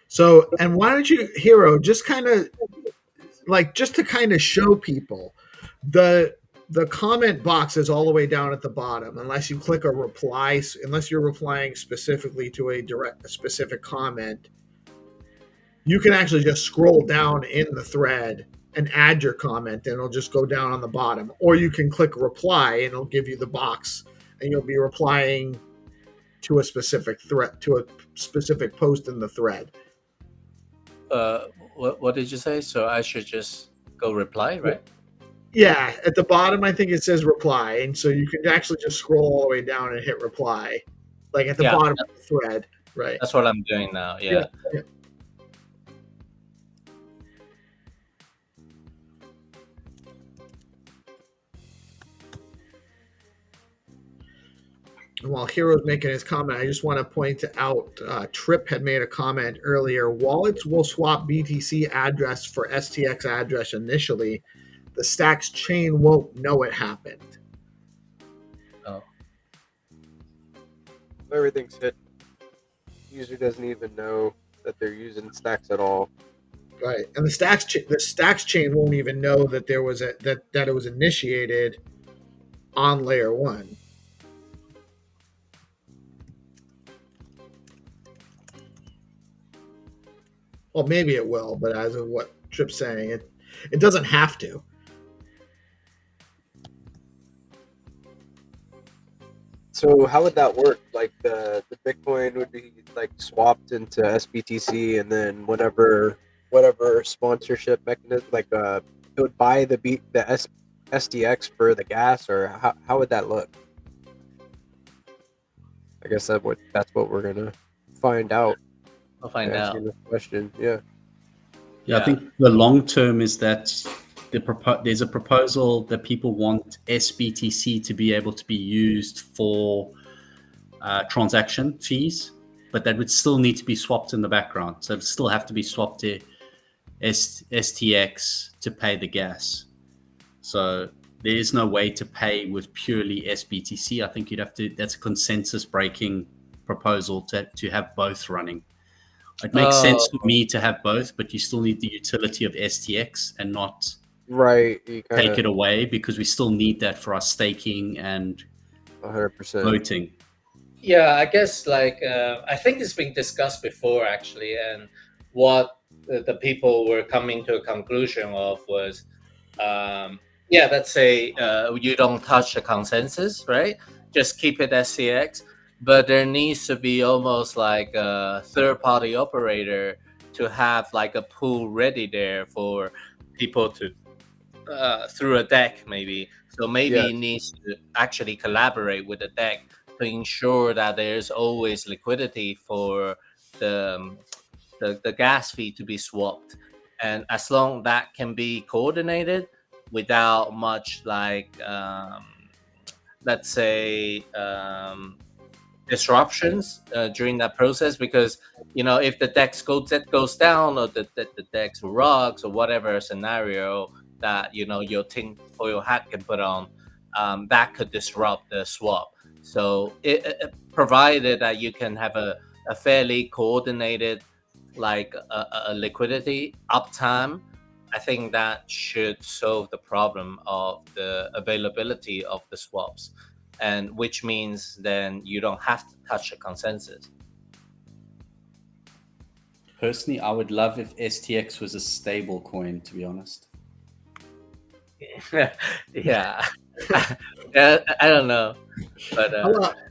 So, and why don't you, Hero, just kind of just to kind of show people the comment box is all the way down at the bottom, unless you click a reply, unless you're replying specifically to a specific comment. You can actually just scroll down in the thread and add your comment, and it'll just go down on the bottom. Or you can click reply, and it'll give you the box, and you'll be replying to a specific thread, to a specific post in the thread. What did you say? So I should just go reply, right? Yeah, at the bottom, I think it says reply, and so you can actually just scroll all the way down and hit reply, like at the bottom of the thread, right? That's what I'm doing now. Yeah. And while Hero's making his comment, I just want to point out Trip had made a comment earlier. Wallets will swap BTC address for STX address initially. The Stacks chain won't know it happened. Oh. Everything's hidden. User doesn't even know that they're using Stacks at all. Right, and the Stacks chain won't even know that there was that it was initiated on layer 1. Well, maybe it will, but as of what Trip's saying, it doesn't have to. So how would that work? Like the Bitcoin would be like swapped into SBTC, and then whatever sponsorship mechanism, like it would buy the SDX for the gas, or how would that look? I guess that's what we're gonna find out. We'll find out. Answering this question, yeah. Yeah, I think the long term is that there's a proposal that people want SBTC to be able to be used for transaction fees, but that would still need to be swapped in the background. So it would still have to be swapped to STX to pay the gas. So there is no way to pay with purely SBTC. I think you'd have to, that's a consensus breaking proposal to have both running. It makes sense for me to have both, but you still need the utility of STX and not take it away, because we still need that for our staking and 100% voting. Yeah, I guess I think it's been discussed before actually, and what the people were coming to a conclusion of was, let's say you don't touch the consensus, right? Just keep it SCX, but there needs to be almost like a third-party operator to have like a pool ready there for people to through a deck maybe. So maybe it needs to actually collaborate with the deck to ensure that there's always liquidity for the gas fee to be swapped. And as long that can be coordinated without much let's say disruptions during that process, because if the DEX goes down, or the DEX rocks, or whatever scenario that your tinfoil hat can put on, that could disrupt the swap. So it provided that you can have a fairly coordinated a liquidity uptime, I think that should solve the problem of the availability of the swaps, and which means then you don't have to touch a consensus. Personally, I would love if STX was a stable coin, to be honest. Yeah. I don't know, but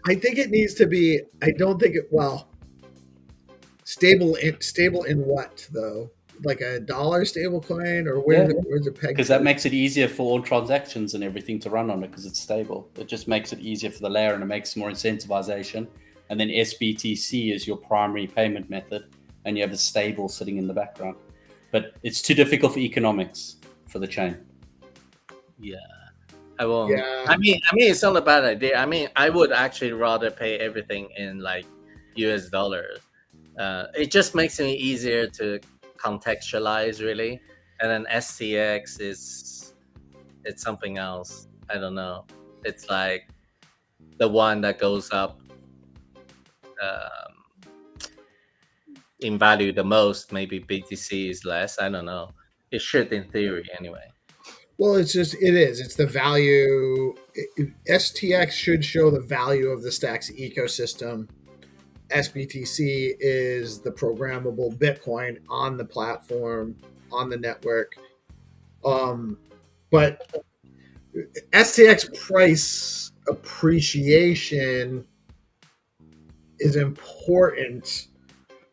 I think it needs to be. I don't think it. Well, stable in what though? Like a dollar stable coin, or where's the peg? Because that makes it easier for all transactions and everything to run on it, because it's stable. It just makes it easier for the layer, and it makes more incentivization. And then SBTC is your primary payment method, and you have a stable sitting in the background. But it's too difficult for economics for the chain. Yeah, I won't. Yeah. I mean, it's not a bad idea. I mean, I would actually rather pay everything in US dollars. It just makes it easier to contextualize, really. And then STX it's something else. I don't know. It's like the one that goes up in value the most. Maybe BTC is less. I don't know. It should, in theory, anyway. Well, it's the value. STX should show the value of the Stacks ecosystem. SBTC is the programmable Bitcoin on the platform, on the network. But STX price appreciation is important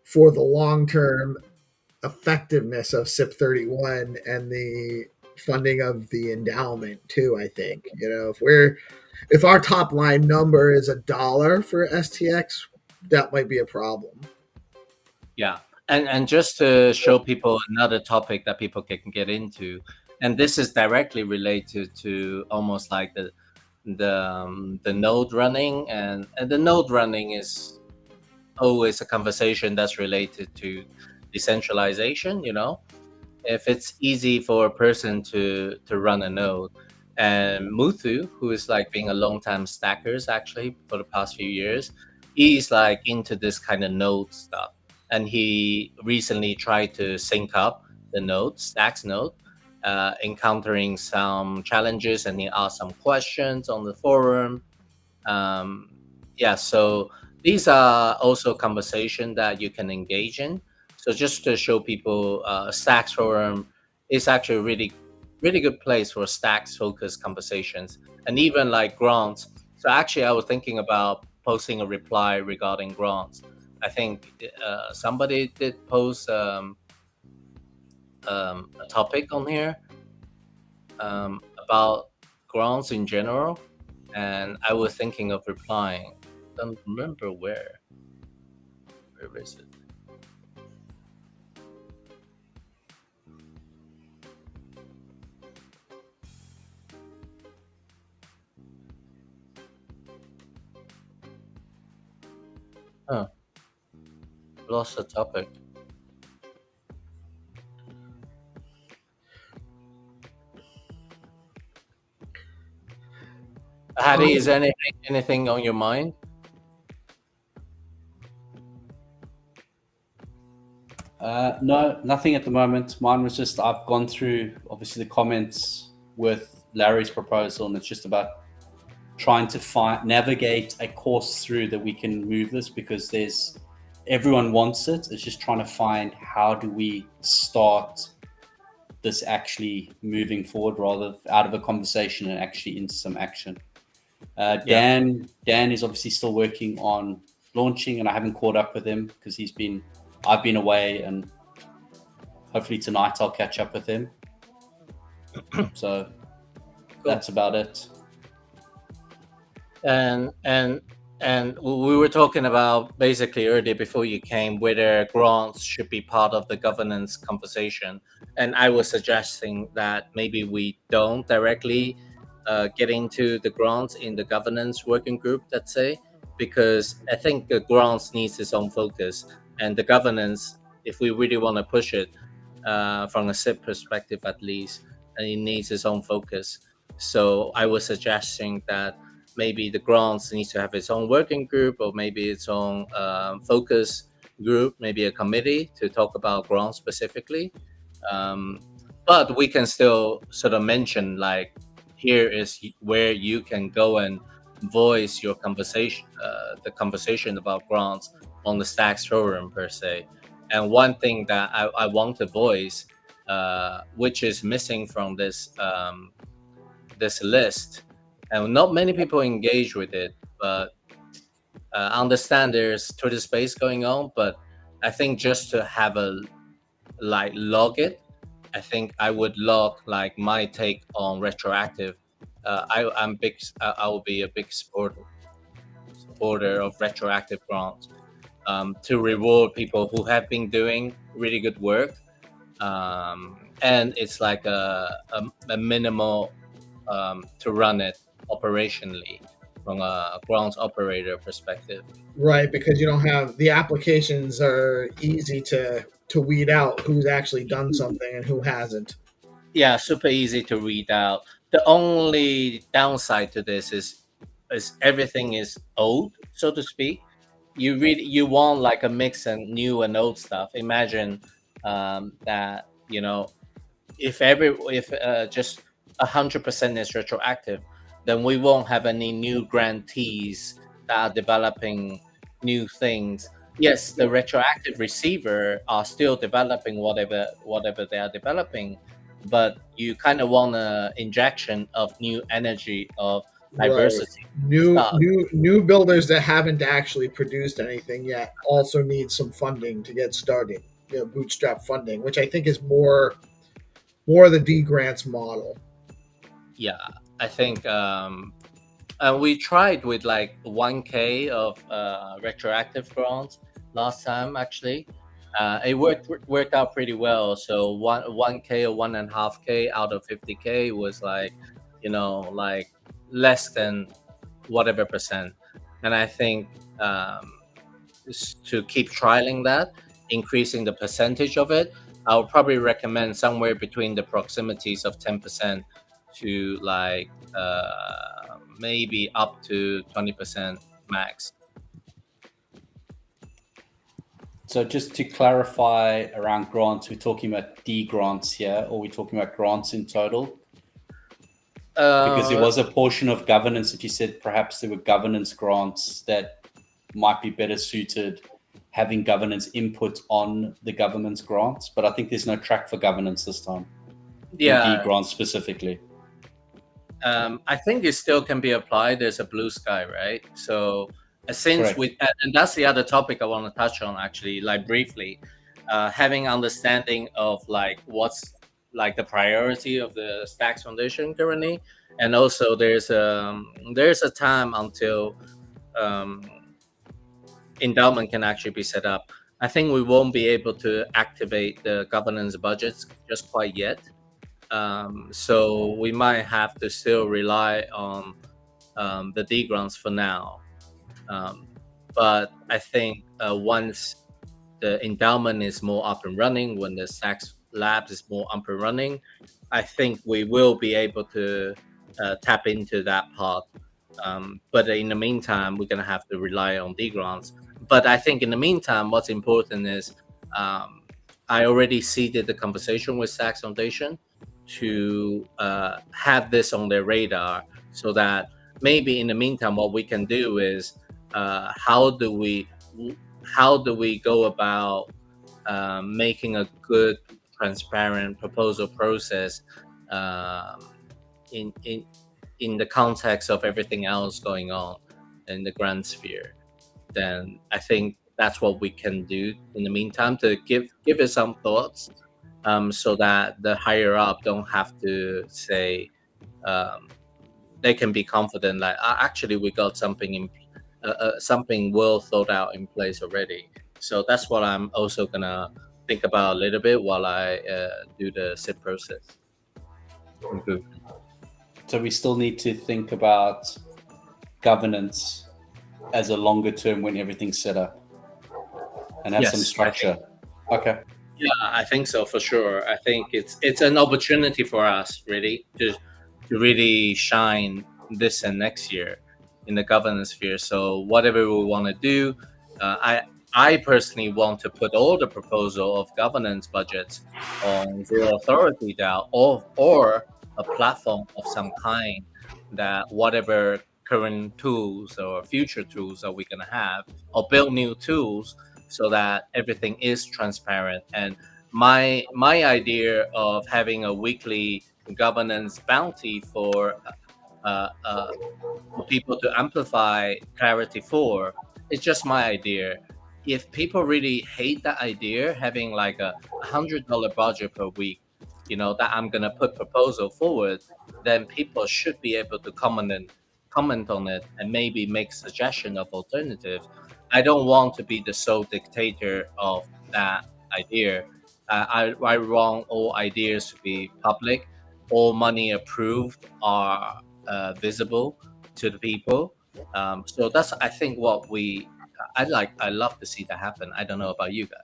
for the long-term effectiveness of SIP31 and the funding of the endowment too. I think if our top line number is $1 for STX, that might be a problem. Yeah, and just to show people another topic that people can get into, and this is directly related to almost like the node running, and the node running is always a conversation that's related to decentralization. If it's easy for a person to run a node, and Muthu, who is being a long-time stackers actually for the past few years, he's into this kind of node stuff, and he recently tried to sync up the node, Stacks node, encountering some challenges, and he asked some questions on the forum. So these are also conversations that you can engage in. So just to show people, Stacks forum is actually a really, really good place for Stacks focused conversations, and even grants. So actually, I was thinking about posting a reply regarding grants. I think somebody did post a topic on here about grants in general, and I was thinking of replying. Don't remember where. Where is it? Huh. Lost the topic. Hattie, is there anything on your mind? No, nothing at the moment. Mine was just I've gone through obviously the comments with Larry's proposal, and it's just about trying to navigate a course through that we can move this, because everyone wants it. It's just trying to find how do we start this actually moving forward, rather out of a conversation and actually into some action. Dan is obviously still working on launching, and I haven't caught up with him because I've been away, and hopefully tonight I'll catch up with him. So that's about it. And we were talking about basically earlier before you came whether grants should be part of the governance conversation, and I was suggesting that maybe we don't directly get into the grants in the governance working group, let's say, because I think the grants needs its own focus, and the governance, if we really want to push it from a SIP perspective at least, and it needs its own focus. So I was suggesting that maybe the grants needs to have its own working group, or maybe its own focus group, maybe a committee to talk about grants specifically. But we can still sort of mention, like, here is where you can go and voice your conversation, the conversation about grants on the Stacks forum per se. And one thing that I want to voice, which is missing from this this list, and not many people engage with it, but I understand there's Twitter space going on, but I think just to have log it, I think I would log like my take on retroactive. I will be a big supporter of retroactive grants to reward people who have been doing really good work, and it's like a minimal to run it operationally from a grants operator perspective. Right, because you don't have the applications are easy to weed out who's actually done something and who hasn't. Yeah, super easy to read out. The only downside to this is everything is old, so to speak. You want like a mix and new and old stuff. Imagine that if just 100% is retroactive, then we won't have any new grantees that are developing new things. Yes, the retroactive receiver are still developing whatever they are developing, but you kind of want an injection of new energy, of diversity. Right. New builders that haven't actually produced anything yet also need some funding to get started. Bootstrap funding, which I think is more the D grants model. Yeah, I think we tried with like 1K of retroactive grants last time. Actually, it worked out pretty well. So 1K or 1.5K out of 50K was like less than whatever percent. And I think to keep trialing that, increasing the percentage of it, I would probably recommend somewhere between the proximities of 10% to like maybe up to 20% max. So just to clarify around grants, we're talking about D grants here, or we're talking about grants in total? Because there was a portion of governance that you said perhaps there were governance grants that might be better suited having governance input on the government's grants, but I think there's no track for governance this time. Yeah, D grants specifically. I think it still can be applied. There's a blue sky, right? So since Correct. we, and that's the other topic I want to touch on actually, like briefly, having understanding of like what's like the priority of the Stacks Foundation currently, and also there's a time until endowment can actually be set up. I think we won't be able to activate the governance budgets just quite yet. So we might have to still rely on the D grants for now. But I think once the endowment is more up and running, when the Stacks Labs is more up and running, I think we will be able to tap into that part. But in the meantime, we're going to have to rely on D grants. But I think in the meantime, what's important is I already seeded the conversation with Stacks Foundation to have this on their radar, so that maybe in the meantime, what we can do is how do we go about making a good, transparent proposal process in the context of everything else going on in the grand sphere. Then I think that's what we can do in the meantime to give it some thoughts, so that the higher up don't have to say, they can be confident like actually we got something in something well thought out in place already. So that's what I'm also gonna think about a little bit while I do the SIP process. So we still need to think about governance as a longer term when everything's set up, and have some structure. Okay. Yeah, I think so for sure. I think it's an opportunity for us really to really shine this and next year in the governance sphere. So whatever we want to do, I personally want to put all the proposal of governance budgets on Zero Authority DAO, or a platform of some kind, that whatever current tools or future tools that we're going to have, or build new tools, so that everything is transparent. And my idea of having a weekly governance bounty for people to amplify clarity for, it's just my idea. If people really hate that idea, having like a $100 budget per week, that I'm gonna put proposal forward, then people should be able to comment on it and maybe make suggestion of alternatives. I don't want to be the sole dictator of that idea. I want all ideas to be public, all money approved are visible to the people. So that's, I think, what I love to see that happen. I don't know about you guys.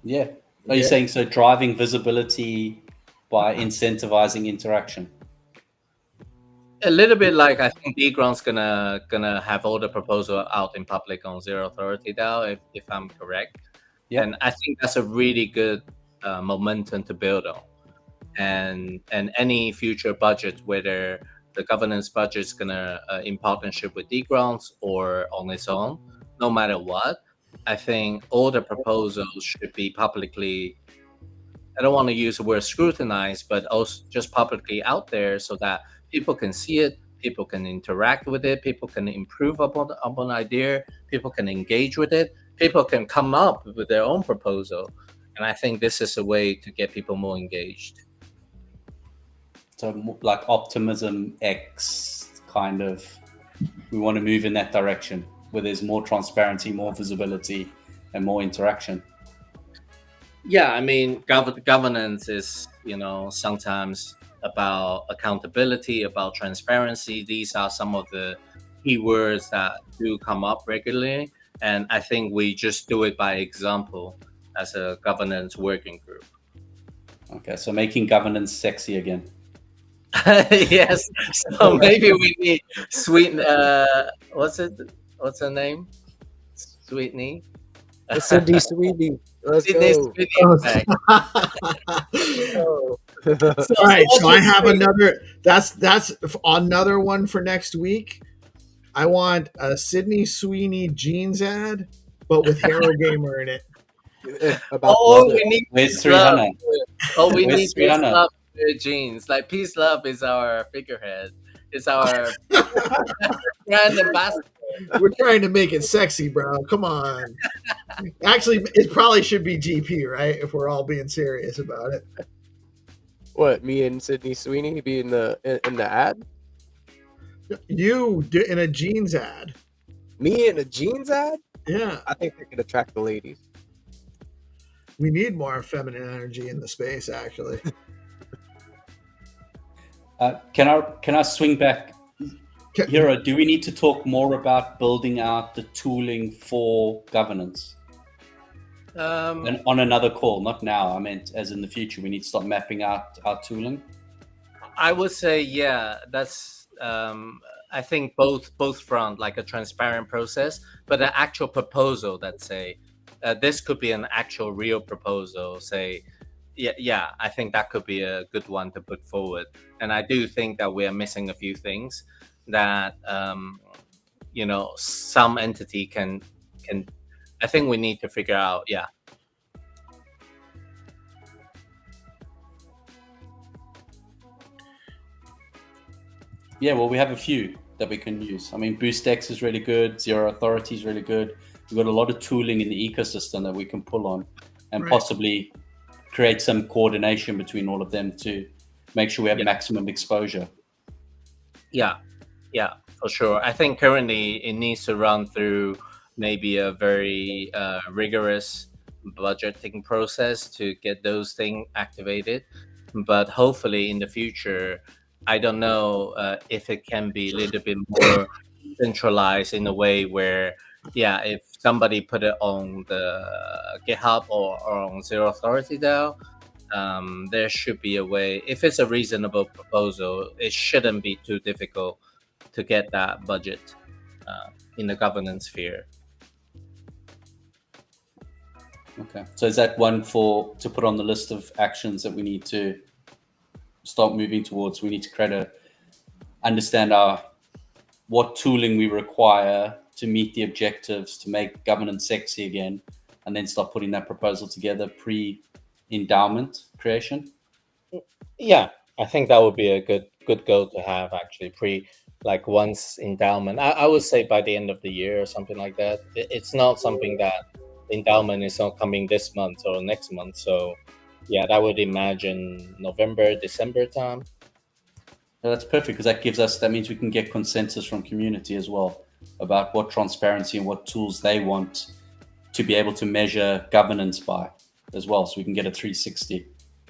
Yeah. Are you saying so driving visibility by incentivizing interaction? A little bit like, I think D-Grant's gonna have all the proposal out in public on Zero Authority DAO, if I'm correct. Yeah. And I think that's a really good momentum to build on. And any future budget, whether the governance budget is gonna in partnership with D-Grants or on its own, no matter what, I think all the proposals should be publicly, I don't want to use the word scrutinized, but also just publicly out there, so that people can see it, people can interact with it, people can improve upon an idea, people can engage with it, people can come up with their own proposal. And I think this is a way to get people more engaged. So like Optimism X kind of, we want to move in that direction where there's more transparency, more visibility, and more interaction. Yeah, I mean, governance is, sometimes about accountability, about transparency. These are some of the keywords that do come up regularly. And I think we just do it by example as a governance working group. Okay, so making governance sexy again. Yes. So maybe we need what's her name? Sweetney. Cindy Sweetney. Let's Sydney go. Sweetney. All right, so I have another. That's another one for next week. I want a Sydney Sweeney jeans ad, but with Hero Gamer in it. Oh, we need Where's Rihanna? Oh, we need Rihanna? Jeans. Like peace love is our figurehead. It's our brand ambassador. We're trying to make it sexy, bro. Come on. Actually, it probably should be GP, right? If we're all being serious about it. What, me and Sydney Sweeney be in the ad? You in a jeans ad. Me in a jeans ad? Yeah. I think they could attract the ladies. We need more feminine energy in the space, actually. Can I swing back? Hero, do we need to talk more about building out the tooling for governance? And on another call, not now. I meant as in the future, we need to start mapping out our tooling. I would say, yeah, that's. I think both front, like a transparent process, but an actual proposal that say this could be an actual real proposal. Say, yeah, I think that could be a good one to put forward. And I do think that we are missing a few things that some entity can. I think we need to figure out. Yeah. Yeah, well, we have a few that we can use. I mean, BoostX is really good. Zero Authority is really good. We've got a lot of tooling in the ecosystem that we can pull on and possibly create some coordination between all of them to make sure we have maximum exposure. Yeah, for sure. I think currently it needs to run through maybe a very rigorous budgeting process to get those things activated. But hopefully in the future, I don't know if it can be a little bit more centralized in a way where, if somebody put it on the GitHub or on Zero Authority DAO, there should be a way. If it's a reasonable proposal, it shouldn't be too difficult to get that budget in the governance sphere. Okay, so is that one to put on the list of actions that we need to start moving towards? We need to understand what tooling we require to meet the objectives to make governance sexy again, and then start putting that proposal together pre-endowment creation. Yeah, I think that would be a good goal to have, actually, once endowment. I would say by the end of the year or something like that. It's not something that endowment is not coming this month or next month. So yeah, that would imagine November, December time. So that's perfect, because that means we can get consensus from community as well about what transparency and what tools they want to be able to measure governance by as well, so we can get a 360.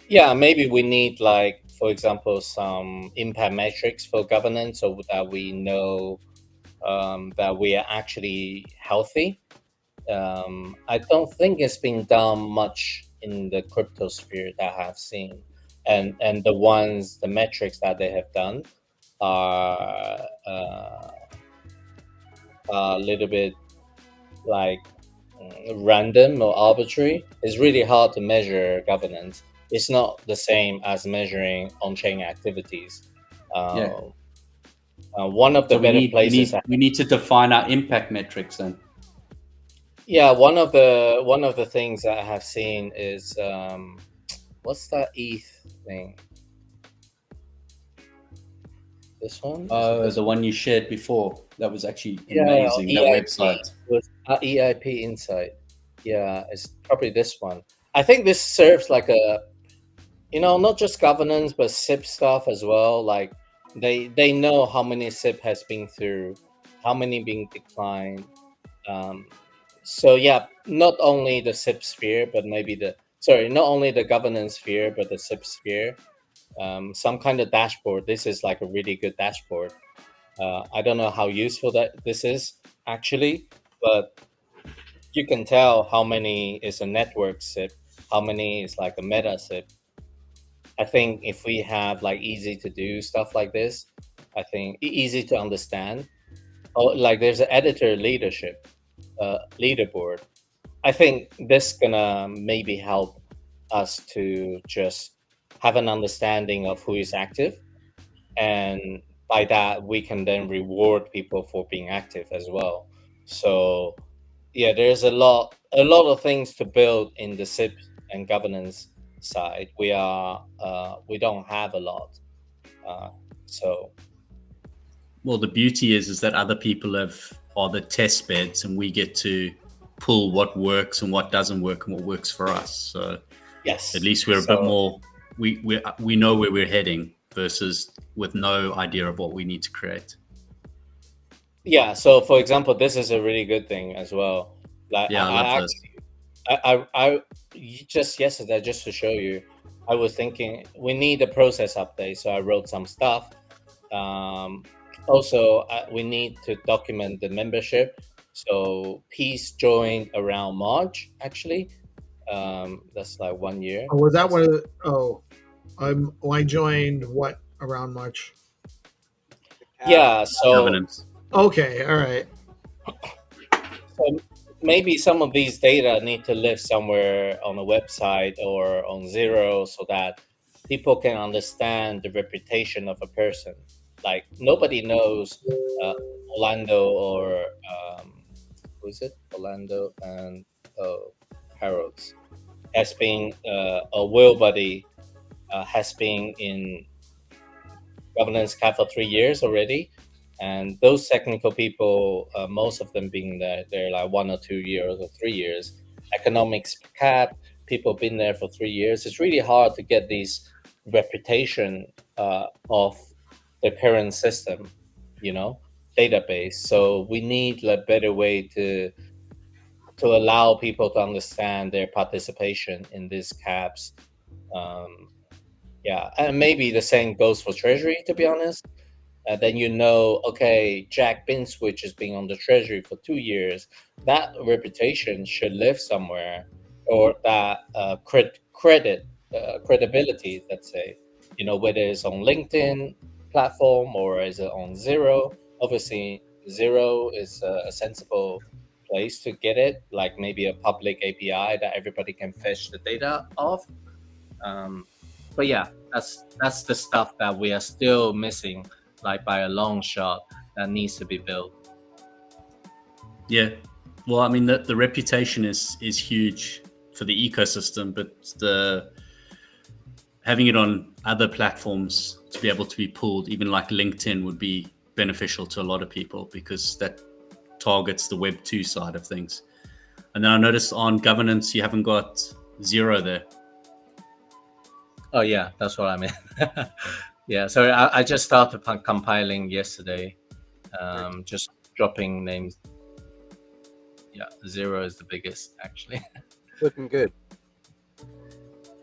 Yeah, maybe we need, for example, some impact metrics for governance so that we know that we are actually healthy. I don't think it's been done much in the crypto sphere that I have seen. And the metrics that they have done are a little bit random or arbitrary. It's really hard to measure governance. It's not the same as measuring on-chain activities. One of the better places we need to define our impact metrics then. Yeah, one of the things that I have seen is what's that ETH thing? This one? The one you shared before. That was actually amazing. That website was EIP Insight. Yeah, it's probably this one. I think this serves like a, not just governance but SIP stuff as well. Like they know how many SIP has been through, how many being declined. So yeah, not only the SIP sphere, but not only the governance sphere, but the SIP sphere. Some kind of dashboard. This is like a really good dashboard. I don't know how useful that this is actually, but you can tell how many is a network SIP, how many is like a meta SIP. I think if we have easy to do stuff like this, I think easy to understand. There's an editor leadership leaderboard. I think this gonna maybe help us to just have an understanding of who is active, and by that we can then reward people for being active as well. So yeah, there's a lot of things to build in the SIP and governance side, we don't have a lot. So Well, the beauty is that other people are the test beds, and we get to pull what works and what doesn't work and what works for us. So yes, at least we're a bit more. We know where we're heading versus with no idea of what we need to create. Yeah. So, for example, this is a really good thing as well. Like, Yeah, I love this. I just yesterday, just to show you, I was thinking we need a process update, so I wrote some stuff. Also, we need to document the membership. So Peace joined around March, actually. That's like 1 year. Oh, was that one of the, I joined what around March? Yeah. So Governance. Okay, all right. So maybe some of these data need to live somewhere on a website or on Zero so that people can understand the reputation of a person. Like nobody knows Orlando or who is it? Orlando and Harold's has been a Will Buddy has been in governance cap for 3 years already. And those technical people, most of them being there, they're like 1 or 2 years or 3 years. Economics cap, people been there for 3 years. It's really hard to get these reputation of the current system, database. So we need a better way to allow people to understand their participation in these caps. Yeah, and maybe the same goes for Treasury, to be honest. Then okay, Jack Binswitch has been on the Treasury for 2 years. That reputation should live somewhere, or that credibility, let's say, whether it's on LinkedIn platform or is it on Zero. Obviously, Zero is a sensible place to get it, like maybe a public API that everybody can fetch the data off. But yeah, that's the stuff that we are still missing, like by a long shot, that needs to be built. Yeah, well, I mean, the reputation is huge for the ecosystem, but having it on other platforms to be able to be pulled, even like LinkedIn, would be beneficial to a lot of people because that targets the Web 2 side of things. And then I noticed on governance, you haven't got Zero there. Oh yeah, that's what I mean. Yeah, so I just started compiling yesterday, just dropping names. Yeah, Zero is the biggest, actually. Looking good.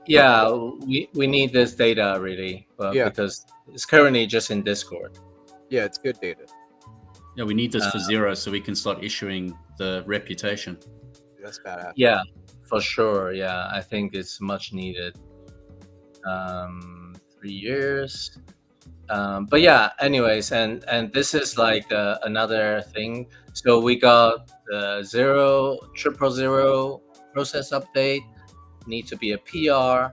Yeah, we need this data really, because it's currently just in Discord. Yeah, it's good data. Yeah, we need this for Zero so we can start issuing the reputation. That's badass. Yeah, for sure. Yeah, I think it's much needed. 3 years. But yeah, anyways, and this is like another thing. So we got the 000 process update, need to be a PR,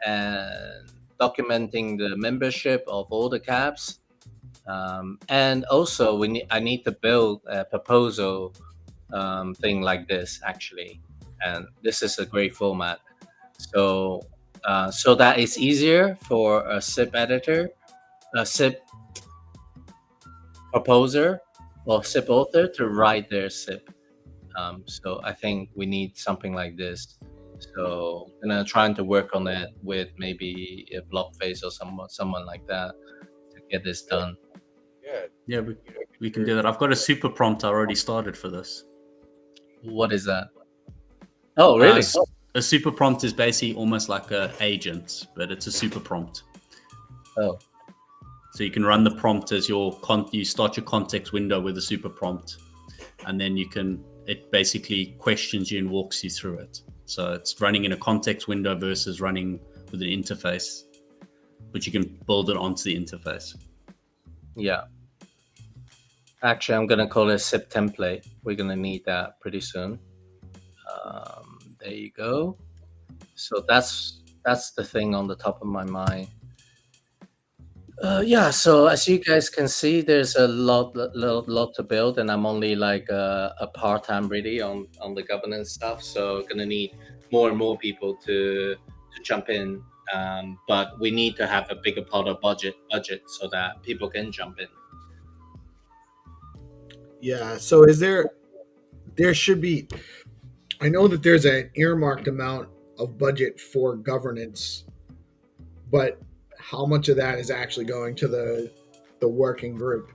and documenting the membership of all the caps. And also I need to build a proposal thing like this, actually. And this is a great format. So that it's easier for a SIP editor, a SIP proposer, or SIP author to write their SIP. So I think we need something like this. So I'm gonna trying to work on it with maybe a Blockface or someone like that to get this done. Yeah, we can do that. I've got a super prompt I already started for this. What is that? Oh, really? A super prompt is basically almost like an agent, but it's a super prompt. Oh. So you can run the prompt as you start your context window with a super prompt, and then it basically questions you and walks you through it. So it's running in a context window versus running with an interface, but you can build it onto the interface. Yeah. Actually, I'm gonna call it SIP template. We're gonna need that pretty soon. There you go. So that's the thing on the top of my mind. Yeah, so as you guys can see, there's a lot to build, and I'm only like a part-time really on the governance stuff. So gonna need more and more people to to jump in, but we need to have a bigger part of budget so that people can jump in. Yeah. So there should be, I know that there's an earmarked amount of budget for governance, but how much of that is actually going to the working group?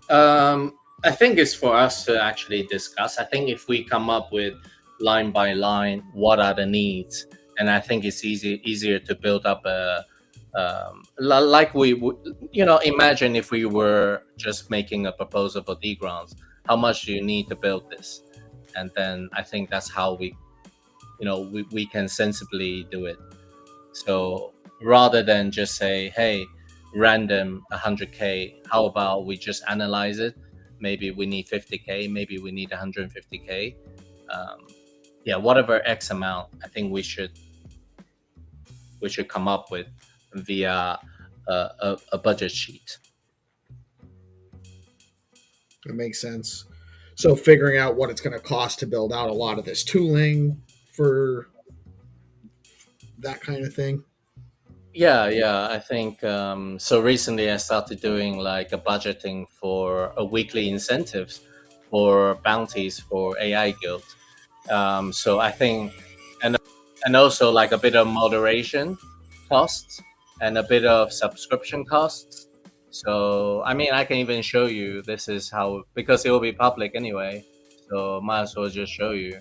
I think it's for us to actually discuss. I think if we come up with line by line what are the needs, and I think it's easier to build up a like we would, imagine if we were just making a proposal for D grants, how much do you need to build this? And then I think that's how we can sensibly do it. So rather than just say, hey, random 100K, how about we just analyze it? Maybe we need 50K, maybe we need 150K. Whatever X amount, I think we should come up with via a budget sheet. It makes sense. So figuring out what it's going to cost to build out a lot of this tooling for that kind of thing. Yeah, I think so. Recently, I started doing like a budgeting for a weekly incentives or bounties for AI Guild. So I think, and also like a bit of moderation costs and a bit of subscription costs. So I mean, I can even show you. This is how, because it will be public anyway. So might as well just show you.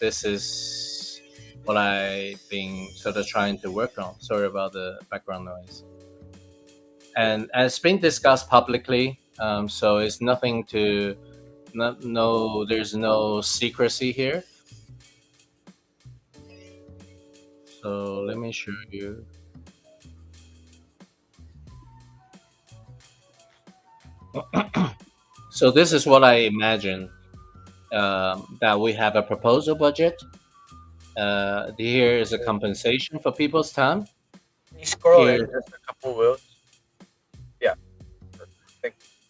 This is what I've been sort of trying to work on. Sorry about the background noise. And it's been discussed publicly, so it's nothing to, there's no secrecy here. So let me show you. So this is what I imagine, that we have a proposal budget. Here is a compensation for people's time. Can you scroll Here in just a couple wheels? Yeah.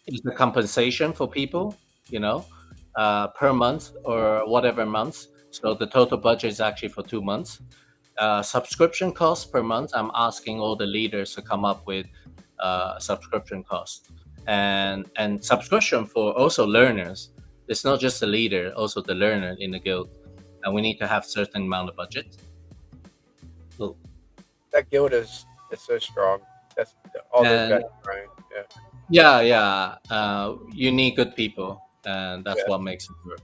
Is the compensation for people, per month or whatever months. So the total budget is actually for 2 months. Subscription costs per month, I'm asking all the leaders to come up with subscription costs. And subscription for also learners. It's not just the leader, also the learner in the guild. And we need to have certain amount of budget. So, that guild is so strong. That's all those guys are trying. Yeah. You need good people, and that's what makes it work.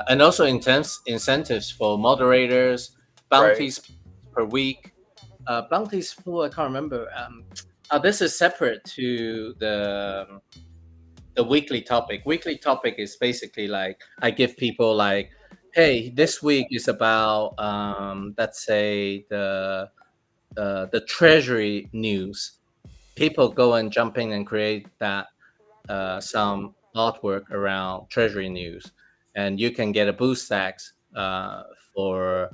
And also incentives for moderators, bounties per week. Bounties for, I can't remember. This is separate to the weekly topic. Weekly topic is basically like I give people like, hey, this week is about let's say the treasury news. People go and jump in and create that some artwork around treasury news, and you can get a boost tax for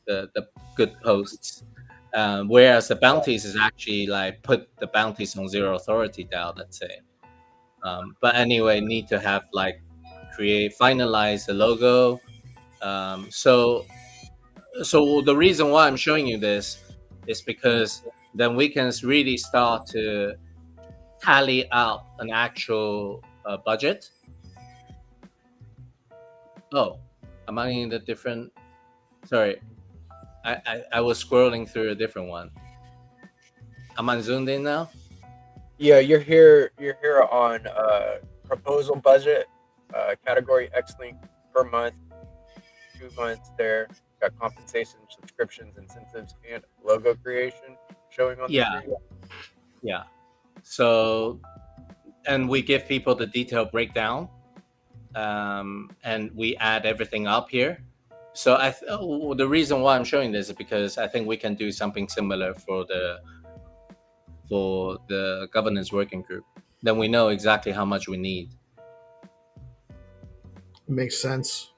the good posts. Whereas the bounties is actually like put the bounties on zero authority down, let's say. But anyway, need to have like finalize the logo. So the reason why I'm showing you this is because then we can really start to tally out an actual budget. Oh, am I in the different? Sorry, I was scrolling through a different one. Am I zoomed in now? Yeah, you're here on proposal budget, category X-Link per month, 2 months there. Got compensation, subscriptions, incentives, and logo creation showing on the screen. Yeah. So, and we give people the detailed breakdown, and we add everything up here. So the reason why I'm showing this is because I think we can do something similar for the governance working group. Then we know exactly how much we need. Makes sense.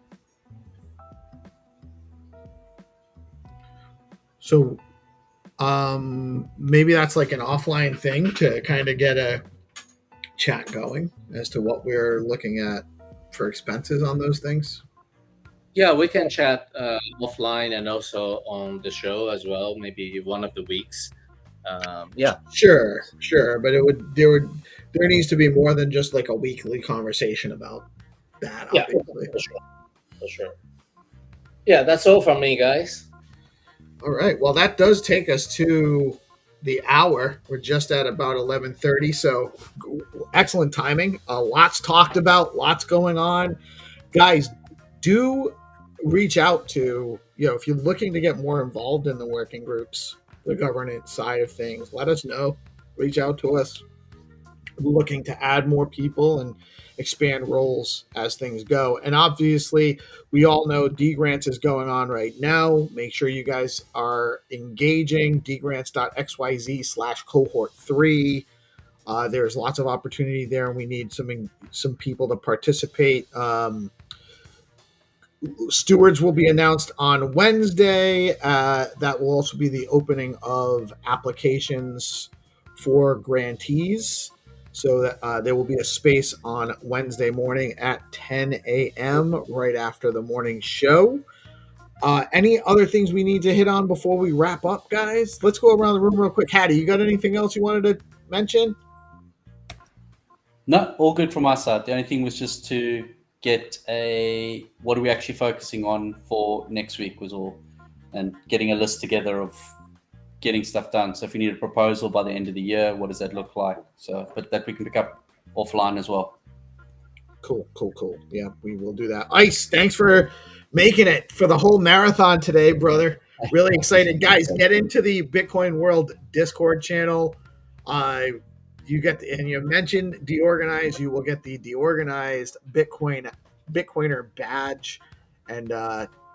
So maybe that's like an offline thing to kind of get a chat going as to what we're looking at for expenses on those things. Yeah, we can chat offline and also on the show as well. Maybe one of the weeks. Yeah. Sure, but there needs to be more than just like a weekly conversation about that, Yeah, obviously. for sure. For sure. Yeah, that's all from me, guys. All right. Well, that does take us to the hour. We're just at about 11:30, so excellent timing. Lots talked about, lots going on. Guys, do reach out to, if you're looking to get more involved in the working groups, the governance side of things, let us know. Reach out to us. We're looking to add more people and expand roles as things go. And obviously, we all know DGrants is going on right now. Make sure you guys are engaging dgrants.xyz/cohort 3. There's lots of opportunity there, and we need some people to participate. Stewards will be announced on Wednesday. That will also be the opening of applications for grantees. So that, there will be a space on Wednesday morning at 10 a.m. right after the morning show. Any other things we need to hit on before we wrap up, guys? Let's go around the room real quick. Hattie, you got anything else you wanted to mention? No, all good from my side. The only thing was just to get what are we actually focusing on for next week was all, and getting a list together of getting stuff done. So if you need a proposal by the end of the year, what does that look like? So, but that we can pick up offline as well. Cool. Yeah, we will do that. Ice, thanks for making it for the whole marathon today, brother. Really excited. Guys, get into the Bitcoin World Discord channel. You mentioned DeOrganized, you will get the DeOrganized Bitcoiner badge and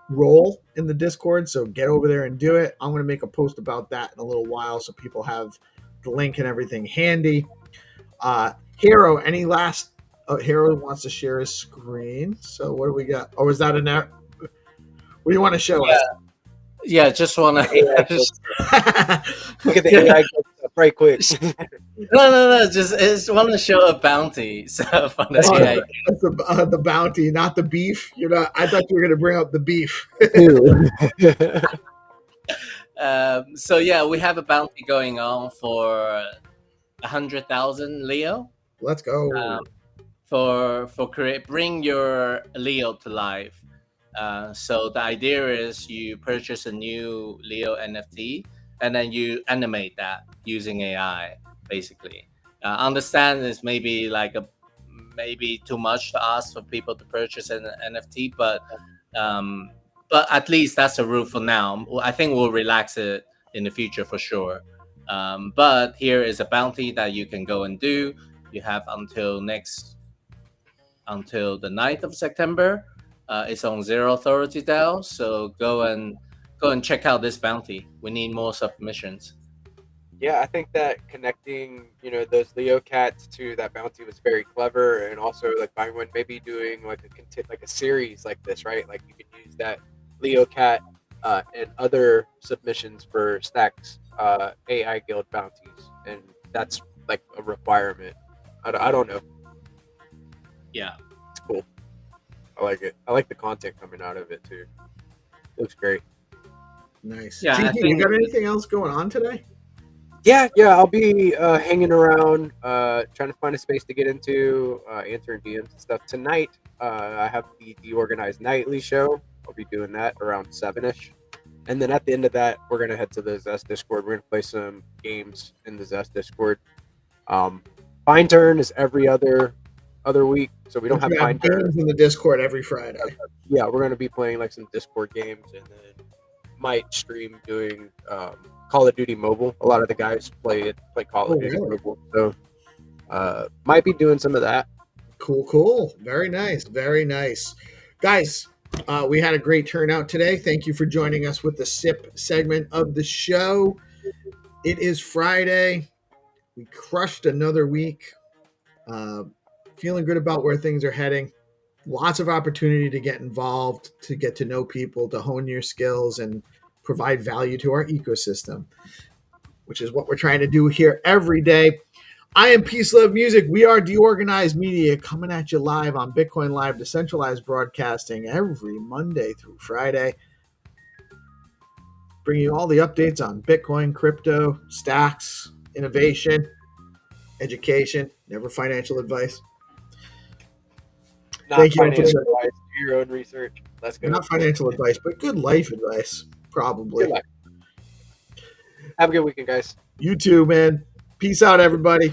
role in the Discord. So get over there and do it. I'm going to make a post about that in a little while so people have the link and everything handy. Hero, any last Hero wants to share his screen. So what do we got? Oh, is that what do you want to show us? Yeah, just want to look at the AI stuff right quick. No. Just want to show a bounty. So from the AI. That's the bounty, not the beef. I thought you were going to bring up the beef. So yeah, we have a bounty going on for 100,000 Leo. Let's go. For bring your Leo to life. So the idea is you purchase a new Leo NFT and then you animate that using AI, basically. Understand it's maybe maybe too much to ask for people to purchase an NFT, but at least that's a rule for now. I think we'll relax it in the future for sure. But here is a bounty that you can go and do. You have until the 9th of September. It's on Zero Authority DAO, so go and check out this bounty. We need more submissions. Yeah, I think that connecting, those Leo cats to that bounty was very clever, and also like Byron maybe doing like a series like this, right? Like you can use that Leo cat and other submissions for Stacks AI Guild bounties, and that's like a requirement. I don't know. Yeah, it's cool. I like it. I like the content coming out of it too. Looks great. Nice. Yeah, GP, you got anything else going on today? Yeah. I'll be hanging around, trying to find a space to get into, answering DMs and stuff. Tonight, I have the DeOrganized nightly show. I'll be doing that around 7ish. And then at the end of that, we're going to head to the Zest Discord. We're going to play some games in the Zest Discord. Pine Turn is every other week, so we don't have Pine Turn in the Discord every Friday. Yeah, we're going to be playing like some Discord games, and then might stream doing Call of Duty Mobile. A lot of the guys play Call of Duty Mobile, so might be doing some of that. Cool. Very nice. Guys, we had a great turnout today. Thank you for joining us with the SIP segment of the show. It is Friday. We crushed another week. Feeling good about where things are heading. Lots of opportunity to get involved, to get to know people, to hone your skills, and provide value to our ecosystem, which is what we're trying to do here every day. I am Peace Love Music. We are DeOrganized Media, coming at you live on Bitcoin Live, decentralized broadcasting every Monday through Friday. Bringing you all the updates on Bitcoin, crypto, stacks, innovation, education, never financial advice. Not Thank you all for financial checking. advice. Do your own research. Let's go. Not financial advice, but good life advice, probably. Good luck. Have a good weekend, guys. You too, man. Peace out, everybody.